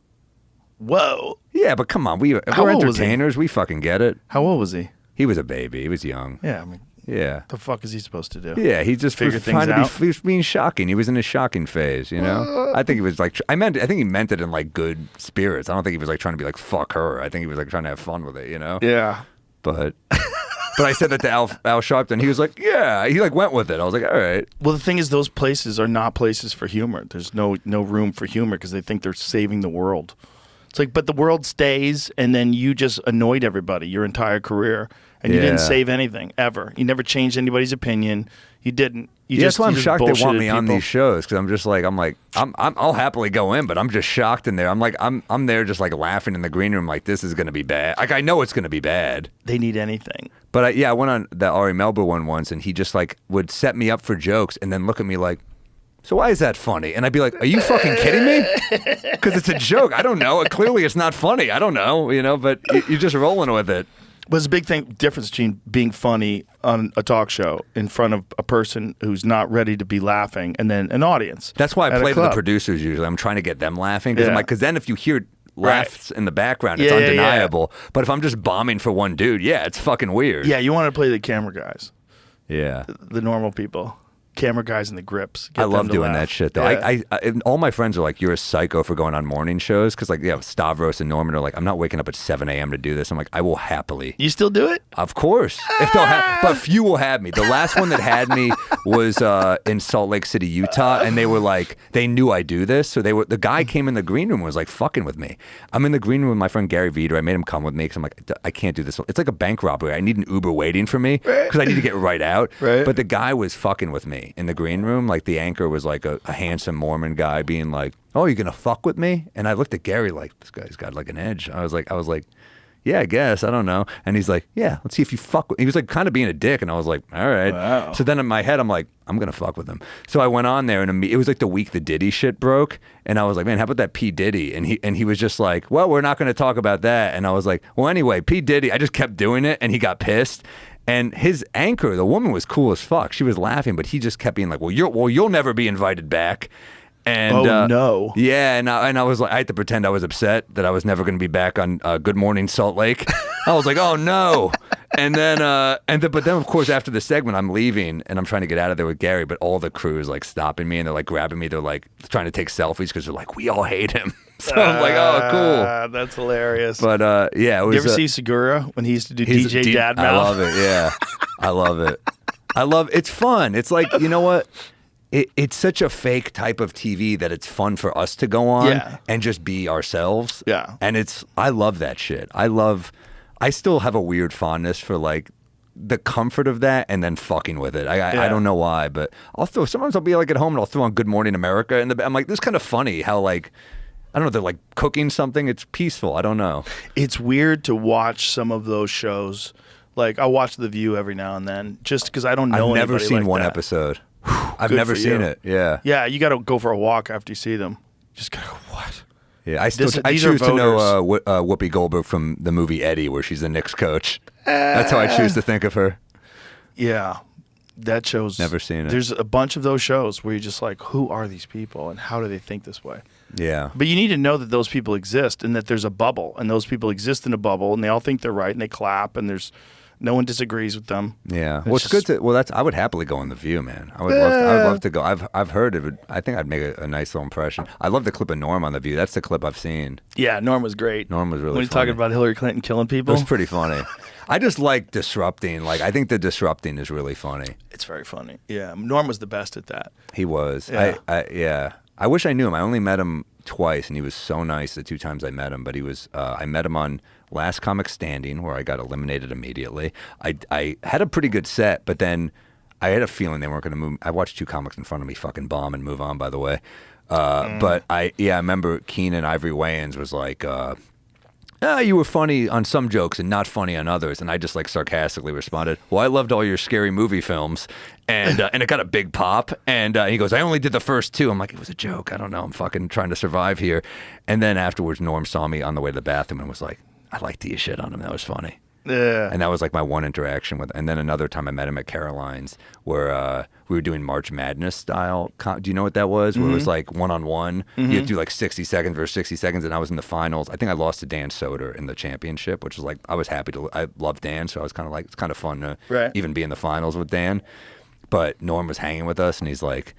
Whoa. Yeah, but come on, we're How old was he? entertainers. We fucking get it. How old was he? He was a baby. He was young. Yeah, I mean, Yeah. the fuck is he supposed to do? Yeah, he just Figure was things trying to out? he was being shocking. He was in his shocking phase, you know? I think he was like, I think he meant it in like good spirits. I don't think he was like trying to be like, fuck her. I think he was like trying to have fun with it, you know? Yeah. But I said that to Al Sharpton. He was like, yeah. He like went with it. I was like, all right. Well, the thing is, those places are not places for humor. There's no room for humor because they think they're saving the world. It's like, but the world stays, and then you just annoyed everybody your entire career, and you didn't Yeah. save anything ever. You never changed anybody's opinion. You didn't. That's why I'm shocked they want bullshitted me on people. these shows because I'll happily go in, but I'm just shocked in there. I'm there just like laughing in the green room like this is gonna be bad. Like I know it's gonna be bad. They need anything. But I went on the Ari Melber one once, and he just like would set me up for jokes, and then look at me like, so why is that funny? And I'd be like, are you fucking kidding me? Because it's a joke. I don't know. Clearly, it's not funny. I don't know. You know, but you're just rolling with it. But there's a big difference between being funny on a talk show in front of a person who's not ready to be laughing and then an audience. That's why I at a play to the club. producers usually. I'm trying to get them laughing because Yeah. I'm like, because then if you hear laughs in the background, it's Yeah, yeah, undeniable. But if I'm just bombing for one dude, yeah, it's fucking weird. Yeah, you want to play the camera guys, Yeah. the normal people. Camera guys and the grips. Get I them love to doing laugh. that shit though. Yeah. I and all my friends are like, "You're a psycho for going on morning shows," because like, yeah, Stavros and Norman are like, "I'm not waking up at 7 a.m. to do this." I'm like, I will happily. You still do it? Of course, if they'll but few will have me. The last one that had me was in Salt Lake City, Utah, and they were like, they knew I do this, so the guy came in the green room and was like fucking with me. I'm in the green room with my friend Gary Veeder. I made him come with me because I'm like, I can't do this. It's like a bank robbery. I need an Uber waiting for me because I need to get right out. Right. But the guy was fucking with me in the green room. Like the anchor was like a handsome Mormon guy being like, "Oh, you're gonna fuck with me?" And I looked at Gary like, this guy's got like an edge. I was like, yeah, I guess. I don't know. And he's like, yeah, let's see if you fuck with. He was like kind of being a dick, and I was like, all right. Wow. So then in my head, I'm like, I'm gonna fuck with him. So I went on there, and it was like the week the Diddy shit broke, and I was like, man, how about that P Diddy? And he was just like, well, we're not gonna talk about that. And I was like, well, anyway, P Diddy. I just kept doing it, and he got pissed. And his anchor, the woman, was cool as fuck. She was laughing, but he just kept being like, well, you'll never be invited back. And no. Yeah, and I was like, I had to pretend I was upset that I was never going to be back on Good Morning Salt Lake. I was like, oh no. And then but then of course after the segment I'm leaving and I'm trying to get out of there with Gary, but all the crew is like stopping me and they're like grabbing me. They're like trying to take selfies because they're like, we all hate him. So I'm like, oh, cool. That's hilarious. But yeah, it was. You ever see Segura when he used to do DJ Dadmouth? I love it. Yeah, I love it. It's fun. It's like, you know what? It's such a fake type of TV that it's fun for us to go on and just be ourselves. Yeah. And I love that shit. I still have a weird fondness for like the comfort of that and then fucking with it. I don't know why, but sometimes I'll be like at home and I'll throw on Good Morning America and I'm like, this is kind of funny how like, I don't know, they're like cooking something. It's peaceful. I don't know. It's weird to watch some of those shows. Like I'll watch The View every now and then just because I don't know I've never anybody seen like one that. episode. I've Good never for seen you. it. Yeah. Yeah, you got to go for a walk after you see them. Just go, what? Yeah, I These are choose to know voters. Whoopi Goldberg from the movie Eddie, where she's the Knicks coach. That's how I choose to think of her. Yeah, that shows. Never seen it. There's a bunch of those shows where you're just like, who are these people and how do they think this way? Yeah. But you need to know that those people exist and that there's a bubble and those people exist in a bubble and they all think they're right and they clap and there's no one disagrees with them. Yeah. Well, it's good to. Well, I would happily go on The View, man. I would love to go. I've heard of it. I think I'd make a nice little impression. I love the clip of Norm on The View. That's the clip I've seen. Yeah, Norm was great. Norm was really when he's funny. talking about Hillary Clinton killing It people. was pretty funny. I just like disrupting. Like I think the disrupting is really funny. It's very funny. Yeah, Norm was the best at that. He was. Yeah. I wish I knew him. I only met him twice, and he was so nice the two times I met him. But he was. I met him on Last Comic Standing, where I got eliminated immediately. I had a pretty good set, but then I had a feeling they weren't going to move. I watched two comics in front of me fucking bomb and move on. By the way, but I remember Keenan Ivory Wayans was like. You were funny on some jokes and not funny on others. And I just like sarcastically responded, well, I loved all your scary movie films. And it got a big pop. And he goes, I only did the first two. I'm like, it was a joke. I don't know. I'm fucking trying to survive here. And then afterwards, Norm saw me on the way to the bathroom and was like, I like to eat shit on him. That was funny. Yeah. And that was like my one interaction with. And then another time I met him at Caroline's where we were doing March Madness style. Do you know what that was? Where it was like one-on-one. You had to do like 60 seconds versus 60 seconds. And I was in the finals. I think I lost to Dan Soder in the championship, which was like, I was happy to. I love Dan. So I was kind of like, it's kind of fun to even be in the finals with Dan. But Norm was hanging with us and he's like,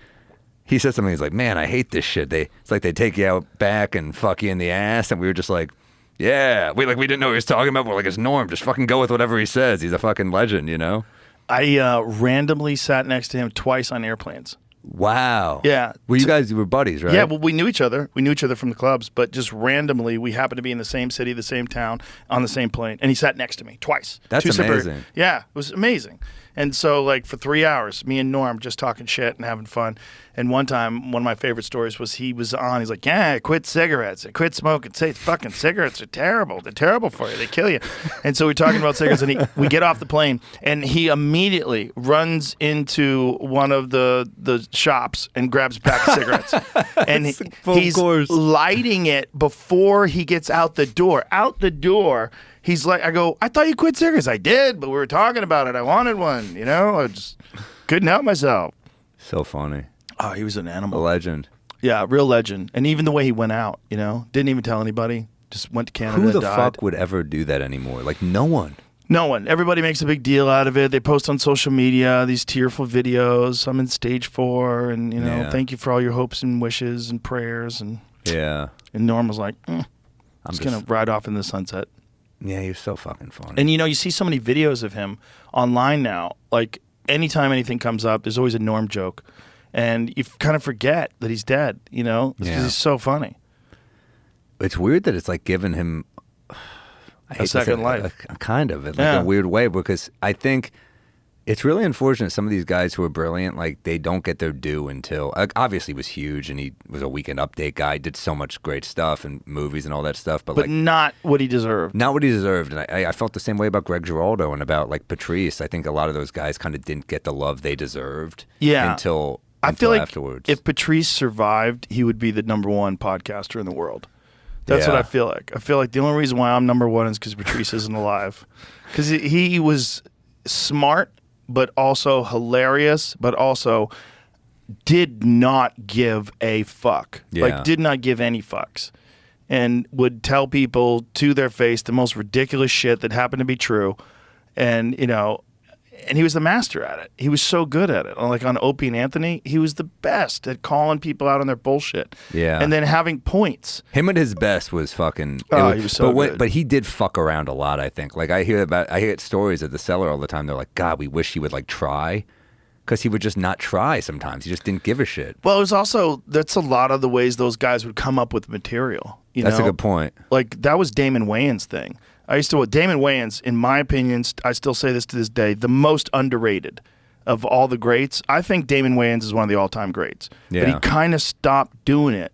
he said something. He's like, man, I hate this shit. It's like they take you out back and fuck you in the ass. And we were just like, yeah, we didn't know what he was talking about. We're like, it's Norm. Just fucking go with whatever he says. He's a fucking legend, you know? I randomly sat next to him twice on airplanes. Wow. Yeah. Well, you were buddies, right? Yeah, well, we knew each other. We knew each other from the clubs, but just randomly, we happened to be in the same city, the same town, on the same plane, and he sat next to me twice. That's amazing. Yeah, it was amazing. And so, like, for 3 hours, me and Norm just talking shit and having fun. And one time, one of my favorite stories was he was on. He's like, yeah, I quit cigarettes. I quit smoking. Say, fucking cigarettes are terrible. They're terrible for you. They kill you. And so we're talking about cigarettes, and we get off the plane, and he immediately runs into one of the shops and grabs a pack of cigarettes. And he's lighting it before he gets out the door. Out the door, He's like, I go, I thought you quit cigarettes. I did, but we were talking about it. I wanted one, you know? I just couldn't help myself. So funny. Oh, he was an A animal. legend. Yeah, real legend. And even the way he went out, you know, didn't even tell anybody. Just went to Canada Who the and died. fuck would ever do that anymore? Like, no one. No one. Everybody makes a big deal out of it. They post on social media these tearful videos. I'm in stage 4, and, you know, Yeah. thank you for all your hopes and wishes and prayers. And Yeah. Norm was like, I'm I'm just going to ride off in the sunset. Yeah, he was so fucking funny. And, you know, you see so many videos of him online now. Like, anytime anything comes up, there's always a Norm joke. And you kind of forget that he's dead, you know, because Yeah. he's so funny. It's weird that it's like giving him I hate to say second it, life. kind of, in like Yeah. a weird way, because I think it's really unfortunate. Some of these guys who are brilliant, like, they don't get their due until, like, obviously he was huge and he was a Weekend Update guy, did so much great stuff and movies and all that stuff, but like not what he deserved. not what he deserved. And I felt the same way about Greg Giraldo and about like Patrice. I think a lot of those guys kind of didn't get the love they deserved until I feel like afterwards. if Patrice survived, he would be the #1 podcaster in the world. That's what Yeah. I feel like. I feel like the only reason why I'm #1 is because Patrice isn't alive. Because he was smart, but also hilarious, but also did not give a fuck. Yeah. Like, did not give any fucks. And would tell people to their face the most ridiculous shit that happened to be true. And, you know, and he was the master at it. He was so good at it. Like on Opie and Anthony, he was the best at calling people out on their bullshit. Yeah. And then having points. Him at his best was fucking. He was so good. But he did fuck around a lot. I think. Like I hear stories at the cellar all the time. They're like, God, we wish he would like try, because he would just not try. Sometimes he just didn't give a shit. Well, it was also, that's a lot of the ways those guys would come up with material. That's know? a good point. Like, that was Damon Wayans' thing. Damon Wayans, in my opinion, I still say this to this day, the most underrated of all the greats. I think Damon Wayans is one of the all-time greats. Yeah. But he kind of stopped doing it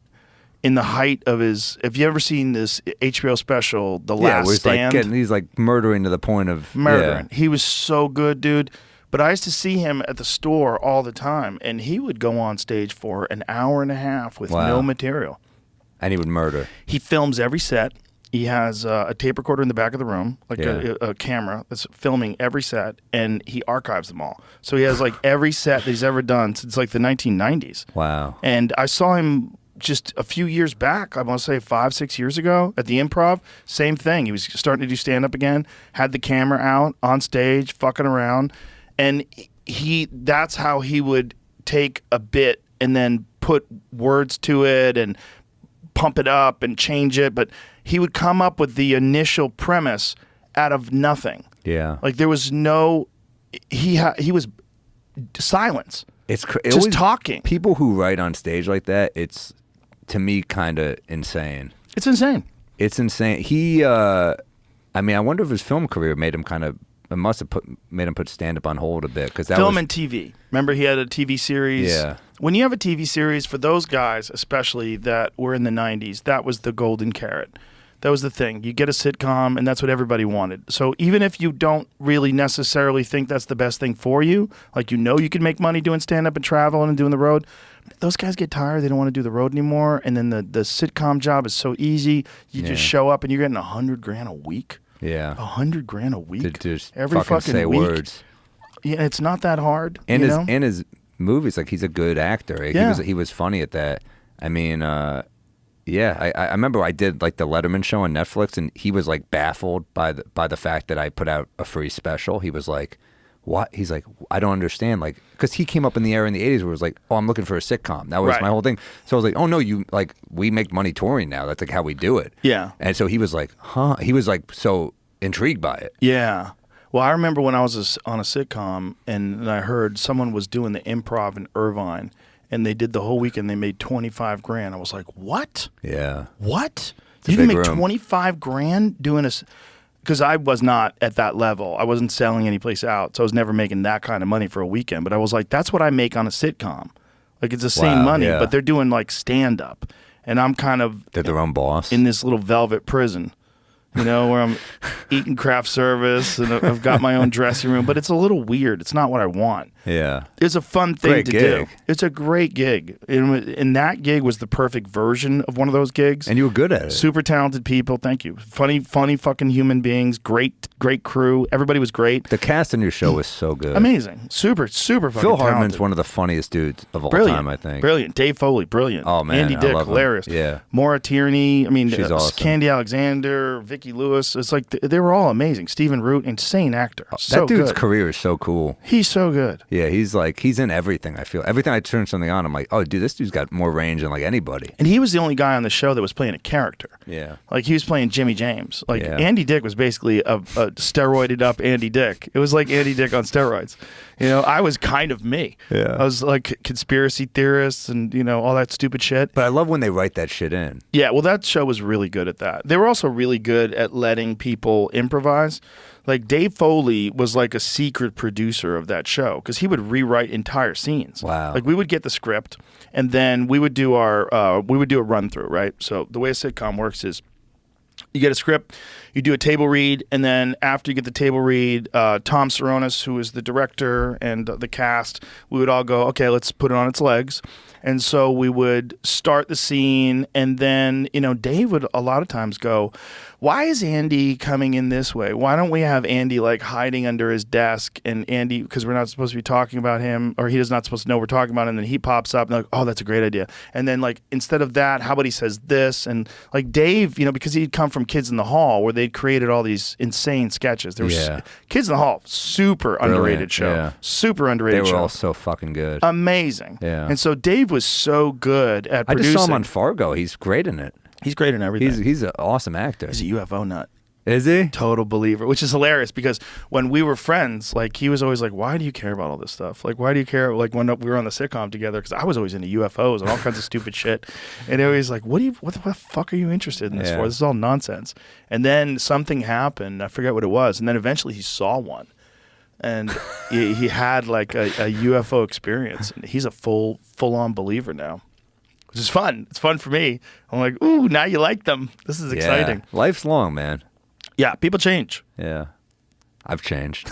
in the height of his. Have you ever seen this HBO special, The Last where he's Stand? like he's like murdering to the point of Murdering. Yeah. He was so good, dude. But I used to see him at the store all the time, and he would go on stage for an hour and a half with Wow. no material. And he would murder. He films every set. He has a tape recorder in the back of the room, like Yeah. a camera that's filming every set, and he archives them all. So he has like every set that he's ever done since like the 1990s. Wow. And I saw him just a few years back, I want to say 5-6 years ago at the Improv. Same thing. He was starting to do stand-up again, had the camera out on stage, fucking around. And that's how he would take a bit and then put words to it and pump it up and change it. But he would come up with the initial premise out of nothing. Yeah. Like there was no, he was silence. It's just talking. People who write on stage like that, it's to me kind of insane. It's insane. It's insane. He, I mean, I wonder if his film career made him kind of. It must have made him put stand up on hold a bit, because that film was, and TV. Remember, he had a TV series. Yeah. When you have a TV series, for those guys especially that were in the 90s, that was the golden carrot. That was the thing. You get a sitcom, and that's what everybody wanted. So even if you don't really necessarily think that's the best thing for you, like you can make money doing stand-up and travel and doing the road, those guys get tired. They don't want to do the road anymore. And then the sitcom job is so easy. You just show up, and you're getting $100,000 a week. Yeah. $100,000 a week. To just every fucking say week. words. Yeah, it's not that hard. And you know? his movies, like, he's a good actor. Like, Yeah. he was funny at that. I mean, yeah, I remember I did like the Letterman show on Netflix, and he was like baffled by the fact that I put out a free special. He was like, "What?" He's like, "I don't understand." Like, because he came up in the era in the '80s where it was like, "Oh, I'm looking for a sitcom." That was Right. my whole thing. So I was like, "Oh no, we make money touring now. That's like how we do it." Yeah. And so he was like, "Huh?" He was like so intrigued by it. Yeah. Well, I remember when I was on a sitcom and I heard someone was doing the Improv in Irvine, and they did the whole weekend. They made $25,000. I was like, "What? Yeah. What? a You can big make room. $25,000 doing a?" Because I was not at that level. I wasn't selling any place out, so I was never making that kind of money for a weekend. But I was like, "That's what I make on a sitcom. Like it's the same Wow, money, yeah. but they're doing like stand up, and I'm kind of They're their own boss. in this little velvet prison." where I'm eating craft service and I've got my own dressing room, but it's a little weird. It's not what I want. Yeah. It's a fun thing Great to gig. do. It's a great gig. And that gig was the perfect version of one of those gigs. And you were good at it. Super talented people. Thank you. Funny fucking human beings. Great crew. Everybody was great. The cast in your show was so good. Amazing. Super fucking Phil Hartman's talented. one of the funniest dudes of all Brilliant. time, I think. Brilliant. Dave Foley, brilliant. Oh, man, Andy I Dick, love him. hilarious. Yeah. Maura Tierney, She's awesome. Candy Alexander, Vicki Lewis. It's like they were all amazing. Stephen Root, insane actor. So that dude's good. career is so cool. He's so good. Yeah, he's in everything, I feel. Every time I turn something on, I'm like, oh, dude, this dude's got more range than like anybody. And he was the only guy on the show that was playing a character. Yeah. Like he was playing Jimmy James. Like Yeah. Andy Dick was basically a steroided up Andy Dick. It was like Andy Dick on steroids. I was kind of me. Yeah. I was like conspiracy theorists and all that stupid shit. But I love when they write that shit in. Yeah, well, that show was really good at that. They were also really good at letting people improvise. Like Dave Foley was like a secret producer of that show because he would rewrite entire scenes. Wow. Like we would get the script and then we would do a run through, right? So the way a sitcom works is you get a script, you do a table read, and then after you get the table read, Tom Saronis, who is the director, and the cast, we would all go, okay, let's put it on its legs. And so we would start the scene, and then, Dave would a lot of times go, why is Andy coming in this way? Why don't we have Andy like hiding under his desk and Andy, because we're not supposed to be talking about him, or he is not supposed to know we're talking about him, and then he pops up and like, oh, that's a great idea. And then like, instead of that, how about he says this? And like Dave, because he'd come from Kids in the Hall where they'd created all these insane sketches. There was Kids in the Hall, super underrated show. Yeah. Super underrated show. They were all so fucking good. Amazing. Yeah. And so Dave was so good at I producing. just saw him on Fargo. He's great in it. He's great in everything. He's an awesome actor. He's a UFO nut. Is he? Total believer, which is hilarious because when we were friends, like he was always like, why do you care about all this stuff? Like, why do you care? Like when we were on the sitcom together, because I was always into UFOs and all kinds of stupid shit. And he was like, what the fuck are you interested in this for? This is all nonsense. And then something happened. I forget what it was. And then eventually he saw one. And he had like a UFO experience. And he's a full-on believer now. Which is fun. It's fun for me. I'm like, ooh, now you like them. This is exciting. Life's long, man. Yeah, people change. Yeah. I've changed.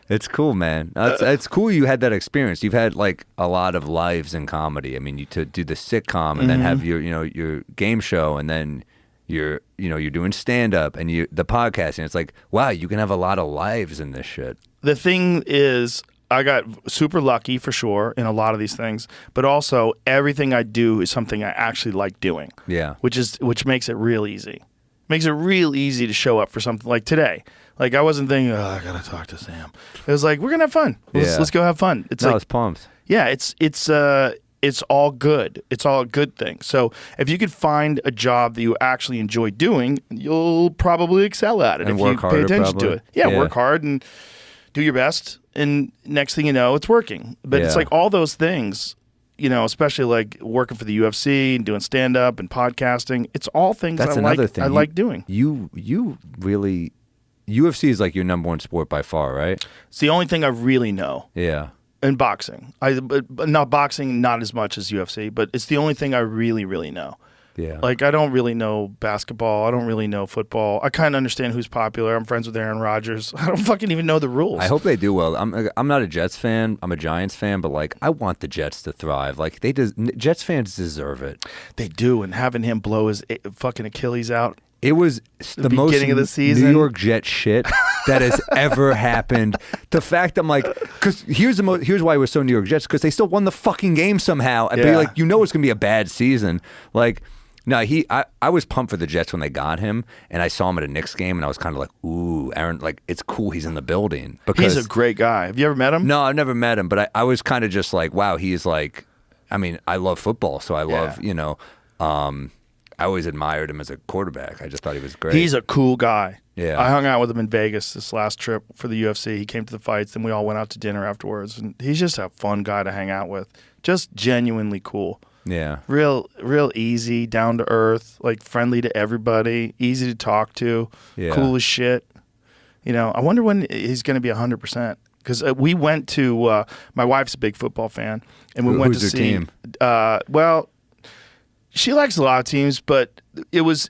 It's cool, man. It's cool you had that experience. You've had like a lot of lives in comedy. I mean, you to do the sitcom and then have your game show and then you're doing stand up and the podcasting. It's like, wow, you can have a lot of lives in this shit. The thing is, I got super lucky for sure in a lot of these things, but also everything I do is something I actually like doing. Yeah. Which makes it real easy. Makes it real easy to show up for something like today. Like I wasn't thinking, oh, I gotta talk to Sam. It was like, we're gonna have fun. Let's go have fun. I was pumped. Yeah, it's all good. It's all a good thing. So if you could find a job that you actually enjoy doing, you'll probably excel at it And if work you pay harder, attention probably. to it. Yeah, work hard and do your best. And next thing you know, it's working. But it's like all those things, especially like working for the UFC and doing stand-up and podcasting. It's all things That's I another like. thing. I like doing. You really, UFC is like your number one sport by far, right? It's the only thing I really know. Yeah. In boxing. But not boxing, not as much as UFC, but it's the only thing I really, really know. Yeah. Like, I don't really know basketball. I don't really know football. I kind of understand who's popular. I'm friends with Aaron Rodgers. I don't fucking even know the rules. I hope they do well. I'm not a Jets fan. I'm a Giants fan, but like I want the Jets to thrive. Like Jets fans deserve it. They do, and having him blow his fucking Achilles out. It was the most beginning of the season. New York Jet shit that has ever happened. The fact I'm like, because here's why it was so New York Jets, because they still won the fucking game somehow. But you're like, it's gonna be a bad season. Like, no, I was pumped for the Jets when they got him, and I saw him at a Knicks game, and I was kind of like, ooh, Aaron, like it's cool he's in the building. Because he's a great guy. Have you ever met him? No, I've never met him, but I was kind of just like, wow, he's like, I mean, I love football, so I love, I always admired him as a quarterback. I just thought he was great. He's a cool guy. Yeah. I hung out with him in Vegas this last trip for the UFC. He came to the fights, and we all went out to dinner afterwards. And he's just a fun guy to hang out with. Just genuinely cool. Yeah. Real easy, down to earth, like friendly to everybody, easy to talk to, cool as shit. I wonder when he's going to be 100%. Because we went to, my wife's a big football fan, and we went to who's see. your team? She likes a lot of teams, but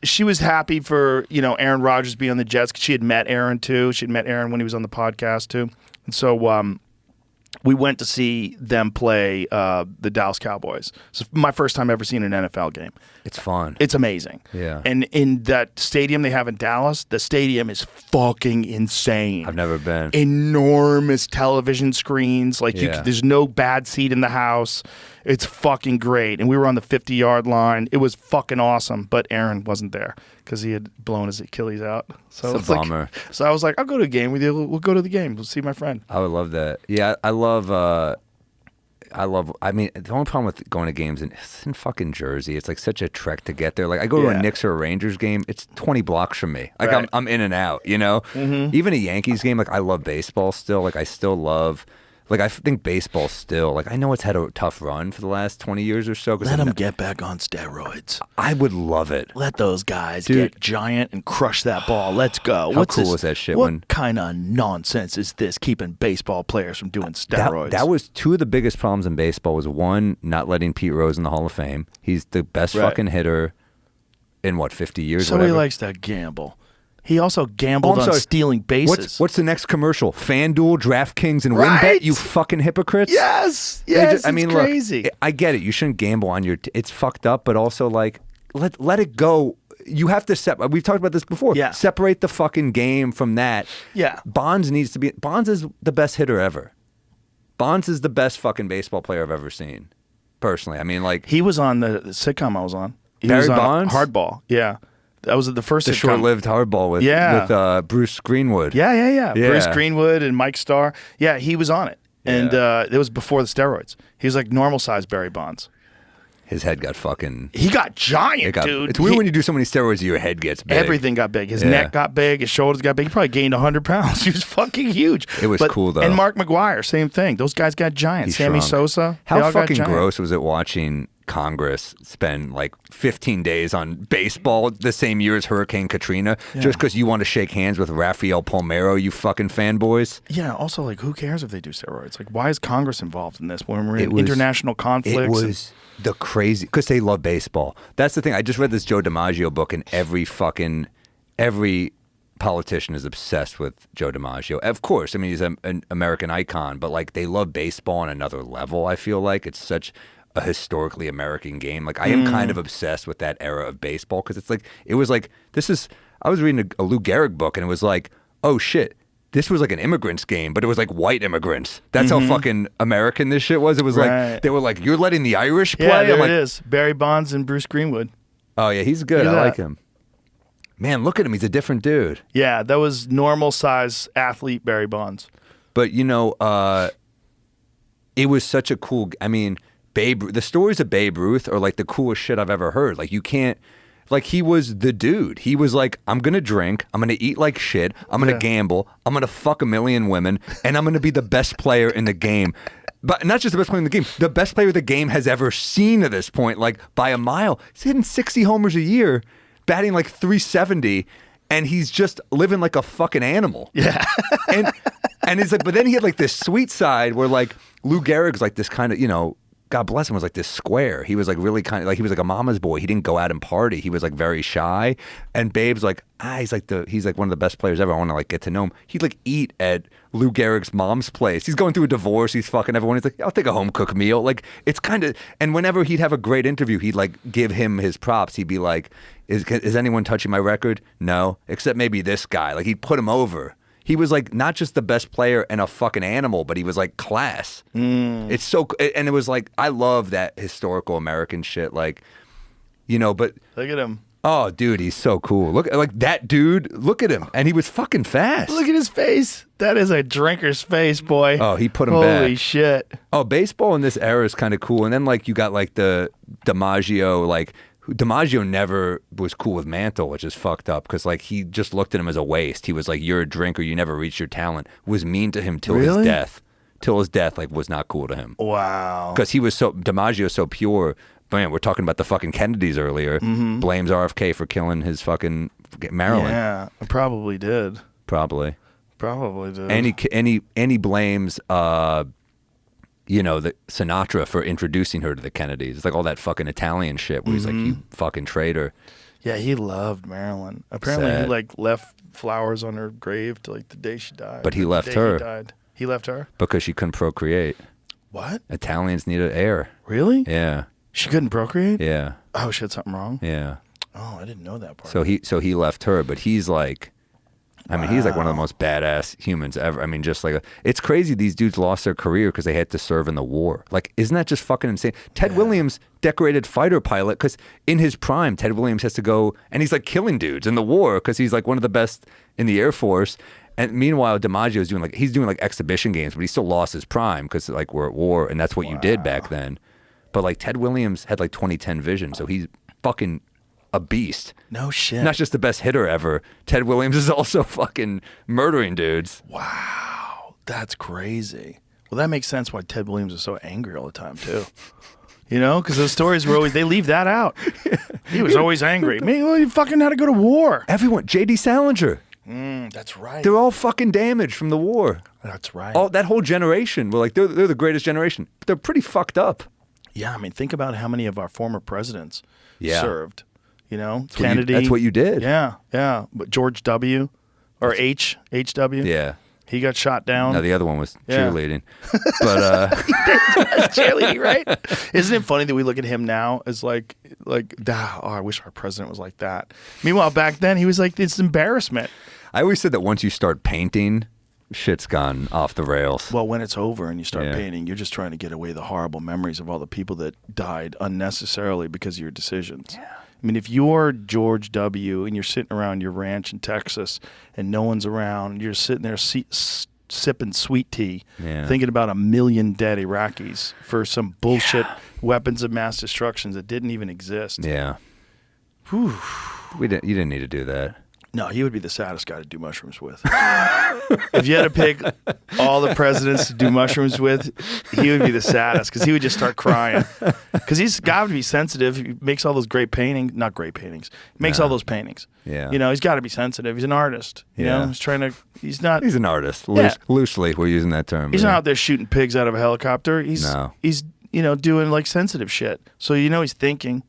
she was happy for, Aaron Rodgers being on the Jets, 'cause she had met Aaron too. She had met Aaron when he was on the podcast too. And so we went to see them play the Dallas Cowboys. It's my first time ever seeing an NFL game. It's fun. It's amazing. Yeah. And in that stadium they have in Dallas, the stadium is fucking insane. I've never been. Enormous television screens. Like there's no bad seat in the house. It's fucking great. And we were on the 50-yard line. It was fucking awesome. But Aaron wasn't there because he had blown his Achilles out. So it's a bummer. So I was like, I'll go to a game with you. We'll go to the game. We'll see my friend. I would love that. Yeah, I mean, the only problem with going to games it's in fucking Jersey. It's like such a trek to get there. Like I go to a Knicks or a Rangers game, it's 20 blocks from me. Like Right. I'm in and out, Even a Yankees game, like I love baseball still. Like I still love, like I think baseball still, like I know it's had a tough run for the last 20 years or so. Let them get back on steroids. I would love it. Let those guys Dude. get giant and crush that ball. Let's go. How cool was that shit What when- kind of nonsense is this keeping baseball players from doing steroids? That was two of the biggest problems in baseball was one, not letting Pete Rose in the Hall of Fame. He's the best Right. fucking hitter in 50 years, so whatever. he likes to gamble. He also gambled I'm on sorry. stealing bases. What's the next commercial? FanDuel, DraftKings, and Right. WinBet, you fucking hypocrites. Yes, They yes, just- I mean, it's crazy. Look, I get it. You shouldn't gamble on your. It's fucked up, but also like let it go. You have to we've talked about this before. Yeah. Separate the fucking game from that. Yeah. Bonds is the best hitter ever. Bonds is the best fucking baseball player I've ever seen. Personally, I mean, like He was on the sitcom I was on. He Barry was on Bonds? Hardball. Yeah, that was the first the sitcom. short-lived hardball with Bruce Greenwood. Yeah. Yeah. Bruce Greenwood and Mike Starr. Yeah, he was on it. And it was before the steroids. He was like normal sized Barry Bonds. His head got fucking. He got giant, dude. It's weird when you do so many steroids, your head gets big. Everything got big. His Yeah. neck got big. His shoulders got big. He probably gained 100 pounds. He was fucking huge. It was cool, though. And Mark McGuire, same thing. Those guys got giant. He Sammy shrunk. Sosa. they How all got fucking giant. gross was it watching Congress spend like 15 days on baseball the same year as Hurricane Katrina just because you want to shake hands with Rafael Palmeiro, you fucking fanboys? Yeah, also, like, who cares if they do steroids? Like, why is Congress involved in this when we're It in was- international conflicts? It was the crazy because they love baseball. That's the thing. I just read this Joe DiMaggio book, and every politician is obsessed with Joe DiMaggio. Of course, I mean he's an American icon, but like they love baseball on another level. I feel like it's such a historically American game. Like I am kind of obsessed with that era of baseball because it's like it was like this is. I was reading a Lou Gehrig book, and it was like, oh shit. This was like an immigrants game, but it was like white immigrants. That's how fucking American this shit was. It was Right. like, they were like, you're letting the Irish play? Yeah, there I'm like, it is. Barry Bonds and Bruce Greenwood. oh yeah, he's good. Look at I like that. him. Man, look at him. He's a different dude. Yeah, that was normal size athlete Barry Bonds. But it was such a cool, I mean, the stories of Babe Ruth are like the coolest shit I've ever heard. Like you can't, like he was the dude. He was like, I'm going to drink. I'm going to eat like shit. I'm going to gamble. I'm going to fuck a million women. And I'm going to be the best player in the game. But not just the best player in the game, the best player the game has ever seen at this point, like by a mile. He's hitting 60 homers a year, batting like 370, and he's just living like a fucking animal. Yeah. and it's like, but then he had like this sweet side where like Lou Gehrig's like this kind of, God bless him, was like this square. He was like really kind of like, he was like a mama's boy. He didn't go out and party. He was like very shy. And Babe's like, he's like one of the best players ever. I want to like get to know him. He'd like eat at Lou Gehrig's mom's place. He's going through a divorce. He's fucking everyone. He's like, I'll take a home cooked meal. Like it's kind of, and whenever he'd have a great interview, he'd like give him his props. He'd be like, is anyone touching my record? No, except maybe this guy. Like he'd put him over. He was like not just the best player and a fucking animal, but he was like class. It's so, and it was like, I love that historical American shit. Like, but Look at him. oh, dude, he's so cool. Look, like that dude, look at him. And he was fucking fast. Look at his face. That is a drinker's face, boy. Oh, he put him Holy back. shit. Oh, baseball in this era is kind of cool. And then like you got like the DiMaggio, like DiMaggio never was cool with Mantle, which is fucked up because like he just looked at him as a waste. He was like, you're a drinker, you never reached your talent. Was mean to him till his Really? death. Till his death, like was not cool to him. Wow. Because he was DiMaggio so pure. Man, we're talking about the fucking Kennedys earlier. Blames RFK for killing his fucking Marilyn. Yeah, I probably did. Probably. Probably did. And he blames the Sinatra for introducing her to the Kennedys. It's like all that fucking Italian shit where he's like, you fucking traitor. Yeah, he loved Marilyn. Apparently, Sad. he like left flowers on her grave till like the day she died. But he The left day her. He died. He left her. Because she couldn't procreate. What? Italians needed heir. Really? Yeah. She couldn't procreate? Yeah. Oh, she had something wrong? Yeah. Oh, I didn't know that part. So he left her, but he's like, I mean, he's like one of the most badass humans ever. I mean, just like, it's crazy these dudes lost their career because they had to serve in the war. Like, isn't that just fucking insane? Ted Williams, decorated fighter pilot, because in his prime, Ted Williams has to go, and he's like killing dudes in the war because he's like one of the best in the Air Force. And meanwhile, DiMaggio is doing like exhibition games, but he still lost his prime because like we're at war, and that's what you did back then. But like Ted Williams had like 2010 vision, so he's fucking a beast. No shit. Not just the best hitter ever. Ted Williams is also fucking murdering dudes. Wow, that's crazy. Well, that makes sense why Ted Williams is so angry all the time too. You know, because those stories were always, they leave that out. He was always angry. Man, well, you fucking had to go to war. Everyone, J.D. Salinger. That's right. They're all fucking damaged from the war. That's right. All that whole generation were like they're the greatest generation. But they're pretty fucked up. Yeah, I mean, think about how many of our former presidents Yeah. served. You know, That's what Kennedy. that's what you did. Yeah, yeah. But George W. or H.W. Yeah. He got shot down. No, the other one was Yeah. cheerleading. But That's cheerleading, right? Isn't it funny that we look at him now as like, I wish our president was like that. Meanwhile, back then he was like, it's embarrassment. I always said that once you start painting, shit's gone off the rails. Well, when it's over and you start Yeah. painting, you're just trying to get away the horrible memories of all the people that died unnecessarily because of your decisions. Yeah. I mean, if you're George W. and you're sitting around your ranch in Texas and no one's around, and you're sitting there sipping sweet tea, thinking about 1 million dead Iraqis for some bullshit weapons of mass destruction that didn't even exist. Yeah. Whew. You didn't need to do that. No, he would be the saddest guy to do mushrooms with. If you had to pick all the presidents to do mushrooms with, he would be the saddest because he would just start crying. Because he's got to be sensitive. He makes all those great paintings. Not great paintings. He makes all those paintings. Yeah. You know, he's got to be sensitive. He's an artist. You know, he's trying to, he's not. He's an artist. Yeah. Loosely, we're using that term. He's but not yeah. out there shooting pigs out of a helicopter. He's, doing like sensitive shit. So, he's thinking.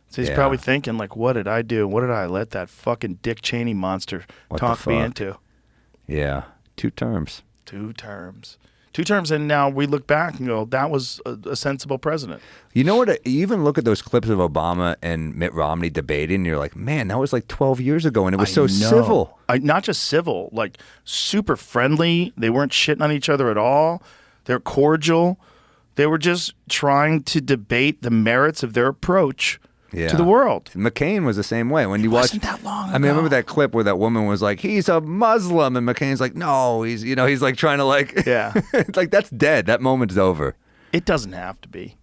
So he's probably thinking, like, what did I do? What did I let that fucking Dick Cheney monster talk me into? Yeah. 2 terms. 2 terms. 2 terms, and now we look back and go, that was a sensible president. You know what? You even look at those clips of Obama and Mitt Romney debating, and you're like, man, that was like 12 years ago, and it was so civil. Not just civil, like super friendly. They weren't shitting on each other at all. They're cordial. They were just trying to debate the merits of their approach to the world. McCain was the same way. When you watch, wasn't that long ago. I mean, I remember that clip where that woman was like, "He's a Muslim," and McCain's like, "No, he's like trying to like, it's like that's dead. That moment's over." It doesn't have to be.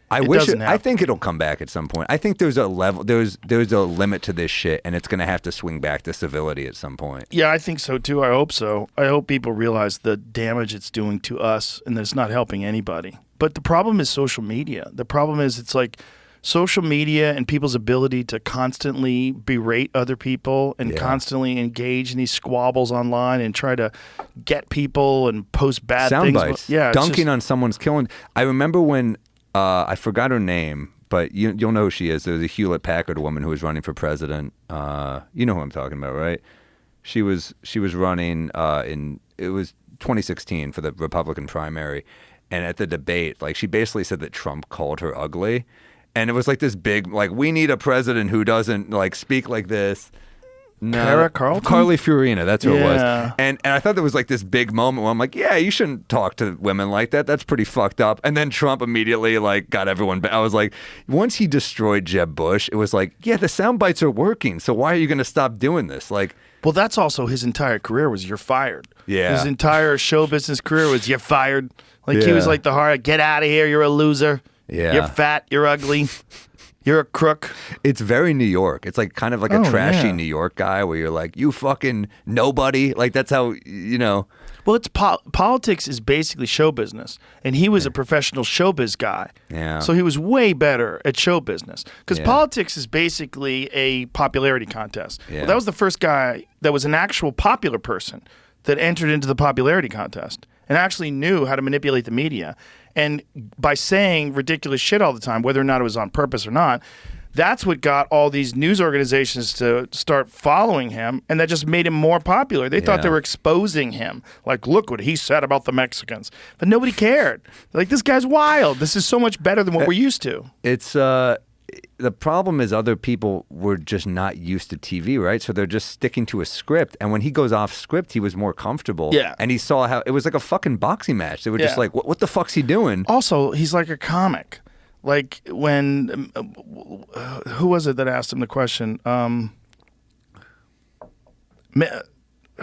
I think it'll come back at some point. I think there's a level, there's a limit to this shit, and it's gonna have to swing back to civility at some point. Yeah, I think so too. I hope so. I hope people realize the damage it's doing to us, and that it's not helping anybody. But the problem is social media. The problem is it's like social media and people's ability to constantly berate other people and constantly engage in these squabbles online and try to get people and post bad Sound things. bites. Yeah, Dunking on someone's killing. I remember when I forgot her name, but you'll know who she is. There was a Hewlett Packard woman who was running for president. You know who I'm talking about, right? She was running it was 2016 for the Republican primary, and at the debate, like she basically said that Trump called her ugly. And it was like this big, like, we need a president who doesn't, like, speak like this. No. Kara Carlton? Carly Fiorina, that's who it was. Yeah. And I thought there was, like, this big moment where I'm like, yeah, you shouldn't talk to women like that. That's pretty fucked up. And then Trump immediately, like, got everyone. I was like, once he destroyed Jeb Bush, it was like, yeah, the sound bites are working. So why are you going to stop doing this? Like, well, that's also his entire career was you're fired. Yeah. His entire show business career was you're fired. Like he was like the hard, get out of here, you're a loser. Yeah. You're fat, you're ugly, you're a crook. It's very New York. It's like kind of like a trashy New York guy where you're like, you fucking nobody. Like that's how, Well, it's politics is basically show business, and he was a professional showbiz guy. Yeah. So he was way better at show business because politics is basically a popularity contest. Yeah. Well, that was the first guy that was an actual popular person that entered into the popularity contest and actually knew how to manipulate the media And by saying ridiculous shit all the time, whether or not it was on purpose or not, that's what got all these news organizations to start following him, and that just made him more popular. They thought they were exposing him. Like, look what he said about the Mexicans. But nobody cared. Like, this guy's wild. This is so much better than what we're used to. It's the problem is other people were just not used to TV, right? So they're just sticking to a script. And when he goes off script, he was more comfortable. Yeah. And he saw how it was like a fucking boxing match. They were just like, what the fuck's he doing? Also, he's like a comic. Like when, who was it that asked him the question? Who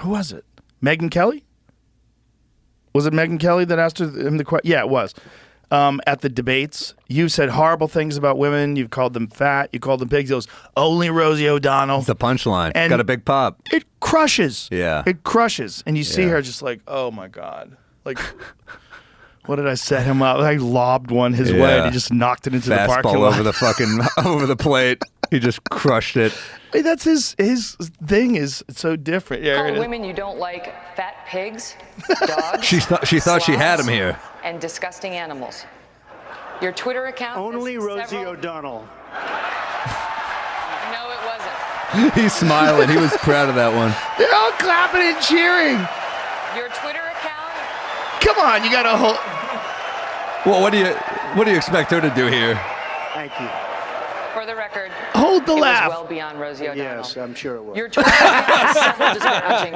was it? Megyn Kelly? Was it Megyn Kelly that asked him the question? Yeah, it was. At the debates, you said horrible things about women. You've called them fat. You called them pigs. He goes, only Rosie O'Donnell. It's the punchline. And got a big pop. It crushes. Yeah. It crushes. And you see her just like, oh my God. Like, what did I set him up? I lobbed one his way and he just knocked it into the parking lot. Fastball over the fucking, over the plate. He just crushed it. Hey, that's his thing is so different. Yeah, Call women you don't like fat pigs, dogs. she thought she had him here. And disgusting animals. Your Twitter account. Only Rosie O'Donnell. No, it wasn't. He's smiling. He was proud of that one. They're all clapping and cheering. Your Twitter account. Come on, you got to hold. Well, what do you expect her to do here? Thank you. For the record, hold the laugh. It was well beyond Rosie O'Donnell. Yes, I'm sure it was. Your Twitter account is several disparaging.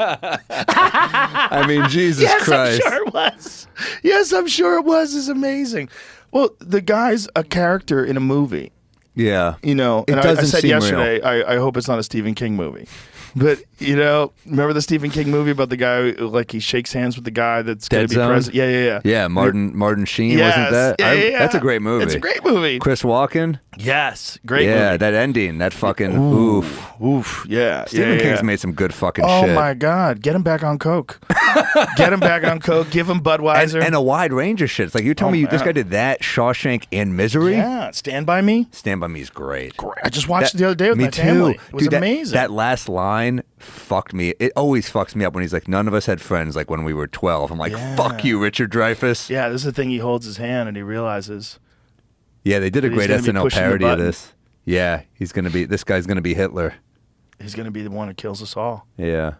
I mean, Jesus Christ. Yes, I'm sure it was. Yes, I'm sure it was. Is amazing. Well, the guy's a character in a movie. Yeah. You know, it and doesn't I said seem yesterday, real. I hope it's not a Stephen King movie. But, you know, remember the Stephen King movie about the guy, like he shakes hands with the guy that's going to be president? Yeah. Yeah, Martin Sheen, wasn't that? Yeah. That's a great movie. It's a great movie. Chris Walken? Yes, great movie. Yeah, that ending, that fucking oof. Yeah. Stephen King's made some good fucking shit. Oh my God. Get him back on Coke. Get him back on Coke. Give him Budweiser. And a wide range of shit. It's like, you're telling me this guy did that, Shawshank, and Misery? Yeah, Stand By Me. Stand By Me is great. I just watched it the other day with my family. It was amazing. That last line fucked me. It always fucks me up when he's like, none of us had friends like when we were 12. I'm like, fuck you, Richard Dreyfuss. Yeah, this is the thing. He holds his hand and he realizes. Yeah, they did a great SNL parody of this. Yeah, this guy's going to be Hitler. He's going to be the one who kills us all. Yeah.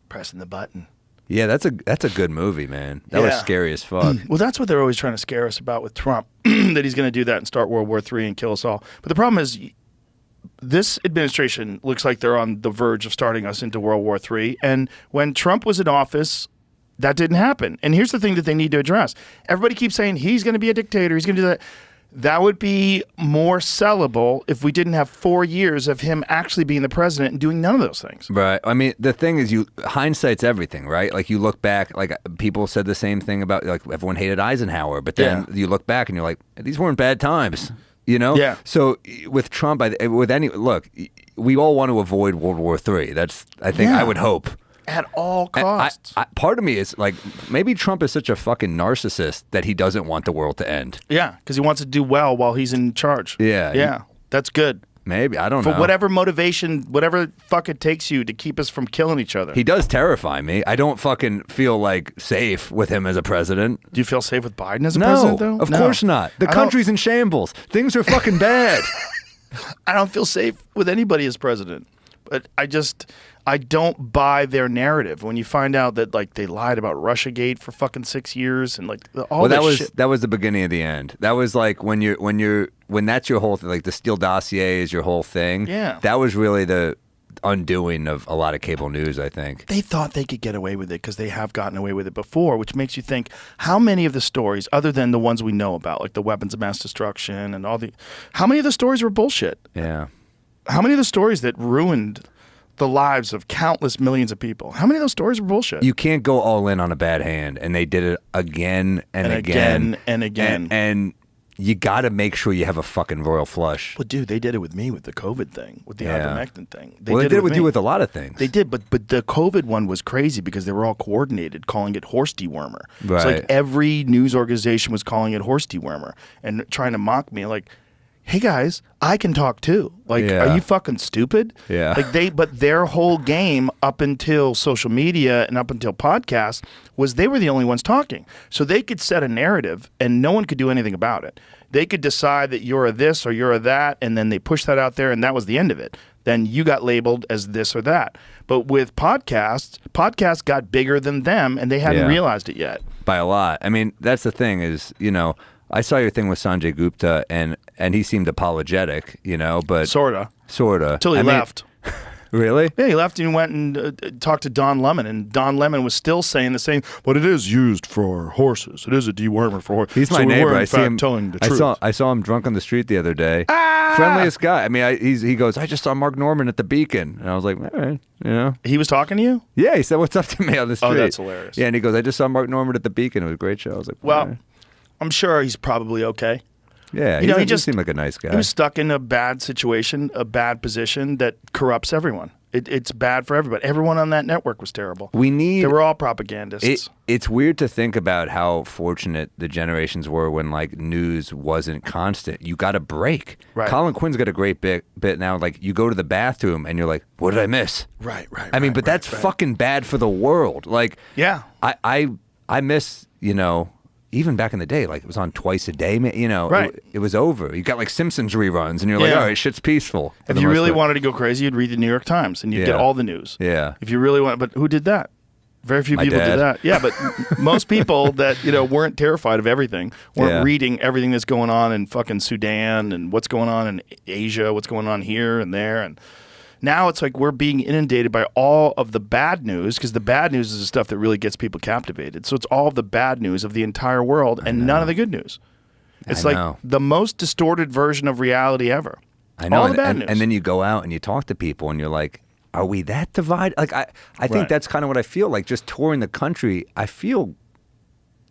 Pressing the button. Yeah, that's a good movie, man. That was scary as fuck. Well, that's what they're always trying to scare us about with Trump, that he's going to do that and start World War III and kill us all. But the problem is, this administration looks like they're on the verge of starting us into World War III. And when Trump was in office, that didn't happen. And here's the thing that they need to address. Everybody keeps saying he's going to be a dictator. He's going to do that. That would be more sellable if we didn't have 4 years of him actually being the president and doing none of those things. Right. I mean, the thing is, hindsight's everything, right? Like, you look back, like, people said the same thing about, like, everyone hated Eisenhower, but then you look back and you're like, these weren't bad times, you know? Yeah. So with Trump, look, we all want to avoid World War III. That's, I think, I would hope. At all costs. Part of me is like, maybe Trump is such a fucking narcissist that he doesn't want the world to end. Yeah, because he wants to do well while he's in charge. Yeah. That's good. Maybe. I don't know. For whatever motivation, whatever fuck it takes you to keep us from killing each other. He does terrify me. I don't fucking feel like safe with him as a president. Do you feel safe with Biden as a president, though? Of course not. The country's in shambles. Things are fucking bad. I don't feel safe with anybody as president. But I don't buy their narrative. When you find out that, like, they lied about Russiagate for fucking 6 years and, like, all that shit. That was the beginning of the end. That was like when that's your whole thing, like the Steele dossier is your whole thing. Yeah. That was really the undoing of a lot of cable news, I think. They thought they could get away with it because they have gotten away with it before, which makes you think, how many of the stories, other than the ones we know about, like the weapons of mass destruction and how many of the stories were bullshit? Yeah. How many of the stories that ruined the lives of countless millions of people, how many of those stories were bullshit? You can't go all in on a bad hand, and they did it again and again. And you got to make sure you have a fucking royal flush. Well, dude, they did it with me with the COVID thing, with the ivermectin thing. They did it with you with a lot of things. They did, but the COVID one was crazy because they were all coordinated, calling it horse dewormer. Right. It's like every news organization was calling it horse dewormer and trying to mock me. Like, hey guys, I can talk too. Like, Yeah. are you fucking stupid? Yeah. Like but their whole game up until social media and up until podcasts was they were the only ones talking. So they could set a narrative and no one could do anything about it. They could decide that you're a this or you're a that, and then they push that out there, and that was the end of it. Then you got labeled as this or that. But with podcasts got bigger than them, and they hadn't realized it yet. By a lot. I mean, that's the thing is, I saw your thing with Sanjay Gupta, and he seemed apologetic, but... Sorta. Sorta. Till he left. Really? Yeah, he left and went and talked to Don Lemon, and Don Lemon was still saying the same, but it is used for horses. It is a dewormer for horses. He's my so neighbor. We were, in I see fact, him. telling the truth. I saw him drunk on the street the other day. Friendliest guy. I mean, he goes, I just saw Mark Norman at the Beacon, and I was like, all right, He was talking to you? Yeah, he said, "What's up to me on the street?" Oh, that's hilarious. Yeah, and he goes, I just saw Mark Norman at the Beacon. It was a great show. I was like, well, all right. I'm sure he's probably okay. Yeah, he just seemed like a nice guy. He was stuck in a bad situation, a bad position that corrupts everyone. It's bad for everybody. Everyone on that network was terrible. They were all propagandists. It's weird to think about how fortunate the generations were when like news wasn't constant. You got a break. Right. Colin Quinn's got a great bit now. Like you go to the bathroom and you're like, what did I miss? Right. I mean, but that's fucking bad for the world. Like, yeah. I miss, even back in the day, like it was on twice a day, Right. it was over. You got like Simpsons reruns and you're like, Yeah. all right, shit's peaceful. If you really wanted to go crazy, you'd read the New York Times and you'd get all the news. Yeah. If you really want, but who did that? Very few My people dad. did that. Yeah, but most people that, weren't terrified of everything, weren't reading everything that's going on in fucking Sudan and what's going on in Asia, what's going on here and there. And now it's like we're being inundated by all of the bad news, because the bad news is the stuff that really gets people captivated. So it's all of the bad news of the entire world and none of the good news. It's like the most distorted version of reality ever. I know. All the bad news. And then you go out and you talk to people and you're like, are we that divided? Like I think that's kind of what I feel like. Just touring the country, I feel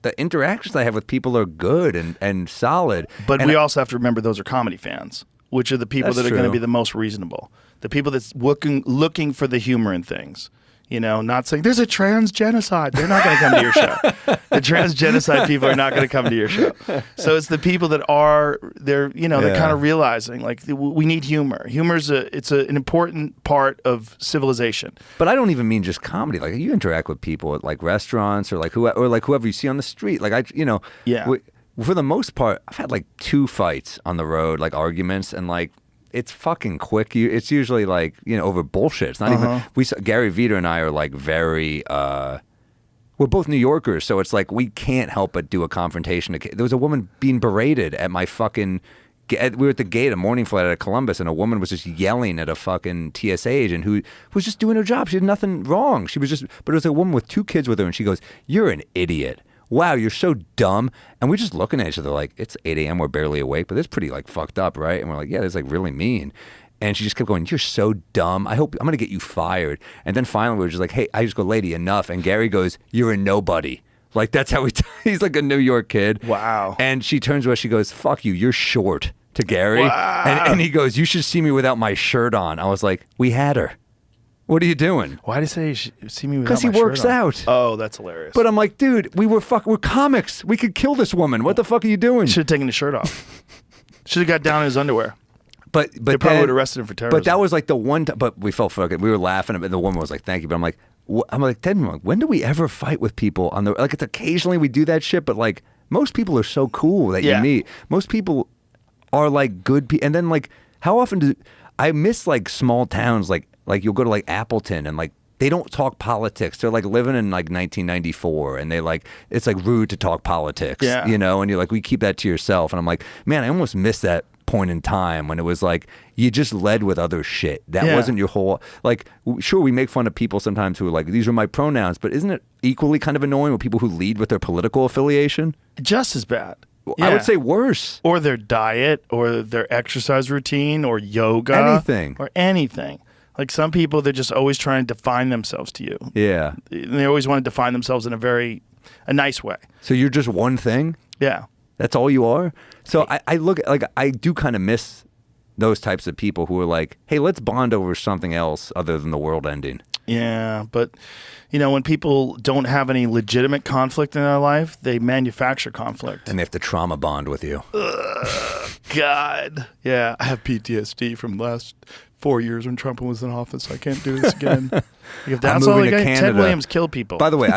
the interactions I have with people are good and solid. But and we also have to remember those are comedy fans, which are the people That's that are going to true. be the most reasonable. The people that's looking for the humor in things. Not saying there's a trans genocide. They're not going to come to your show. The trans genocide people are not going to come to your show. So it's the people that they're kind of realizing like we need humor. Humor's an important part of civilization. But I don't even mean just comedy. Like you interact with people at like restaurants or like whoever you see on the street. Like for the most part, I've had like 2 fights on the road, like arguments, and like it's fucking quick. It's usually like over bullshit. It's not even. Gary Veter and I are like very. We're both New Yorkers, so it's like we can't help but do a confrontation. There was a woman being berated at my fucking. We were at the gate, a morning flight out of Columbus, and a woman was just yelling at a fucking TSA agent who was just doing her job. She did nothing wrong. She was just, but it was a woman with 2 kids with her, and she goes, "You're an idiot. Wow, you're so dumb." And we're just looking at each other like, it's 8 a.m., we're barely awake, but it's pretty like fucked up, right? And we're like, yeah, that's like really mean. And she just kept going, "You're so dumb. I'm going to get you fired." And then finally we were just like, hey, I just go, "Lady, enough." And Gary goes, "You're a nobody." Like that's how he's like a New York kid. Wow. And she turns to us, she goes, "Fuck you, you're short," to Gary. Wow. And he goes, "You should see me without my shirt on." I was like, we had her. What are you doing? Why did he say you should see me without Because he my shirt works on? out. Oh, that's hilarious. But I'm like, dude, we're comics. We could kill this woman. What the fuck are you doing? Should have taken his shirt off. Should have got down in his underwear. But they probably would have arrested him for terrorism. But that was like the one time. But we felt fucking. We were laughing, and the woman was like, "Thank you." But I'm like, Ted, when do we ever fight with people on the like? It's occasionally we do that shit, but like most people are so cool that you meet. Most people are like good people, and then like how often do I miss like small towns like you'll go to like Appleton and like. They don't talk politics. They're like living in like 1994, and it's like rude to talk politics, and you're like, we keep that to yourself. And I'm like, man, I almost miss that point in time when it was like you just led with other shit. That wasn't your whole like. Sure, we make fun of people sometimes who are like, these are my pronouns, but isn't it equally kind of annoying with people who lead with their political affiliation? Just as bad. I would say worse. Or their diet, or their exercise routine, or yoga, or anything. Like some people, they're just always trying to define themselves to you. Yeah. And they always want to define themselves in a nice way. So you're just one thing? Yeah. That's all you are? So I look at, like, I do kind of miss those types of people who are like, hey, let's bond over something else other than the world ending. Yeah, but when people don't have any legitimate conflict in their life, they manufacture conflict. And they have to trauma bond with you. God. Yeah, I have PTSD from the last 4 years when Trump was in office. I can't do this again. If that's all moving I to got, Ted Canada. Williams killed people. By the way,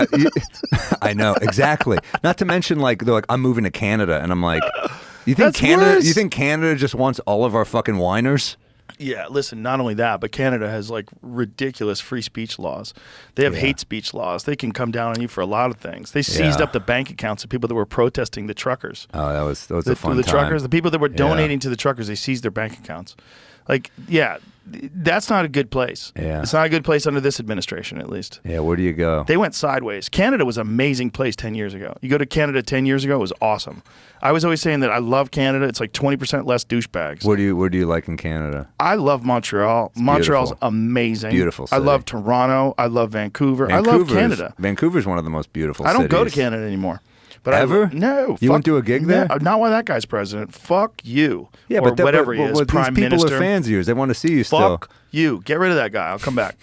I know, exactly. Not to mention, like, they're like, I'm moving to Canada, and I'm like, you think That's Canada? worse. You think Canada just wants all of our fucking whiners? Yeah, listen, not only that, but Canada has like ridiculous free speech laws. They have hate speech laws. They can come down on you for a lot of things. They seized up the bank accounts of people that were protesting the truckers. Oh, that was a fun the time. truckers, the people that were donating to the truckers, they seized their bank accounts. Like, yeah, that's not a good place. Yeah. It's not a good place under this administration, at least. Yeah, where do you go? They went sideways. Canada was an amazing place 10 years ago. You go to Canada 10 years ago, it was awesome. I was always saying that I love Canada. It's like 20% less douchebags. Where do you like in Canada? I love Montreal. Montreal's beautiful. amazing. Beautiful I city. love Toronto. I love Vancouver. I love Canada. Vancouver's one of the most beautiful I don't cities. go to Canada anymore. But Ever? No. You went to a gig there? Not while that guy's president. Fuck you. Yeah, or but whatever he is, prime these people minister. are fans of yours. They want to see you still. Fuck you. Get rid of that guy. I'll come back.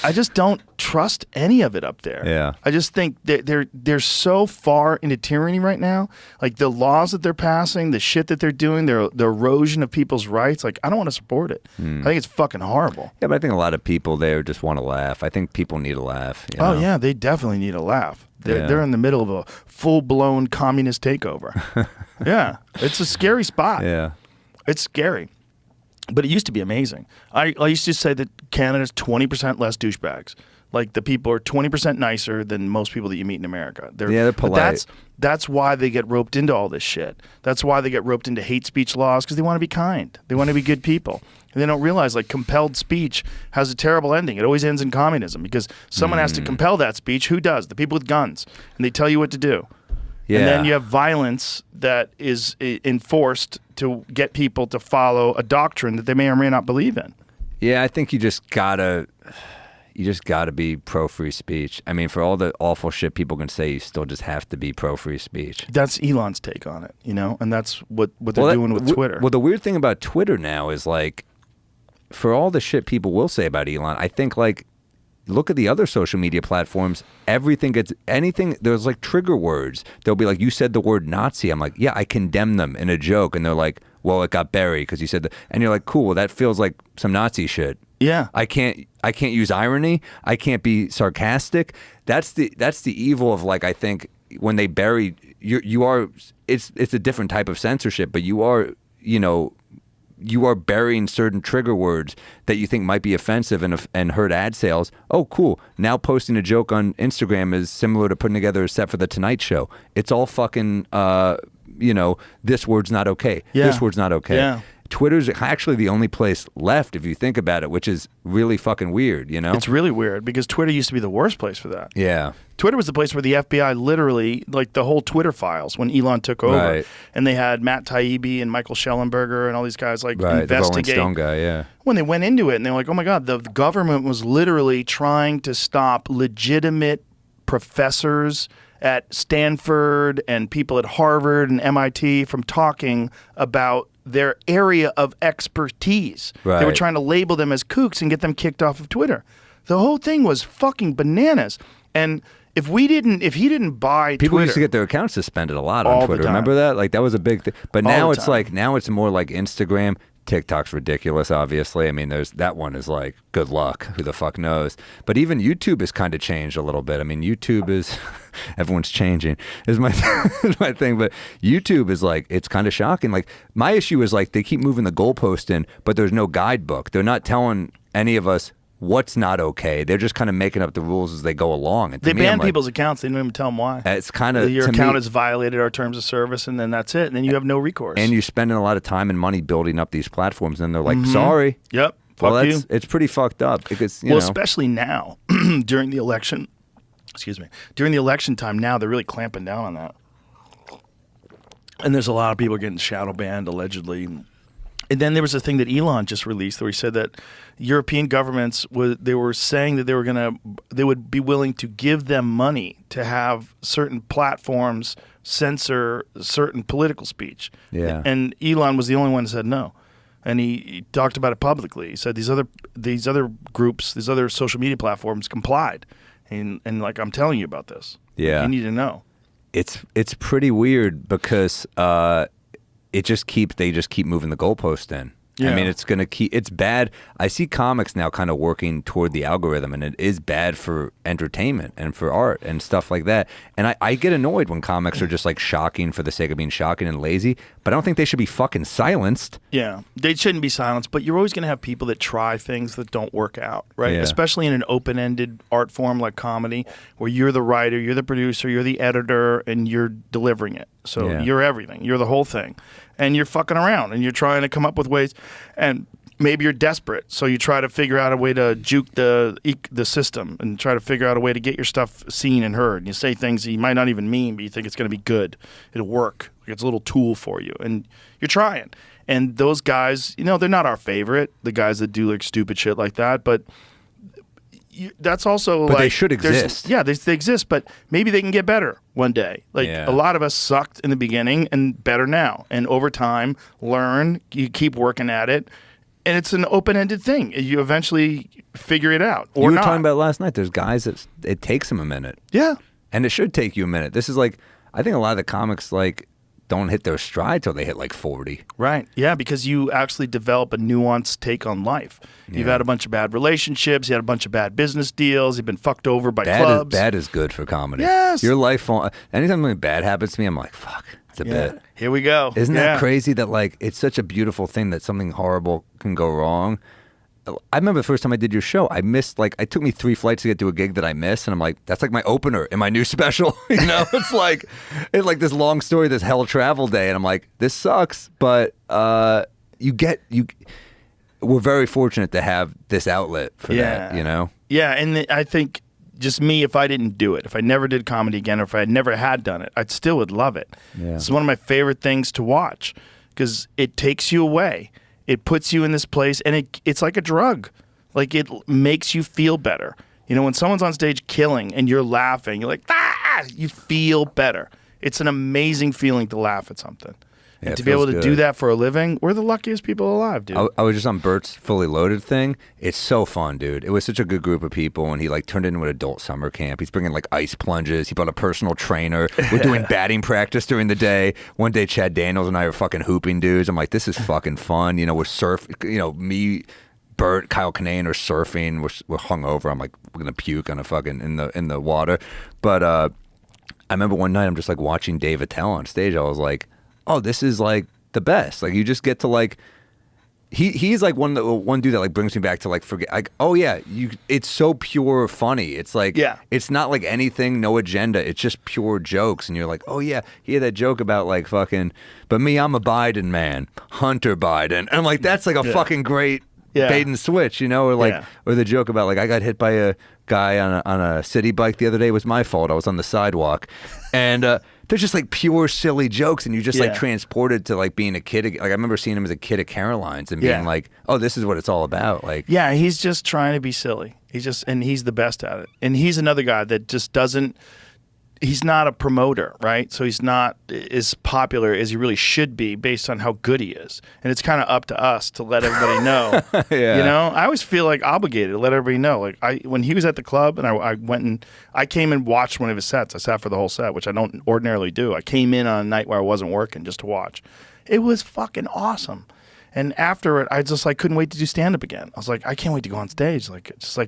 I just don't trust any of it up there. Yeah. I just think that they're so far into tyranny right now. Like the laws that they're passing, the shit that they're doing, the erosion of people's rights. Like I don't want to support it. I think it's fucking horrible. Yeah, but I think a lot of people there just want to laugh. I think people need a laugh. You Oh know? yeah, they definitely need a laugh. Yeah. They're in the middle of a full-blown communist takeover. Yeah, it's a scary spot. Yeah. It's scary. But it used to be amazing. I used to say that Canada's 20% less douchebags. Like the people are 20% nicer than most people that you meet in America. They're but polite. that's why they get roped into all this shit. That's why they get roped into hate speech laws, because they want to be kind. They want to be good people. And they don't realize like compelled speech has a terrible ending. It always ends in communism because someone has to compel that speech. Who does? The people with guns. And they tell you what to do. Yeah. And then you have violence that is enforced to get people to follow a doctrine that they may or may not believe in. Yeah, I think you just gotta be pro free speech. I mean, for all the awful shit people can say, you still just have to be pro free speech. That's Elon's take on it, and that's what they're doing with Twitter. Well, the weird thing about Twitter now is like, for all the shit people will say about Elon, I think like, look at the other social media platforms. Everything gets anything. There's like trigger words. They'll be like, you said the word Nazi. I'm like, yeah, I condemn them in a joke. And they're like, well, it got buried because you said that. And you're like, cool. Well, that feels like some Nazi shit. Yeah. I can't use irony. I can't be sarcastic. That's the evil of like, I think when they bury you are, it's a different type of censorship, but you are burying certain trigger words that you think might be offensive and hurt ad sales. Oh, cool. Now posting a joke on Instagram is similar to putting together a set for The Tonight Show. It's all fucking, this word's not okay. Yeah. This word's not okay. Yeah. Twitter's actually the only place left, if you think about it, which is really fucking weird, It's really weird because Twitter used to be the worst place for that. Yeah. Twitter was the place where the FBI literally, like the whole Twitter files when Elon took over. Right. And they had Matt Taibbi and Michael Schellenberger and all these guys like Right, the Rolling investigate. Stone guy, yeah. When they went into it and they were like, oh my God, the government was literally trying to stop legitimate professors at Stanford and people at Harvard and MIT from talking about their area of expertise. Right. They were trying to label them as kooks and get them kicked off of Twitter. The whole thing was fucking bananas. And if he didn't buy People Twitter, used to get their accounts suspended a lot All on the Twitter. time. Remember that? Like that was a big thing. But All now the it's time. like more like Instagram. TikTok's ridiculous, obviously. I mean, that one is like, good luck. Who the fuck knows? But even YouTube has kind of changed a little bit. I mean, YouTube is, everyone's changing, is my thing. But YouTube is like, it's kind of shocking. Like, my issue is like, they keep moving the goalpost in, but there's no guidebook. They're not telling any of us what's not okay. They're just kind of making up the rules as they go along. And to they me, ban I'm like, people's accounts. They don't even tell them why. it's kind of, Your to account me, has violated our terms of service, and then that's it. And then you have no recourse. and you're spending a lot of time and money building up these platforms, and they're like, sorry. Yep. Well, Fuck you. it's pretty fucked up because, you Well, know. especially now during the election. Excuse me. During the election time now, they're really clamping down on that. And there's a lot of people getting shadow banned, allegedly. And then there was a thing that Elon just released where he said that European governments they were saying that they would be willing to give them money to have certain platforms censor certain political speech. Yeah. And Elon was the only one who said no. And he talked about it publicly. He said these other groups, these other social media platforms complied. And like, I'm telling you about this. Yeah. You need to know. It's pretty weird because they just keep moving the goalpost in. Yeah. I mean, it's bad. I see comics now kind of working toward the algorithm, and it is bad for entertainment and for art and stuff like that. And I get annoyed when comics are just like shocking for the sake of being shocking and lazy, but I don't think they should be fucking silenced. Yeah, they shouldn't be silenced, but you're always going to have people that try things that don't work out, right? Yeah. Especially in an open-ended art form like comedy, where you're the writer, you're the producer, you're the editor, and you're delivering it. So you're everything. You're the whole thing. And you're fucking around, and you're trying to come up with ways, and maybe you're desperate, so you try to figure out a way to juke the system and try to figure out a way to get your stuff seen and heard. And you say things that you might not even mean, but you think it's going to be good. It'll work. It's a little tool for you, and you're trying. And those guys, they're not our favorite, the guys that do like stupid shit like that, but that's also But they should exist. Yeah, they exist, but maybe they can get better one day. Like a lot of us sucked in the beginning and better now. And over time, learn, you keep working at it. And it's an open-ended thing. You eventually figure it out or you were not. talking about last night. There's guys that it takes them a minute. Yeah. And it should take you a minute. This is like, I think a lot of the comics like don't hit their stride till they hit like 40. Right. Yeah, because you actually develop a nuanced take on life. You've had a bunch of bad relationships. You had a bunch of bad business deals. You've been fucked over by clubs. Bad is good for comedy. Yes. Your life, anytime something bad happens to me, I'm like, fuck, it's a bit. Here we go. Isn't that crazy that like it's such a beautiful thing that something horrible can go wrong? I remember the first time I did your show, I missed it took me 3 flights to get to a gig that I missed, and I'm like, that's like my opener in my new special. It's like this long story, this hell travel day, and I'm like, this sucks, but we're very fortunate to have this outlet for that, Yeah, and I think just me, if I didn't do it, if I never did comedy again, or if I never had done it, I still would love it. Yeah. It's one of my favorite things to watch because it takes you away. It puts you in this place, and it's like a drug. Like, it makes you feel better. When someone's on stage killing and you're laughing, you're like, you feel better. It's an amazing feeling to laugh at something. Yeah, and to be able to good. do that for a living, we're the luckiest people alive, dude. I was just on Bert's Fully Loaded thing. It's so fun, dude. It was such a good group of people, and he turned it into an adult summer camp. He's bringing ice plunges. He brought a personal trainer. We're doing batting practice during the day. One day, Chad Daniels and I are fucking hooping dudes. I'm like, this is fucking fun. We're me, Bert, Kyle Kinane are surfing. We're hungover. I'm like, we're gonna puke on a fucking in the water. But I remember one night I'm just watching Dave Attell on stage. I was like, oh, this is the best. You just get to he's one dude that brings me back to forget oh yeah, it's so pure funny. It's it's not anything, no agenda. It's just pure jokes, and you're like, oh yeah, he had that joke about fucking, but me, I'm a Biden man, Hunter Biden, and I'm like, that's a fucking great bait and switch, or or the joke about I got hit by a guy on a city bike the other day. It was my fault. I was on the sidewalk, and they're just pure silly jokes, and you just transported to being a kid. I remember seeing him as a kid at Caroline's and being like, oh, this is what it's all about. Yeah, he's just trying to be silly. And he's the best at it. And he's another guy that just doesn't. He's not a promoter, right? So he's not as popular as he really should be based on how good he is. And it's kind of up to us to let everybody know. I always feel obligated to let everybody know. When he was at the club and I came and watched one of his sets. I sat for the whole set, which I don't ordinarily do. I came in on a night where I wasn't working just to watch. It was fucking awesome. And after it, I just couldn't wait to do stand-up again. I was like, I can't wait to go on stage.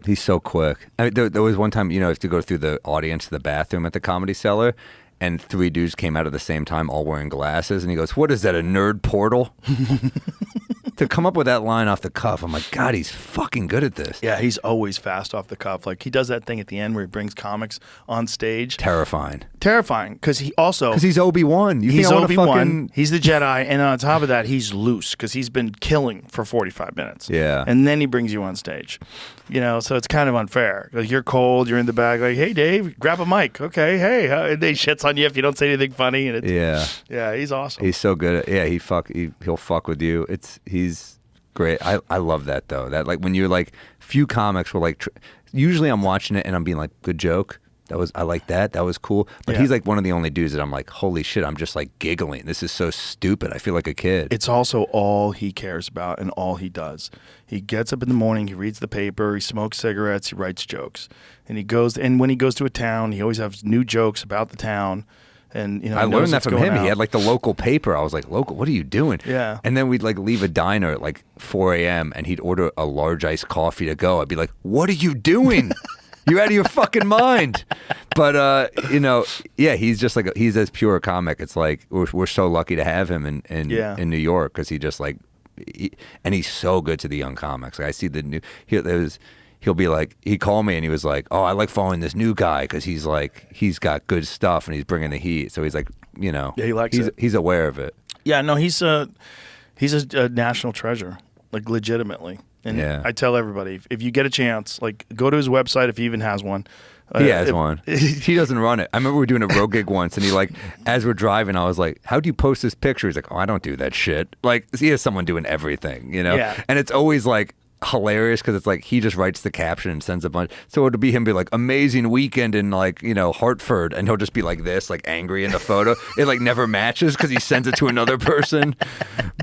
He's so quick. I mean, there was one time, I have to go through the audience to the bathroom at the Comedy Cellar, and 3 dudes came out at the same time, all wearing glasses, and he goes, what is that, a nerd portal? To come up with that line off the cuff, I'm like, God, he's fucking good at this. Yeah, he's always fast off the cuff. He does that thing at the end where he brings comics on stage. Terrifying, because he's Obi-Wan. He's Obi-Wan. He's the Jedi, and on top of that, he's loose because he's been killing for 45 minutes. Yeah, and then he brings you on stage. So it's kind of unfair. You're cold, you're in the back, hey Dave, grab a mic. Okay, hey, and they shits on you if you don't say anything funny. And yeah, he's awesome. He's so good at he'll fuck with you. He's great. I love that though. That when you're few comics will usually I'm watching it and I'm being good joke. I like that. That was cool. But Yeah. he's like one of the only dudes that I'm like, holy shit, I'm just like giggling. This is so stupid. I feel like a kid. It's also all he cares about and all he does. He gets up in the morning, he reads the paper, he smokes cigarettes, he writes jokes. And when he goes to a town, he always has new jokes about the town. And I learned that from him. He had like the local paper. I was like, local, what are you doing? Yeah. And then we'd like leave a diner at like 4 a.m. and he'd order a large iced coffee to go. I'd be like, what are you doing? You're out of your fucking mind. But, he's just like, he's as pure a comic. It's like, we're so lucky to have him in New York because he just like, and he's so good to the young comics. Like I see the new, he'll be like, he called me and he was like, oh, I like following this new guy because he's got good stuff and he's bringing the heat. So he's like, he likes it. He's aware of it. Yeah, no, he's a national treasure, like legitimately. And I tell everybody, if you get a chance, like go to his website if he even has one. He has one. He doesn't run it. I remember we were doing a road gig once, and he like, as we're driving, I was like, "How do you post this picture?" He's like, "Oh, I don't do that shit." Like, he has someone doing everything, Yeah. And it's always like hilarious because it's like he just writes the caption and sends a bunch. So it'll be him be like, "Amazing weekend in like Hartford," and he'll just be like this, like angry in the photo. It like never matches because he sends it to another person.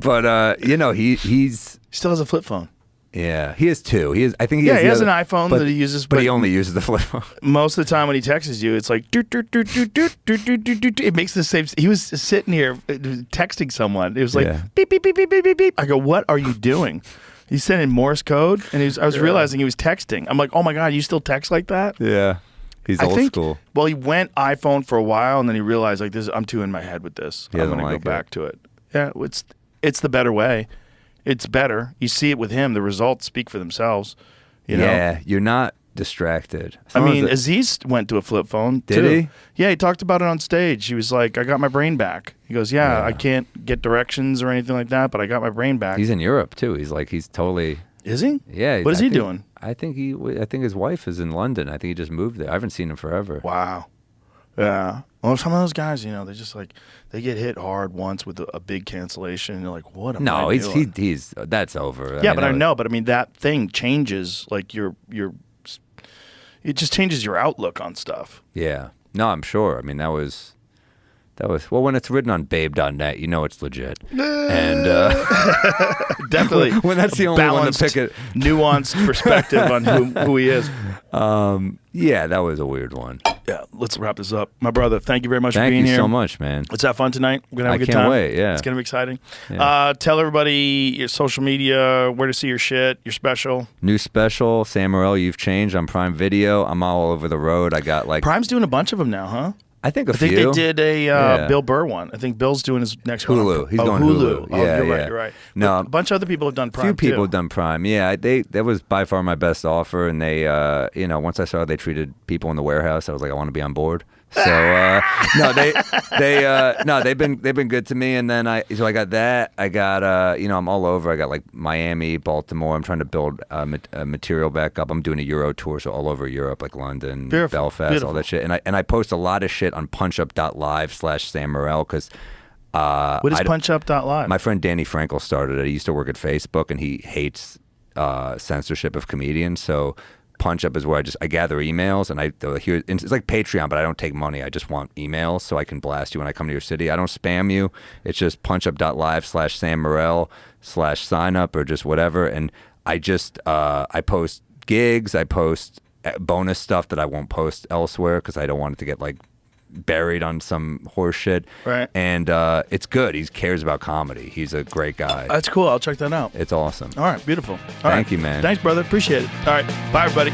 But he still has a flip phone. Yeah, he has two. I think he has an iPhone that he uses, but he only uses the flip phone. Most of the time when he texts you, it's like doot, doot, doot, doot, doot, doot, doot, doot, doot. It makes the same. He was sitting here texting someone. It was like beep beep beep beep beep beep beep. I go, what are you doing? He's sending Morse code, and I was realizing he was texting. I'm like, oh my god, you still text like that? Yeah, he's old school. Well, he went iPhone for a while, and then he realized like this. I'm too in my head with this. I'm going to go back to it. Yeah, it's the better way. It's better. You see it with him. The results speak for themselves. Yeah, you're not distracted. Aziz went to a flip phone. Did he? Yeah, he talked about it on stage. He was like, I got my brain back. He goes, yeah, I can't get directions or anything like that, but I got my brain back. He's in Europe, too. He's totally... Is he? Yeah. What is he doing? I think his wife is in London. I think he just moved there. I haven't seen him forever. Wow. Yeah. Well, some of those guys, they just like they get hit hard once with a big cancellation, and you're like, "What am I doing?" he's that's over. I know. But I mean, that thing changes like your it just changes your outlook on stuff. Yeah. No, I'm sure. I mean, that was well, when it's written on babe.net, it's legit. And definitely when that's the only balanced, one to pick it, nuanced perspective on who he is. Yeah, that was a weird one. Yeah, let's wrap this up. My brother, thank you very much for being here. Thank you so much, man. Let's have fun tonight. We're going to have a good time. I can't wait, yeah. It's going to be exciting. Yeah. Tell everybody your social media, where to see your shit, your special. New special, Sam Morril, You've Changed on Prime Video. I'm all over the road. I got like... Prime's doing a bunch of them now, huh? I think a few. I think they did a Bill Burr one. I think Bill's doing his next one. Hulu. He's going Hulu. Oh, yeah, you're right. No, but a bunch of other people have done Prime. A few people have done Prime. Yeah, that was by far my best offer. And they, once I saw they treated people in the warehouse, I was like, I want to be on board. So they've been good to me. And then I got that. I got I'm all over. I got like Miami, Baltimore. I'm trying to build material back up. I'm doing a Euro tour, so all over Europe, like London, Belfast, all that shit. And I post a lot of shit on punchup.live/Sam Morril because. What is punchup.live? My friend Danny Frankel started it. He used to work at Facebook, and he hates censorship of comedians. So PunchUp is where I gather emails, and it's like Patreon, but I don't take money. I just want emails so I can blast you when I come to your city. I don't spam you. It's just punchup.live/Sam Morril/sign up or just whatever. And I just I post gigs. I post bonus stuff that I won't post elsewhere because I don't want it to get like buried on some horse shit. Right. And it's good. He cares about comedy. He's a great guy. That's cool. I'll check that out. It's awesome. All right. Beautiful. Thank you, man. Thanks, brother. Appreciate it. All right. Bye, everybody.